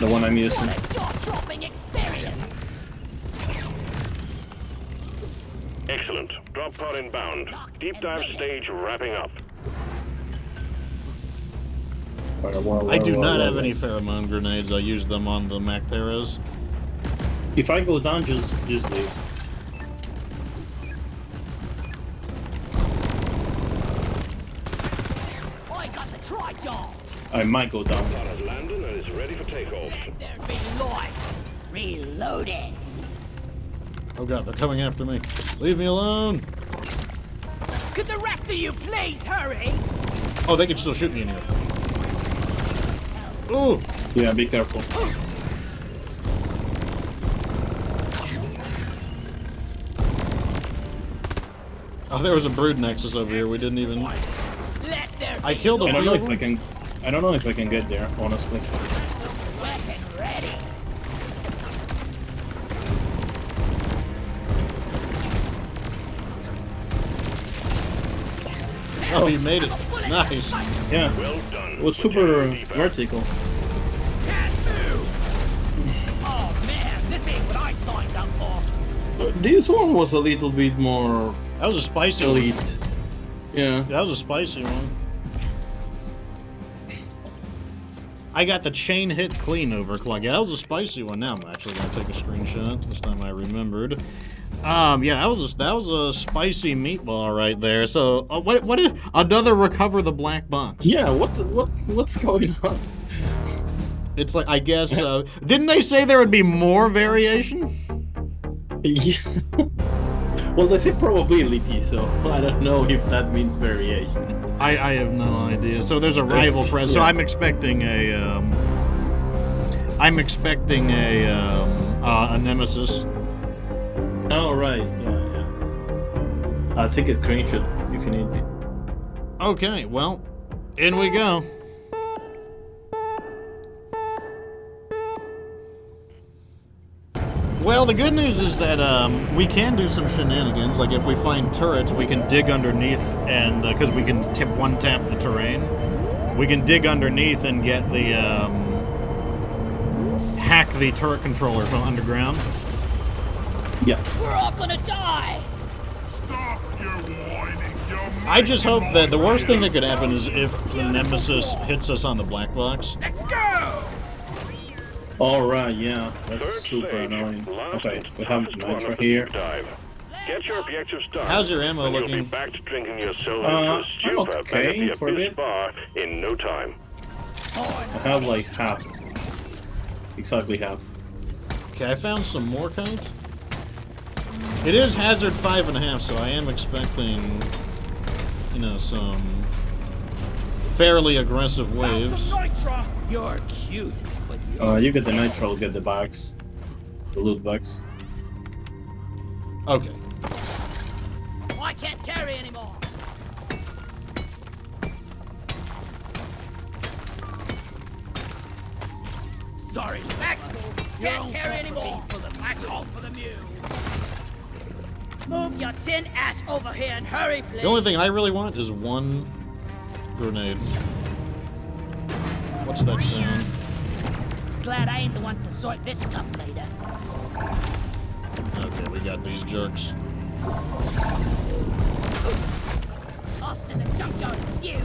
The one I'm using. What a jaw-dropping experience. Excellent. Drop pod inbound. Deep dive stage wrapping up. I do not have any pheromone grenades. I use them on the Macteras. If I go down, just leave. I got the try job. I might go down. Pod has landed and is ready for takeoff. There be light. Reload it. Oh god, they're coming after me. Leave me alone. Could the rest of you please hurry? Oh, they can still shoot me in here. Ooh. Yeah, be careful. Oh, there was a brood nexus over here. We didn't even. Let there I be killed a I don't know few if of I them. can. I don't know if I can get there, honestly. weapon ready. Oh, you made it. Nice. Yeah, Well done. it was super vertical. Can't move. Oh man, this ain't what I signed up for. This one was a little bit more That was a spicy one. elite. Yeah. That was a spicy one. I got the chain hit clean overclock. Yeah, that was a spicy one. Now I'm actually gonna take a screenshot. This time I remembered. Yeah, that was a spicy meatball right there. So what is another recover the black box? Yeah. What's going on? It's like I guess didn't they say there would be more variation? Yeah. Well, they say probability, so I don't know if that means variation. I have no idea. So there's a rival press. So Yeah. I'm expecting a nemesis. Oh right. Yeah. I'll take a screenshot if you need me. Okay, well, in we go. Well, the good news is that we can do some shenanigans. Like if we find turrets, we can dig underneath, and because we can one-tap the terrain, we can dig underneath and get the hack the turret controller from underground. Yeah. We're all gonna die! Stop your whining, I just hope that the worst thing that could happen is if the Nemesis hits us on the black box. Let's go! Alright, yeah. That's Third super stage, annoying. last Okay, and we have toughest one nitro of the here. deep dive. Get your objectives done. How's your ammo and you'll be looking? back to drinking yourself I'm into a stupor back okay at the for a Abyss bit. Bar in no time. I have like half. Exactly half. Okay, I found some more kites. It is hazard 5.5, so I am expecting, you know, some fairly aggressive waves. You're cute, but You get the nitro, get the bags. The loot bags. Okay. I can't carry anymore. Sorry, Max. Can't carry anymore. For the black hole for the mule. Move your tin ass over here and hurry, please. The only thing I really want is one grenade. What's that sound? Glad I ain't the one to sort this stuff later. Okay, we got these jerks. Off to the junkyard with you.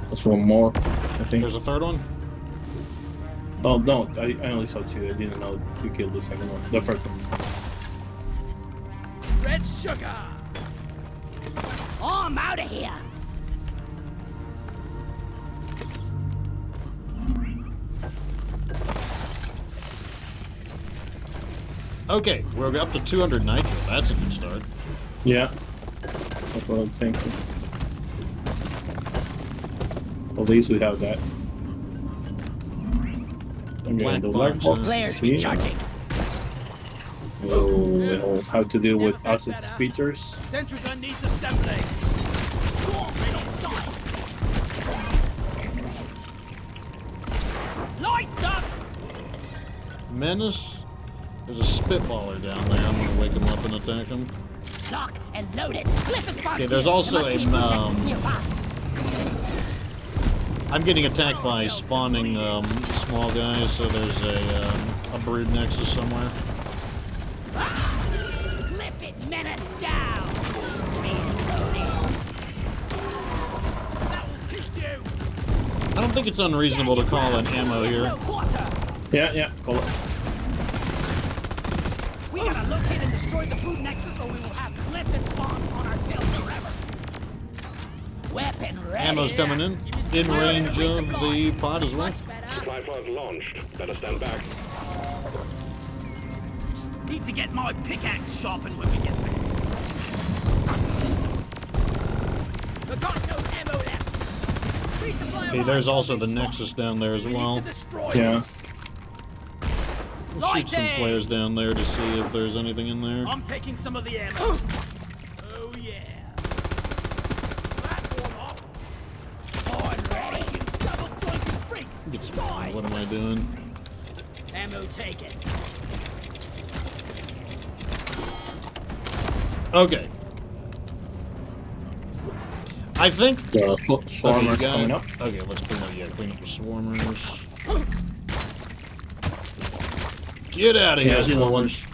There's one more, I think. There's a third one? Oh, no, I only saw two. I didn't know we killed the second one. The first one. Red sugar. Oh, I'm out of here. Okay, we're up to 200 nitro. That's a good start. Yeah. That's what I'm thinking. At least we have that. I'm getting the black boxes. box Flares here. recharging. We'll have to deal with acid speeders. Sentry gun needs assembly. Go on, right on side. Lights up. Menace? There's a spitballer down there. I'm gonna wake him up and attack him. Lock and load it. Okay, there's also a, I'm getting attacked by spawning small guys, so there's a brood nexus somewhere. Lift it, menace down. Reloading. That will teach you. I don't think it's unreasonable to call an ammo here. Quarter. Yeah, call it. We gotta locate and destroy the food nexus, or we will have cliff and spawn on our tail forever. Weapon ready. Ammo's coming in range of the pod as well. Much better. Supply pod launched. Better stand back. Need to get my pickaxe sharpened when we get there. I got no ammo left. Resupply Okay, there's also the nexus down there as well. Yeah. We'll shoot some flares down there to see if there's anything in there. I'm taking some of the ammo. Oh yeah. Platform up. On ready, you double jointed freaks. Get some ammo. What am I doing? Ammo taken. Okay. I think The okay, swarmers you got coming it. up. Okay, let's clean up. Yeah, clean up the swarmers. Get out of Yeah, here, I didn't want- swarmers!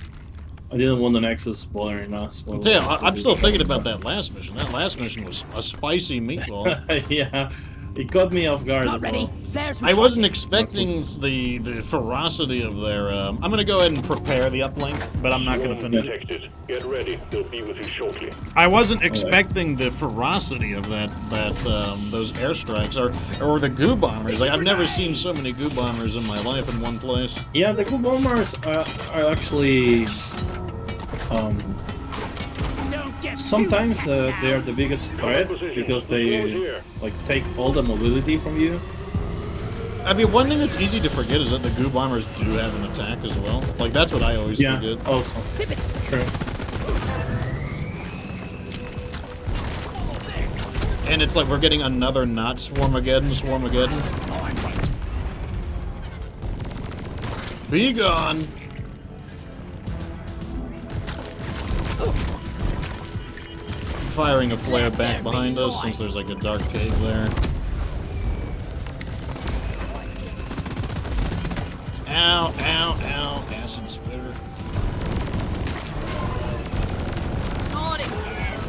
I didn't want the Nexus bothering us. Well, Damn, I'm still thinking about that last mission. That last mission was a spicy meatball. Yeah, it caught me off guard Not as ready. well. There's I wasn't expecting the ferocity of their. I'm gonna go ahead and prepare the uplink, but I'm not gonna Swarm finish it. detected. Get ready. They'll be with you shortly. I wasn't expecting the ferocity of those airstrikes or the goo bombers. Like I've never seen so many goo bombers in my life in one place. Yeah, the Goo Bombers are actually Don't get sometimes they are the biggest threat because they like take all the mobility from you. I mean, one thing that's easy to forget is that the goo bombers do have an attack as well. Like that's what I always Yeah, forget. also true. And it's like we're getting another not Swarmageddon. Be gone. Firing a flare back behind us since there's like a dark cave there. Ow, ow, ow. Acid spitter. Not again.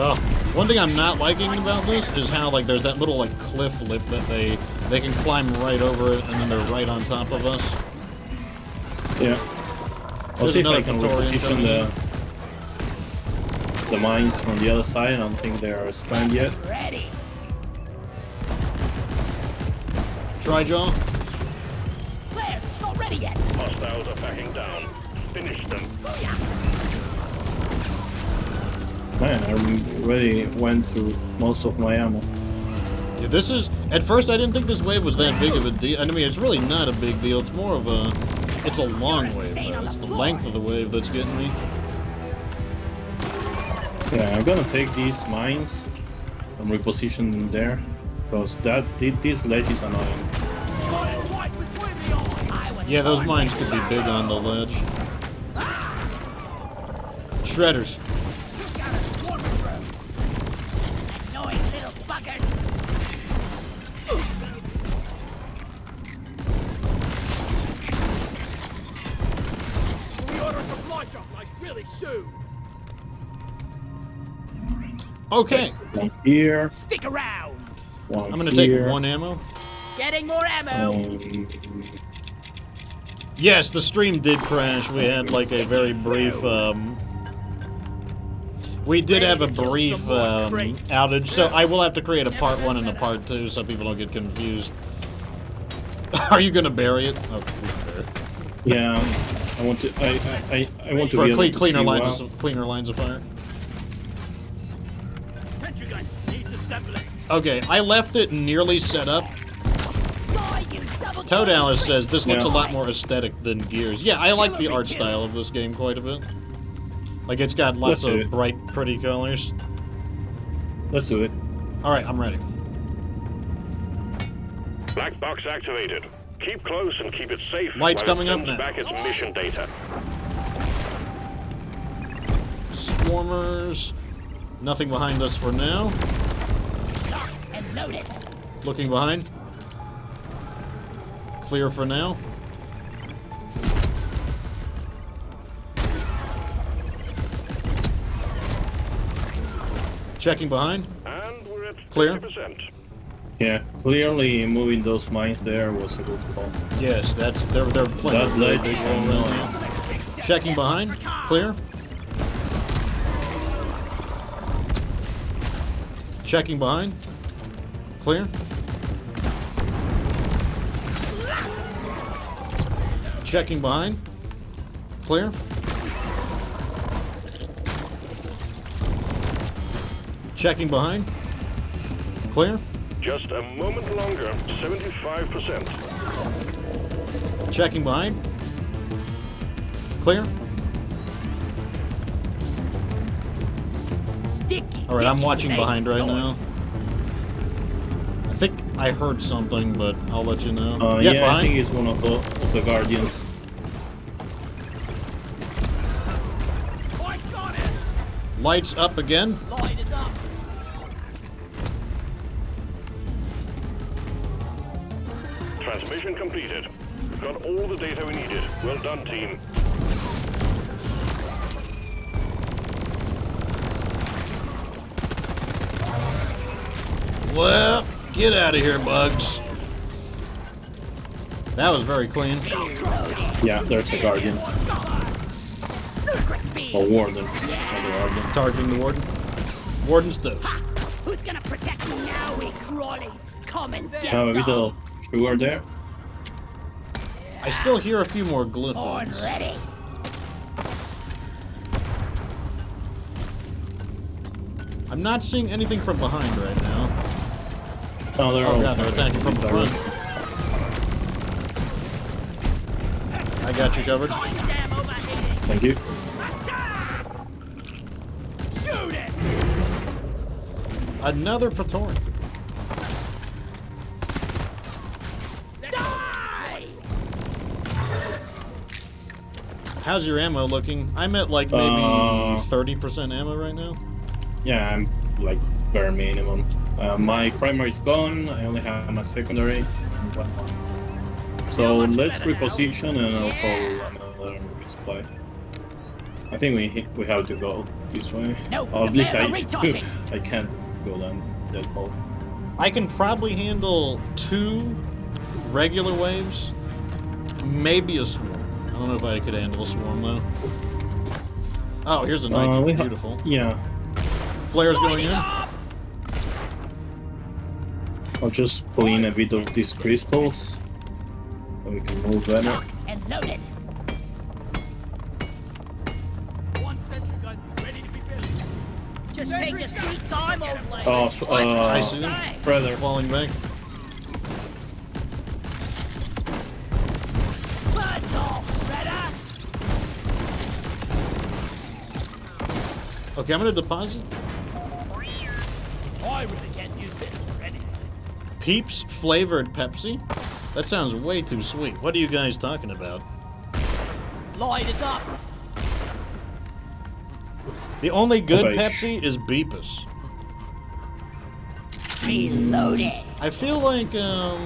Oh, one thing I'm not liking about this is how like there's that little like cliff lip that they can climb right over it and then they're right on top of us. Yeah. I'll There's see if I another can Praetorian reposition coming the mines from the other side. I don't think they are spawned yet. Ready. Try jaw. Flares, not ready yet. Hostiles are backing down. Finish them. Man, I already went through most of my ammo. Yeah, this is at first I didn't think this wave was that big of a deal. I mean, it's really not a big deal. It's more of a it's a long wave though. It's the length of the wave that's getting me. Yeah, I'm gonna take these mines and reposition them there. Because this ledge is annoying. Yeah, those mines could be big on the ledge. Shredders. Annoying little buggers. We order a supply drop like really soon. Okay, One here, Stick around. one I'm gonna here. take one ammo. Getting more ammo. Yes, the stream did crash. We had like a very brief we did have a brief outage, so I will have to create a part 1 and a part 2 so people don't get confused. Are you gonna bury it? Oh, okay. Yeah, I want to. I want to For be able to cleaner see lines well. of cleaner lines of fire. Entry gun needs assembly. Okay, I left it nearly set up. Die, you double Toad Alice says this looks a Yeah. lot more aesthetic than Gears. Yeah, I like the art style of this game quite a bit. Like it's got lots Let's do of it. bright, pretty colors. Let's do it. All right, I'm ready. Black box activated. Keep close and keep it safe. Lights while coming it up sends now. back its mission data. Swarmers. Nothing behind us for now. and loaded. Looking behind. Clear for now. Checking behind. And we're at Clear. 50%. Yeah, clearly moving those mines there was a good call. Yes, they're playing That a very ledge big is role annoying. now. Checking behind. Clear. Checking behind. Clear. Checking behind. Clear. Checking behind. Clear. Just a moment longer. 75%. Checking behind. Clear. Sticky. Alright, I'm sticky watching today. behind right Go on. now. I think I heard something, but I'll let you know. Yeah, I behind. think it's one of the guardians. I got it. Lights up again. Light is up. Transmission completed. We've got all the data we needed. Well done, team. Well, get out of here, bugs. That was very clean. Yeah, there's a guardian. Ludicrous speed. A warden. Not a guardian. Targeting the warden. Warden's toast. Who's gonna protect me now, we crawlies? Come and get Have a some. little sugar there. I still hear a few more On glyphs. ready. I'm not seeing anything from behind right now. Oh, they're Oh all god, they're attacking from the front. I got you covered. Damn overheating. Thank you. Shoot it. Another Praetorian. Die! How's your ammo looking? I'm at like maybe 30% ammo right now. Yeah, I'm like bare minimum. My primary's gone. I only have my secondary. So let's reposition and I'll call another resupply. I think we have to go this way. No, At least the flares are recharging. I can't go down that hole. I can probably handle 2 regular waves, maybe a swarm. I don't know if I could handle a swarm though. Oh, here's a nitro. Beautiful. Yeah. Flares going in. I'll just pull in a bit of these crystals, and we can move better. And loaded. One sentry gun ready to be built. Just take your sweet time, old lady. Oh, I see them. Predator. Falling back. Buzz off, Redder. Okay, I'm gonna deposit. I really can't use this already. Peeps flavored Pepsi? That sounds way too sweet. What are you guys talking about? Light is up. The only good Okay. Pepsi is Beepus. Reloaded. I feel like, I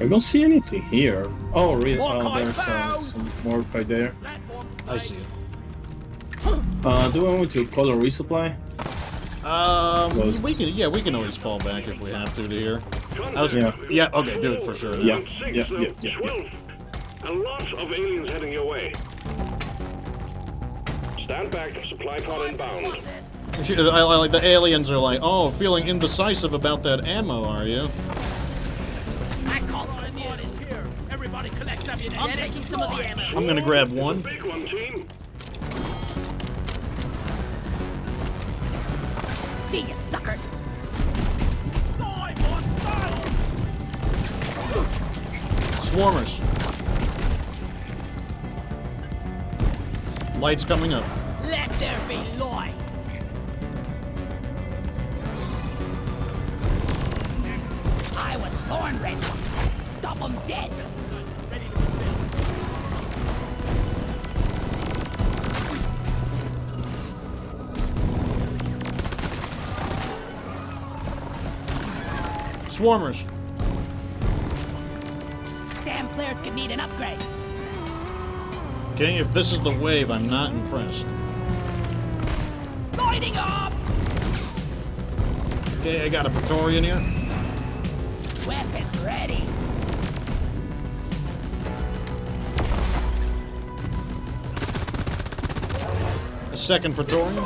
don't see anything here. Oh, really? More Oh, cars there's found! some more right there. Platforms I see it. Do I want to call a resupply? Closed. We can always fall back if we have to here. I was, Yeah. yeah, okay, do it for sure. Yeah. Six, 12. A lot of aliens heading your way. Stand back, supply pod inbound. I like the aliens are like, oh, feeling indecisive about that ammo, are you? I call One is here. Everybody collect ammunition. I'm taking some of the ammo. I'm gonna grab one. Big one, team. See you, sucker. Die, boy, die! Swarmers. Lights coming up. Let there be light. I was born ready. Stop them dead. Ready to be built. Swarmers. Damn flares could need an upgrade. Okay, if this is the wave, I'm not impressed. Lighting up. Okay, I got a Praetorian here. Weapon ready. A second Praetorian. It's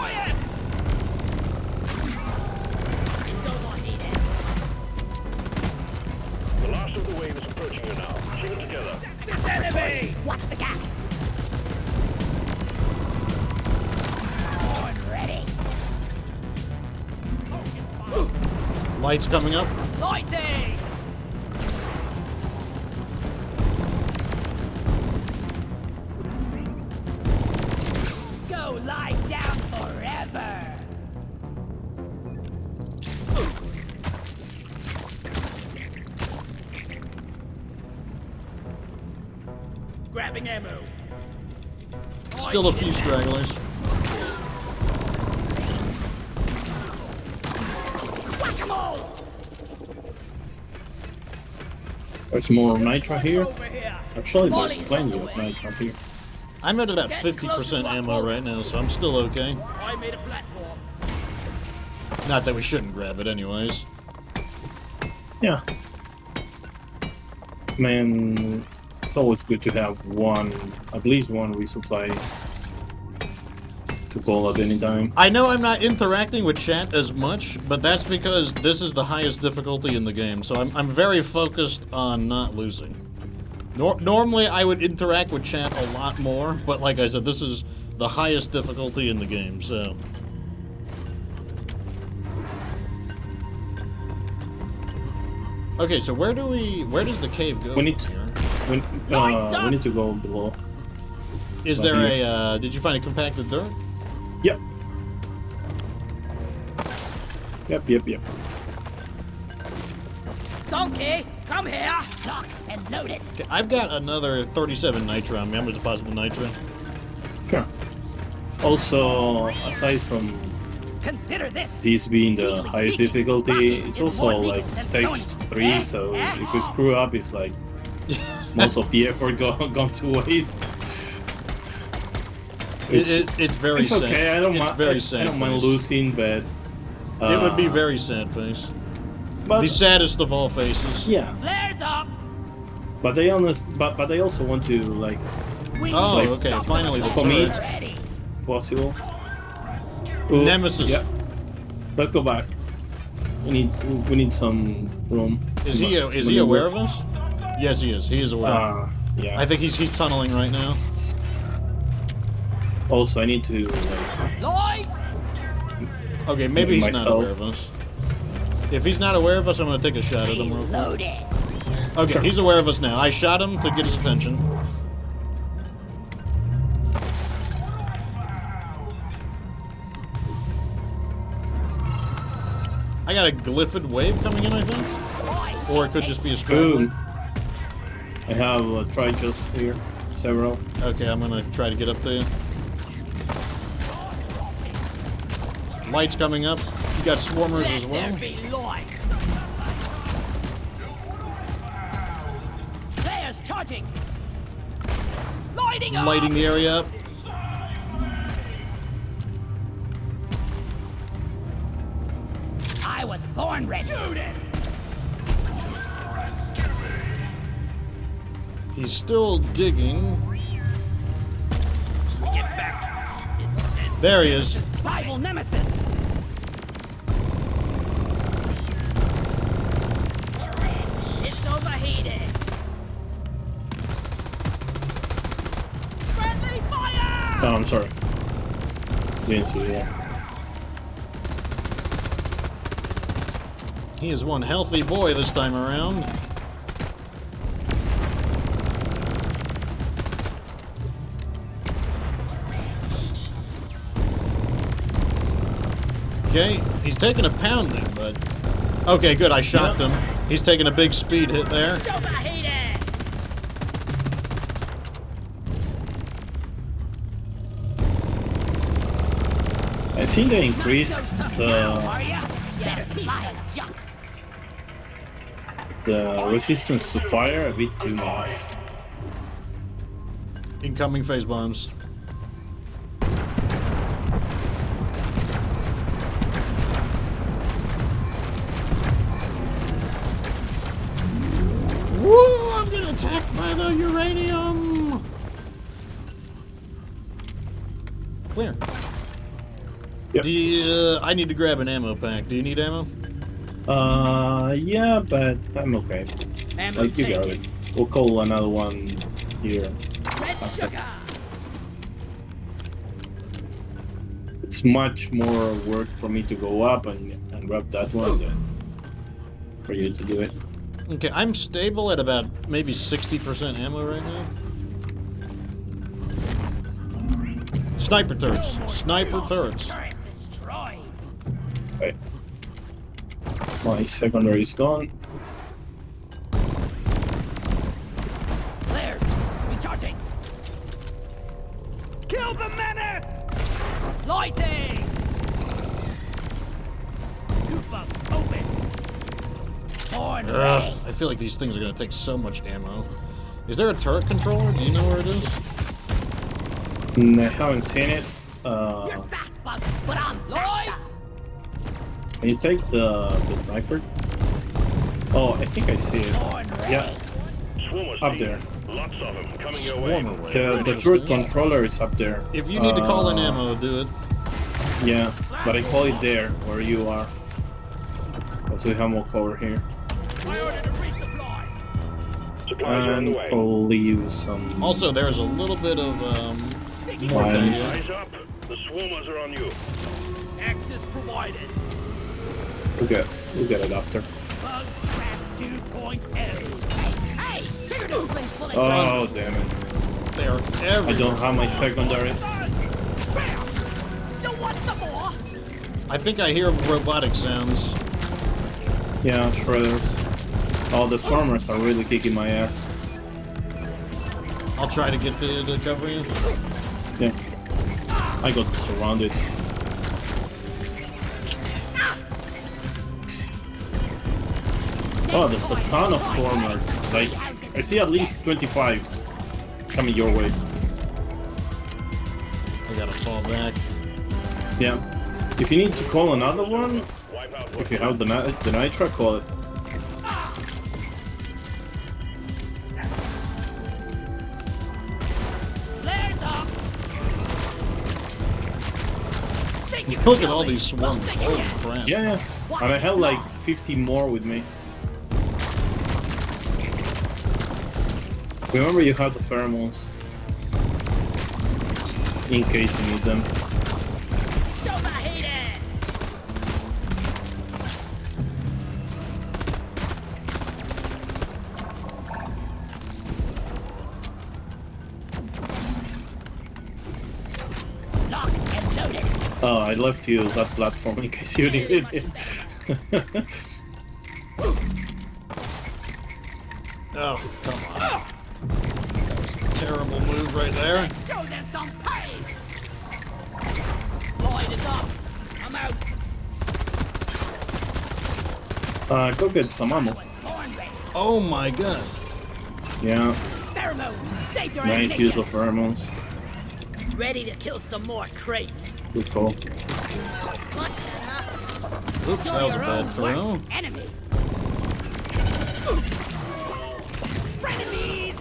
overheated. The last of the wave is approaching you now. Keep it together. This enemy. Watch the gas. Born ready. Lights coming up. Lighting. Go lie down forever. Grabbing ammo. Still a few stragglers. Whack-a-mole. There's more nitro here. Over here. Actually, there's Molly's plenty on the of way. nitro here. I'm at about Get closer 50% to our ammo boat. right now, so I'm still okay. I made a platform. Not that we shouldn't grab it anyways. Yeah. Man, it's always good to have at least one resupply to call at any time. I know I'm not interacting with chat as much, but that's because this is the highest difficulty in the game, so I'm very focused on not losing. Normally I would interact with chat a lot more, but like I said, this is the highest difficulty in the game, so... Okay, so where does the cave go We need from here? We need to go below. Is there a, did you find a compacted dirt? Yep. Yep. Donkey, come here. Lock and load it. Okay, I've got another 37 nitro on me. I'm with the possible nitro. Sure. Also, aside from Consider this. this being the Legally highest speaking, difficulty, rocking it's is also more legal like than stage stoning. 3, Eh? so Eh? if we screw up, it's like most of the effort gone to waste. It's very It's sad. okay. I don't It's mind. very I sad don't mind face. losing, but It would be very sad face. But The saddest of all faces. yeah, Flares up. but they also want to like Oh, Like, okay. Finally, the commit. turrets. Ready. possible. Ooh, Nemesis. Yep. Let's go back. We need some room. Is he aware of us? Yes, he is. He is aware. Yeah. I think he's tunneling right now. Also, I need to like, Light. Okay, maybe he's not Myself. aware of us. If he's not aware of us, I'm gonna take a shot at him real quick. Load it. Okay, he's aware of us now. I shot him to get his attention. I got a glyphid wave coming in, I think. Or it could just be a strong boom. I have tried just here, several. Okay, I'm gonna try to get up there. Lights coming up. You got swarmers as well. Let there be light. Flares charging. Lighting up. Lighting the area up. I was born ready. Shoot it. He's still digging. Get back. It's sent. There he is. Survival nemesis. It's overheated. Friendly fire! Oh, I'm sorry. Didn't see that. He is one healthy boy this time around. Okay, he's taking a pounding, but... Okay, good, I shot him. He's taking a big speed hit there. It's overheated. I think they increased Are ya? Better piece of junk. the resistance to fire a bit too much. Incoming phase bombs. Woo! I'm getting attacked by the uranium! Clear. Yep. Do you, I need to grab an ammo pack. Do you need ammo? Yeah, but I'm okay. Ammo Like you got taken. it. We'll call another one here. Red sugar. It's much more work for me to go up and grab that one than for you to do it. Okay, I'm stable at about maybe 60% ammo right now. Sniper turrets. Sniper turrets. Turret destroyed. Okay. My secondary is gone. Flares. Recharging. Kill the menace! Lighting. Tufa, open! Horn ready. I feel like these things are going to take so much ammo. Is there a turret controller? Do you know where it is? I haven't seen it. You're fast bugs, but I'm light. Can you take the sniper? Oh, I think I see it. Horn ready. Yeah, Swarmers up team. there. Lots of them coming your way. Swarmer wave. The Interesting. turret controller is up there. If you need to call in ammo, do it. Yeah, but I call it there, where you are. Because we have more cover here. I ordered a resupply! Supplies are on the And way. I'll leave some Also, there's a little bit of more mines. guys. Rise up. The swarmers are on you. Access provided. We'll get it after. Bug trap 2.0. Hey, figured a blink fully. Oh, damn it. They are I everywhere. don't have my secondary. You want some more? I think I hear robotic sounds. Yeah, shredders. Oh, the swarmers are really kicking my ass. I'll try to get the cover you. Yeah. I got surrounded. Oh, there's a ton of swarmers. Like, I see at least 25 coming your way. I gotta fall back. Yeah. If you need to call another one, if you have the nitra, call it. Flares up! Look at all these swarms. Holy crap. Yeah, and I have like 50 more with me. Remember, you have the pheromones in case you need them. Superheated! Locked and loaded. Oh, I left you that platform in case you needed it. Oh, come on. Terrible move right there. Show them some pain! Line is up. I'm out. Go get some ammo. Was born ready. Oh my god. Yeah, Pheromones, save your nice use ammunition. of pheromones. Ready to kill some more crate. Good call. Watch that, huh? Oops, that You're was a your bad own throw. worst enemy. Frenemies!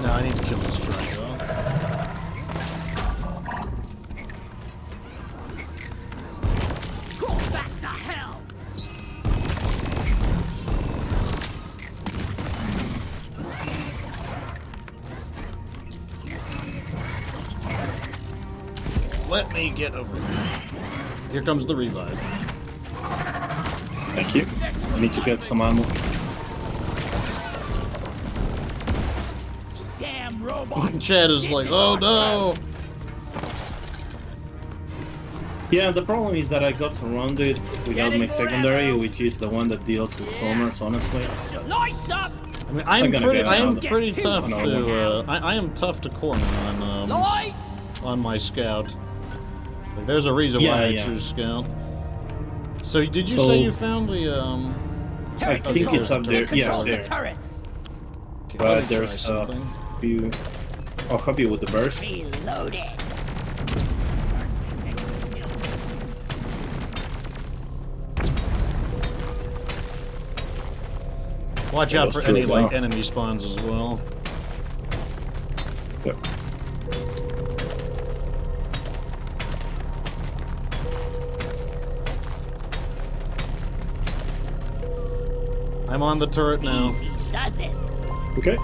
No, I need to kill this triangle. Go back to hell! Let me get over here. Here comes the revive. Thank you. I need to get some ammo. Damn robot! Chad is like, oh no! Yeah, the problem is that I got surrounded without my secondary, which is the one that deals with swarmers, honestly. Lights up! I mean, I'm gonna get I am another- pretty tough another to, I am tough to corner Light! on my scout. Like, there's a reason Yeah, why I yeah. choose scout. So did you So- say you found the I think it's up there. Yeah, Controls the there. turrets. okay, let But me try there's a something. few. I'll help you with the burst. Reloaded. Watch out for Those two any as like well. enemy spawns as well. Yep. I'm on the turret now. Easy does it. Okay.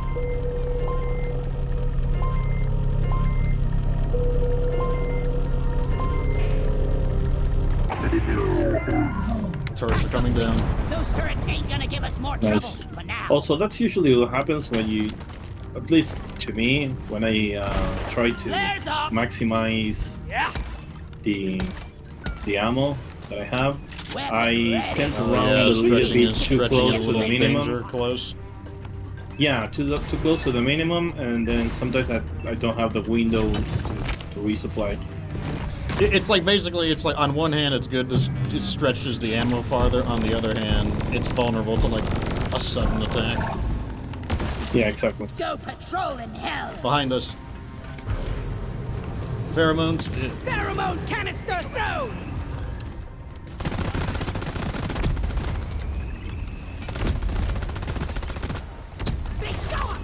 Turrets are coming down. Those turrets ain't gonna give us more Nice. trouble for now. Also, that's usually what happens when you, at least to me, when I try to Flares up! maximize Yeah. the ammo that I have. Weapon I ready. tend to Oh, run yeah, a little stretching bit is too stretching close is to a the little minimum. danger close. Yeah, too close to the minimum, and then sometimes I don't have the window to resupply. It's like basically, it's like on one hand it's good to it stretches the ammo farther. On the other hand, it's vulnerable to like a sudden attack. Yeah, exactly. Go patrol in hell. Behind us. Pheromones. Pheromone canister throws. They shot.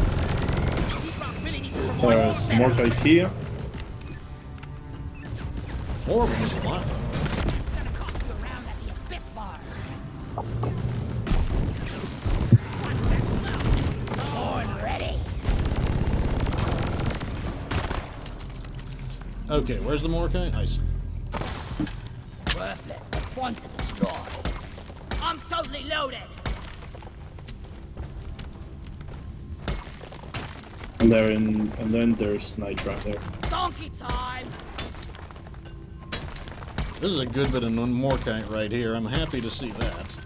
Deeprock really needs to provide There's some more better. kite here. Four of them is a lot. It's gonna cost you around at the abyss bar. Watch that now. Born ready. Okay, where's the Morkai? I see. Worthless, but fun to destroy. I'm totally loaded. And then there's Nitra there. Donkey time! This is a good bit of Morkite right here. I'm happy to see that.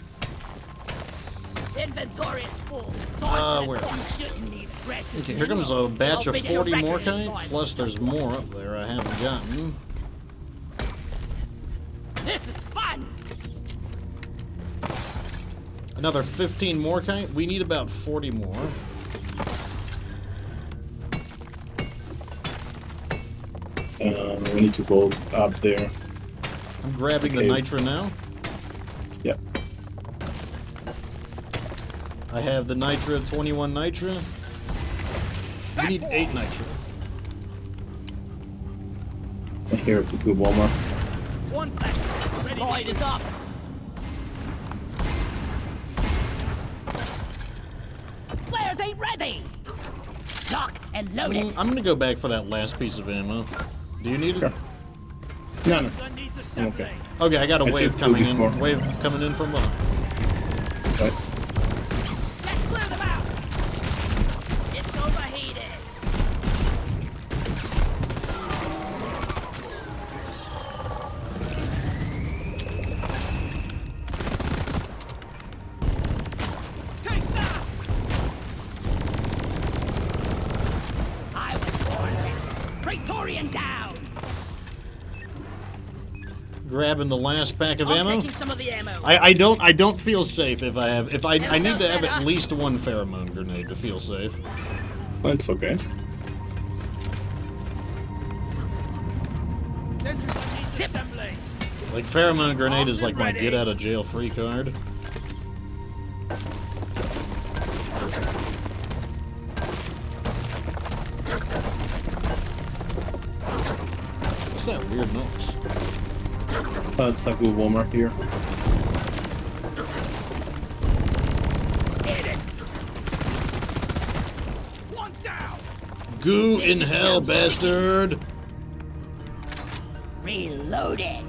Inventory is full. Time where? You shouldn't need precious Okay, here comes a batch I'll of bet your 40 record is Morkite, fine. plus there's more up there I haven't gotten. This is fun! Another 15 Morkite. We need about 40 more. We need to go up there. I'm grabbing Okay. the Nitra now. Yep. I have the Nitra, 21 Nitra. We need 8 Nitra. I hear a good warmer. One back. Ready. Light is up! Flares ain't ready! Lock and load it! I'm gonna go back for that last piece of ammo. Do you need it? Sure. No. Gun needs a I'm okay. sapling. Okay, I got a I wave took two coming in. before. Wave coming in from behind. Right. Let's clear them out! It's overheated! Take that! I was born Praetorian down! Grabbing the last pack of I'm ammo. taking some of the ammo. I don't feel safe if I need to have at least one pheromone grenade to feel safe. That's okay. Sentry gun needs assembling. Like pheromone grenade is like my get out of jail free card. What's that weird noise? That's a good warmer here. Hit it! One down. Goo in hell, bastard! Reload it!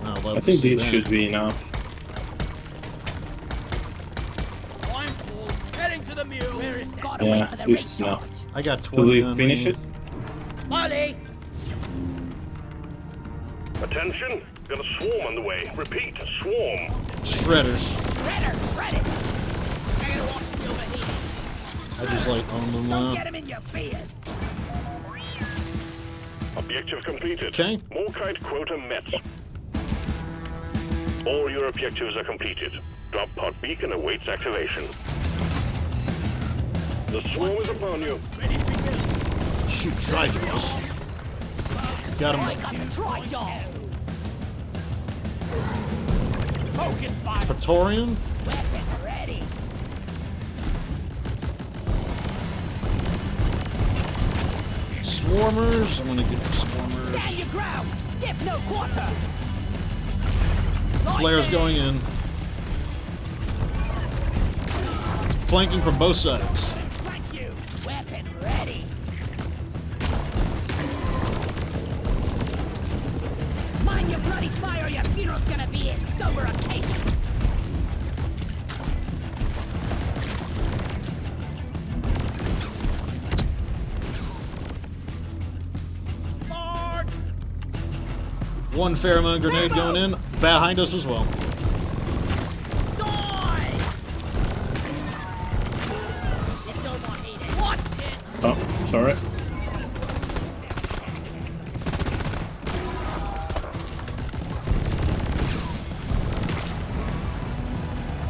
I'd love I to think see this that. should be enough. I'm full. Heading to the mule. Where is gotta Yeah, wait for the this red is enough. charge. I got Will 20 we on finish me. it? Molly! Attention, got a swarm on the way. Repeat, swarm. Shredders. Shredder! Shred it! I gotta watch the overheat. I just like own them Don't now. get him in your beards! Objective completed. Okay. Morkite quota met. All your objectives are completed. Drop pod beacon awaits activation. The swarm is upon you. Shoot, Trijaws. Got I him. got the tri-jaw! Focus fire! Praetorian. Weapon ready! Swarmers. I'm gonna get the Stand swarmers. your ground! Give no quarter! Flares going in. Flanking from both sides. Thank you! Weapon ready! Mind your bloody fire, your funeral's gonna be a sober occasion! Mark. One pheromone grenade going in. Behind us as well. Die! It's overheated. Watch it! Oh, sorry.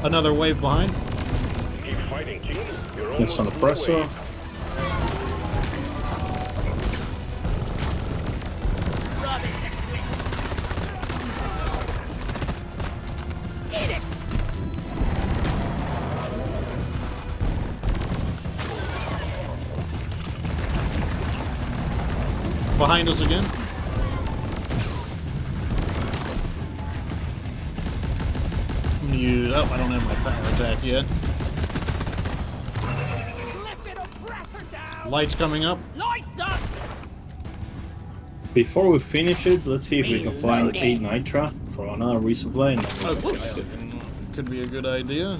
Another wave behind. Keep fighting, team. You're Yes, almost on the on the presser. way. Rubbish! Eat it! Behind us again. I'm gonna use. Oh, I don't have my power attack yet. Lift it, oppressor down! Lights coming up. Lights up! Before we finish it, let's see if we can find Reloading. 8 Nitra from another resupply. And then we'll Okay. finish it. could be a good idea.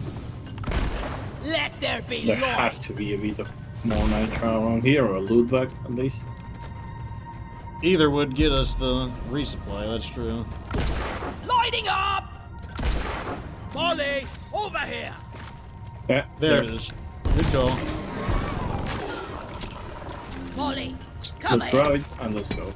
Let there be There light. has to be a bit of more nitro around here, or a loot bag at least. Either would get us the resupply, that's true. Lighting up! Molly, over here! Yeah, There it is. Good call. Molly, come Let's here. grab it and let's go.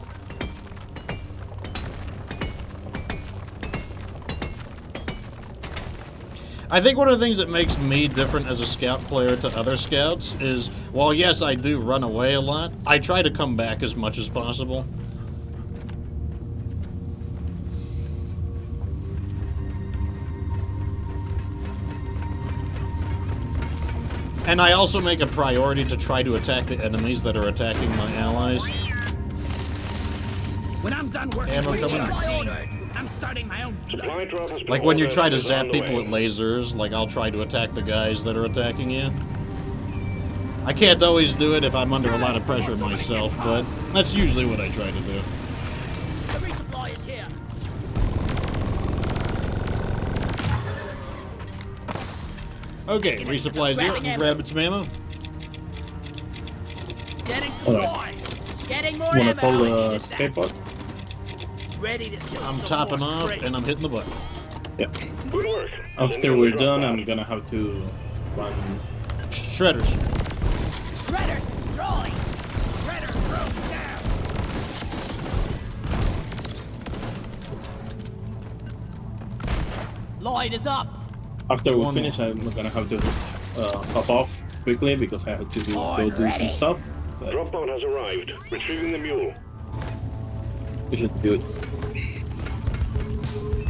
I think one of the things that makes me different as a scout player to other scouts is, while yes, I do run away a lot, I try to come back as much as possible. And I also make a priority to try to attack the enemies that are attacking my allies. When I'm done working Ammo for you, coming. I'm starting my own. Supply drop has been Like when you ordered try to and is zap on the people way. with lasers, like I'll try to attack the guys that are attacking you. I can't always do it if I'm under a lot of pressure myself, but that's usually what I try to do. The resupply is here. Okay, resupply's here. Grabbing ammo. Grab its ammo. Getting Alright. supplies. Getting more Wanna ammo. pull I the needed that. escape pod? Ready to kill I'm some topping more off crates. and I'm hitting the button. Yeah. Good work. After we're done, I'm gonna have to run. Shredders. Shredder destroyed. Shredder thrown down. Light is up. After we One finish, more. I'm gonna have to hop off quickly because I have to go do some stuff. But Drop pod has arrived. Retrieving the mule. we should do it.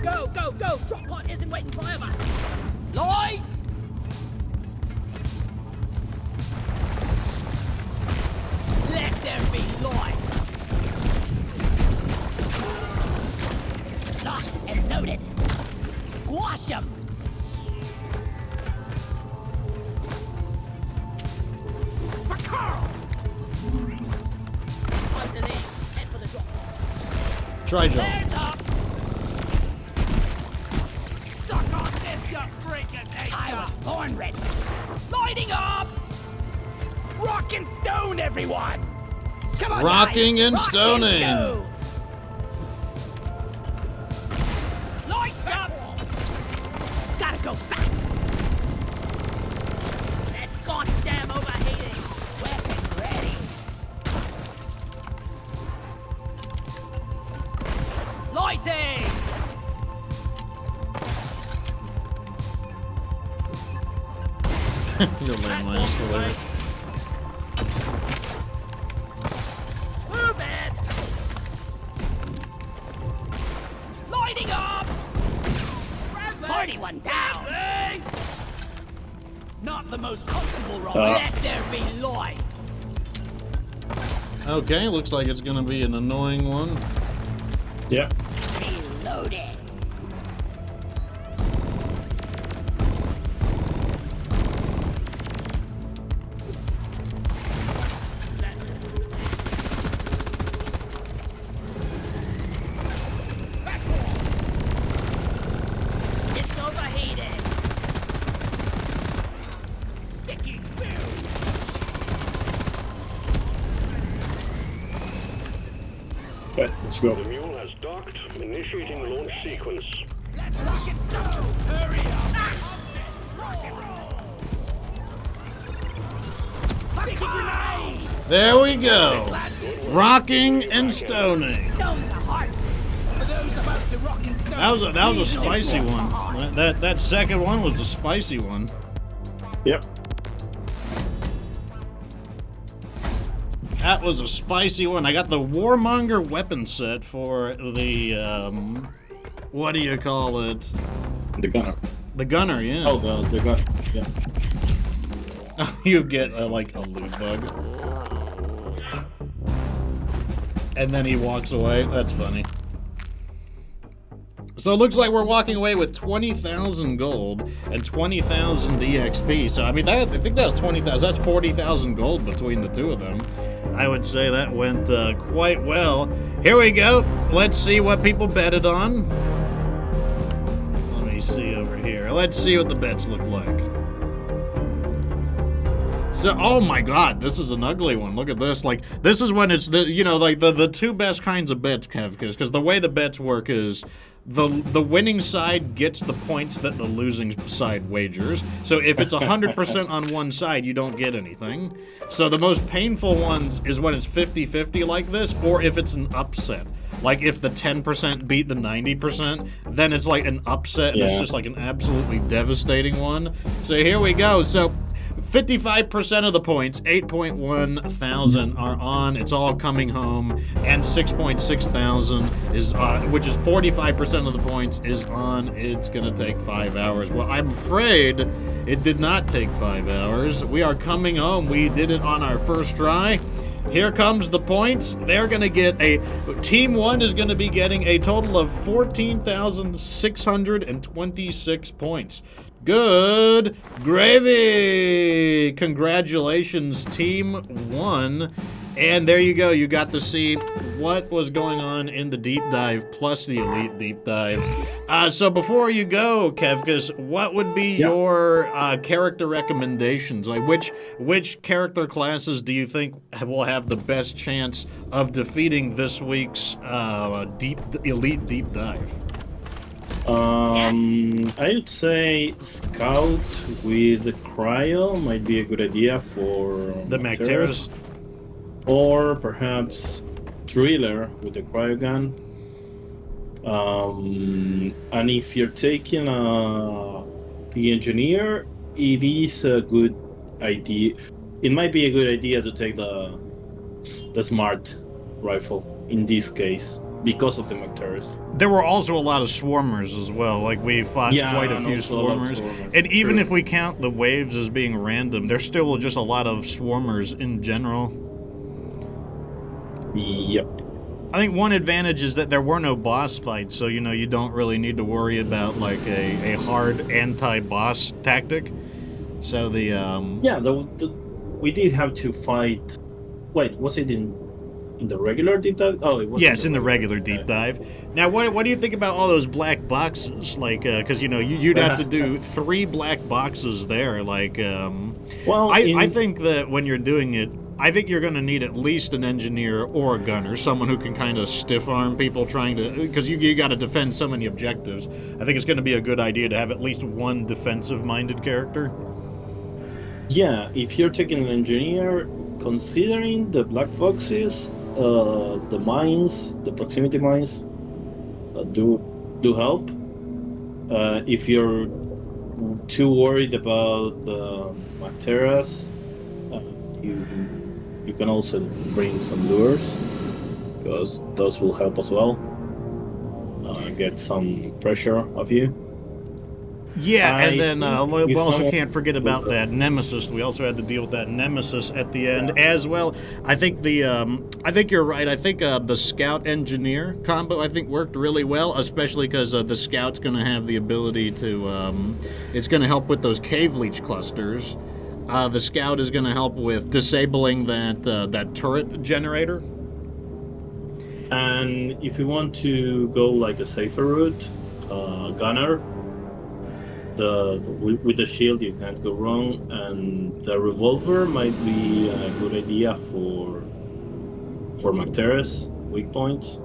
Go, go, go. Drop pod isn't waiting forever. Light. Let there be light. Locked and loaded. Squash him. For Carl. On to lead. Head for the drop. Try jump. Flares up. Suck on this, you freaking nature. I was born ready. Lighting up. Rock and stone, everyone. Come on, Rocking guys. and Rock stoning. stone. Lights up. Gotta go fast. That goddamn overheating. Weapon ready. Lighting. You'll land my ass the way. Move it. Lighting up. Party one down. Not the most comfortable ride. Let there be light. Okay, looks like it's gonna be an annoying one. Yeah. Reloaded. It's overheated. Sticky fuse. Okay, let's go. The mule has docked. Initiating launch sequence. Let's rock and stone. Hurry up. Rock and roll. Sticky grenade. There we go. Rocking and stoning. Stone the heart. For those about to rock and stone. That was a spicy one. That second one was a spicy one. Yep. That was a spicy one. I got the Warmonger weapon set for the what do you call it? The gunner. The gunner, yeah. Oh, the gunner. Yeah. You get like a loot bug. And then he walks away. That's funny. So it looks like we're walking away with 20,000 gold and 20,000 DXP. So I mean, I think that's 20,000. That's 40,000 gold between the two of them. I would say that went quite well. Here we go. Let's see what people betted on. Let me me see over here. Let's see what the bets look like. So, oh my God, this is an ugly one. Look at this. Like, this is when it's the two best kinds of bets, Kev, because the way the bets work is the winning side gets the points that the losing side wagers. So if it's 100% on one side, you don't get anything. So the most painful ones is when it's 50-50 like this, or if it's an upset. Like if the 10% beat the 90%, then it's like an upset, and it's just like an absolutely devastating one. So here we go. So 55% of the points, 8.1 thousand, are on. It's all coming home, and 6.6 thousand is which is 45% of the points is on. It's gonna take 5 hours. Well, I'm afraid it did not take 5 hours. We are coming home. We did it on our first try. Here comes the points. They're going to get Team 1 is going to be getting a total of 14,626 points. Good gravy! Congratulations, Team 1. And there you go. You got to see what was going on in the deep dive plus the elite deep dive. So before you go, Kevkas, what would be your character recommendations? Like which character classes do you think will have the best chance of defeating this week's elite deep dive? I would say Scout with Cryo might be a good idea for the Macteras. Or perhaps Driller with the cryogun. And if you're taking the Engineer, it is a good idea. It might be a good idea to take the Smart Rifle in this case because of the Macteras. There were also a lot of Swarmers as well. Like we fought quite a few Swarmers. And even if we count the waves as being random, there's still just a lot of Swarmers in general. Yep. I think one advantage is that there were no boss fights, so you don't really need to worry about like a hard anti-boss tactic. So we did have to fight. Wait, was it in the regular deep dive? Oh, it was. Yes, in the regular deep dive. Now, what do you think about all those black boxes? Like, because you'd have to do 3 black boxes there. Like, I think that when you're doing it, I think you're going to need at least an engineer or a gunner, someone who can kind of stiff arm people trying to, because you got to defend so many objectives. I think it's going to be a good idea to have at least one defensive-minded character. Yeah, if you're taking an engineer, considering the black boxes, the mines, the proximity mines, do help. If you're too worried about the Macteras, you can also bring some lures, because those will help as well. Get some pressure off you. Yeah, and then we also can't forget about that Nemesis. We also had to deal with that Nemesis at the end as well. I think I think you're right. I think the Scout Engineer combo worked really well, especially because the Scout's going to have the ability to. It's going to help with those cave leech clusters. The Scout is going to help with disabling that turret generator. And if you want to go like a safer route, Gunner. With the shield you can't go wrong, and the revolver might be a good idea for Macteras weak points.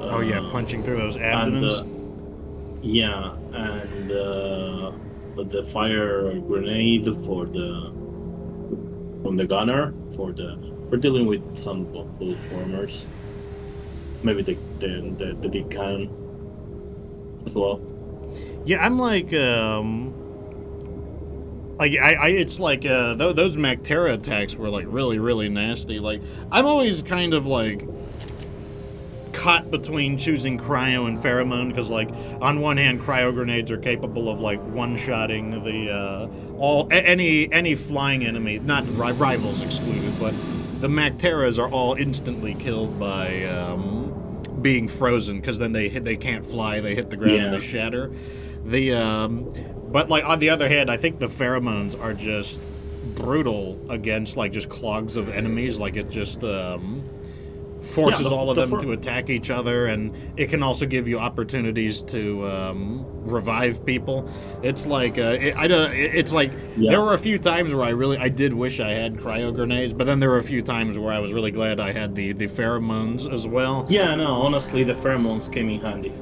Punching through those abdomens. But the fire grenade from the gunner we're dealing with some of those formers. Maybe the big cannon as well. Yeah, I'm like it's like those Mactera attacks were like really, really nasty. Like I'm always kind of like caught between choosing cryo and pheromone, because like on one hand cryo grenades are capable of like one-shotting the any flying enemy, not rivals excluded, but the Macteras are all instantly killed by being frozen, because then they can't fly, they hit the ground and they shatter. But like on the other hand, I think the pheromones are just brutal against like just clogs of enemies. Like it just forces the- all of the them for- to attack each other, and it can also give you opportunities to revive people. It's like it's like Yeah. there were a few times where I did wish I had cryo grenades, but then there were a few times where I was really glad I had the pheromones as well. Yeah, no, honestly, the pheromones came in handy.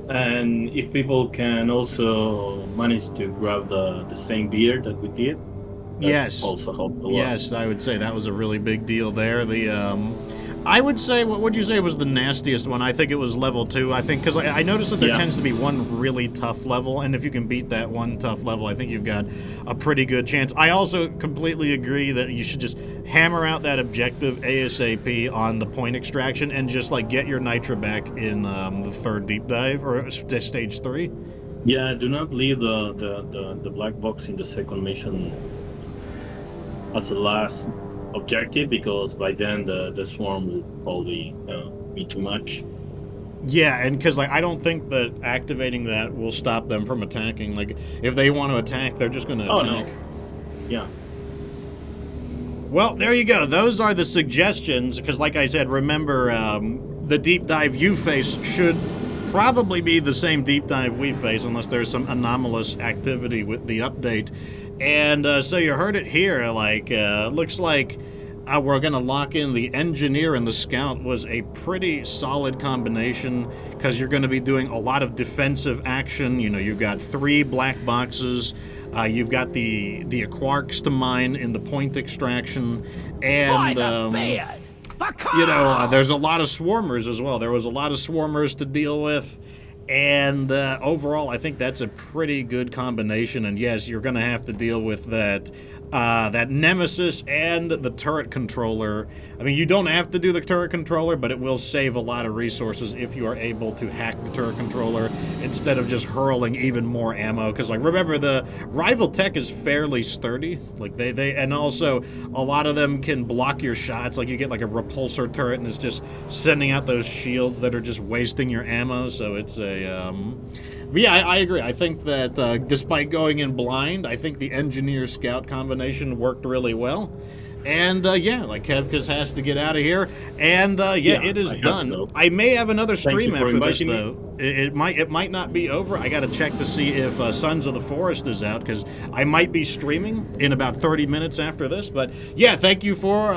And if people can also manage to grab the same beer that we did, that Yes. also helped a lot. Yes, I would say that was a really big deal there. I would say, what would you say was the nastiest one? I think it was level 2. I think, because I noticed that there Yeah. tends to be one really tough level, and if you can beat that one tough level, I think you've got a pretty good chance. I also completely agree that you should just hammer out that objective ASAP on the point extraction and just, like, get your Nitra back in the third deep dive, or stage 3. Yeah, do not leave the black box in the second mission as the last objective, because by then the swarm will probably be too much. Yeah, and because I don't think that activating that will stop them from attacking. Like, if they want to attack, they're just going to Oh attack. no. Yeah. Well, there you go. Those are the suggestions, because like I said, remember, the deep dive you face should probably be the same deep dive we face, unless there's some anomalous activity with the update. And so you heard it here, like, looks like we're going to lock in the engineer and the scout was a pretty solid combination, because you're going to be doing a lot of defensive action. You know, you've got 3 black boxes, you've got the quarks to mine in the point extraction, and you know, there's a lot of swarmers as well. There was a lot of swarmers to deal with. And overall, I think that's a pretty good combination. And yes, you're going to have to deal with that nemesis and the turret controller. I mean, you don't have to do the turret controller, but it will save a lot of resources if you are able to hack the turret controller instead of just hurling even more ammo. Because, like, remember, the rival tech is fairly sturdy. Like, they and also a lot of them can block your shots. Like, you get like a repulsor turret and it's just sending out those shields that are just wasting your ammo. So it's a but yeah, I agree. I think that despite going in blind, I think the engineer-scout combination worked really well. And yeah, like, Kevkas has to get out of here. And yeah, it is I have to done. go. I may have another Thank stream you for after this, inviting me. though. It might not be over. I got to check to see if Sons of the Forest is out, because I might be streaming in about 30 minutes after this. But yeah, thank you for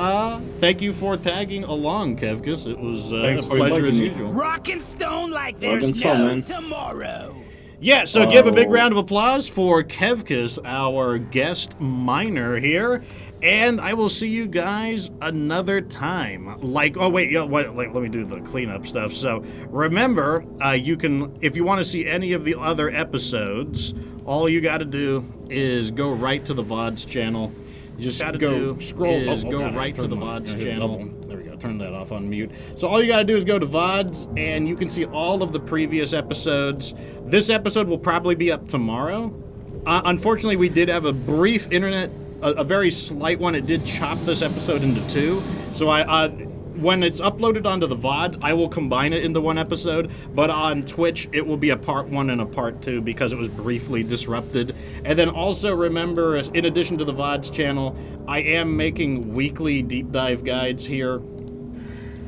tagging along, Kevkas. It was Thanks a for pleasure as inviting me. usual. Rock and stone like Rock there's and stone, no man. tomorrow. Yeah, so give a big Oh. round of applause for Kevkas, our guest miner here. And I will see you guys another time. Like, oh wait, let me do the cleanup stuff. So remember, you can, if you want to see any of the other episodes, all you got to do is go right to the VODs channel. You just got to go right to the VODs channel. There we go. Turn that off on mute. So all you got to do is go to VODs, and you can see all of the previous episodes. This episode will probably be up tomorrow. Unfortunately, we did have a brief a very slight one. It did chop this episode into 2. So when it's uploaded onto the VOD, I will combine it into one episode, but on Twitch, it will be a part 1 and a part 2 because it was briefly disrupted. And then also remember, in addition to the VODs channel, I am making weekly deep dive guides here,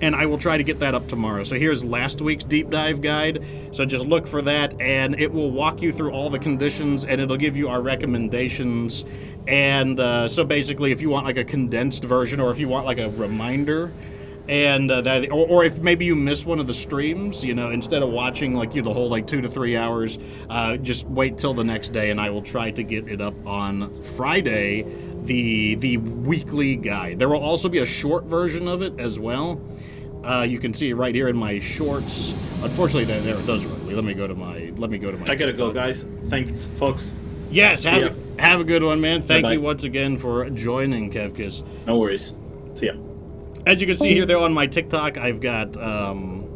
and I will try to get that up tomorrow. So here's last week's deep dive guide. So just look for that, and it will walk you through all the conditions, and it'll give you our recommendations. And so basically, if you want like a condensed version, or if you want like a reminder, and or if maybe you missed one of the streams, you know, instead of watching like the whole like 2 to 3 hours, just wait till the next day, and I will try to get it up on Friday, the weekly guide. There will also be a short version of it as well. You can see it right here in my shorts. Unfortunately, there it does run. Let me go to my. I gotta go, guys. Thanks, folks. Yes, See ya. have a good one, man. Thank Bye-bye. you once again for joining, Kevkas. No worries. See ya. As you can see here, though, on my TikTok, I've got an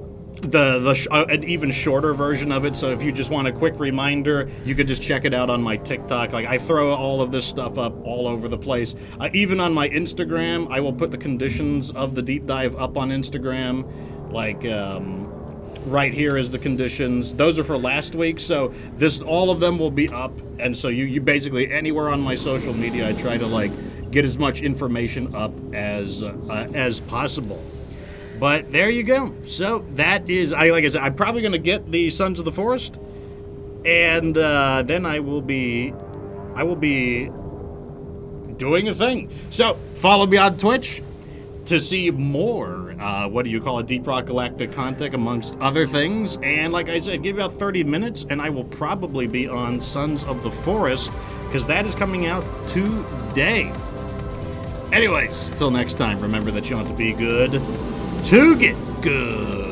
even shorter version of it. So if you just want a quick reminder, you could just check it out on my TikTok. Like, I throw all of this stuff up all over the place. Even on my Instagram, I will put the conditions of the deep dive up on Instagram. Like, right here is the conditions. Those are for last week, so all of them will be up. And so you basically, anywhere on my social media, I try to like get as much information up as possible. But there you go. So that is, like I said, I'm probably going to get the Sons of the Forest, and then I will be doing a thing. So follow me on Twitch to see more, deeprock Galactic content amongst other things. And like I said, give about 30 minutes and I will probably be on Sons of the Forest, because that is coming out today. Anyways, till next time, remember that you want to be good to get good.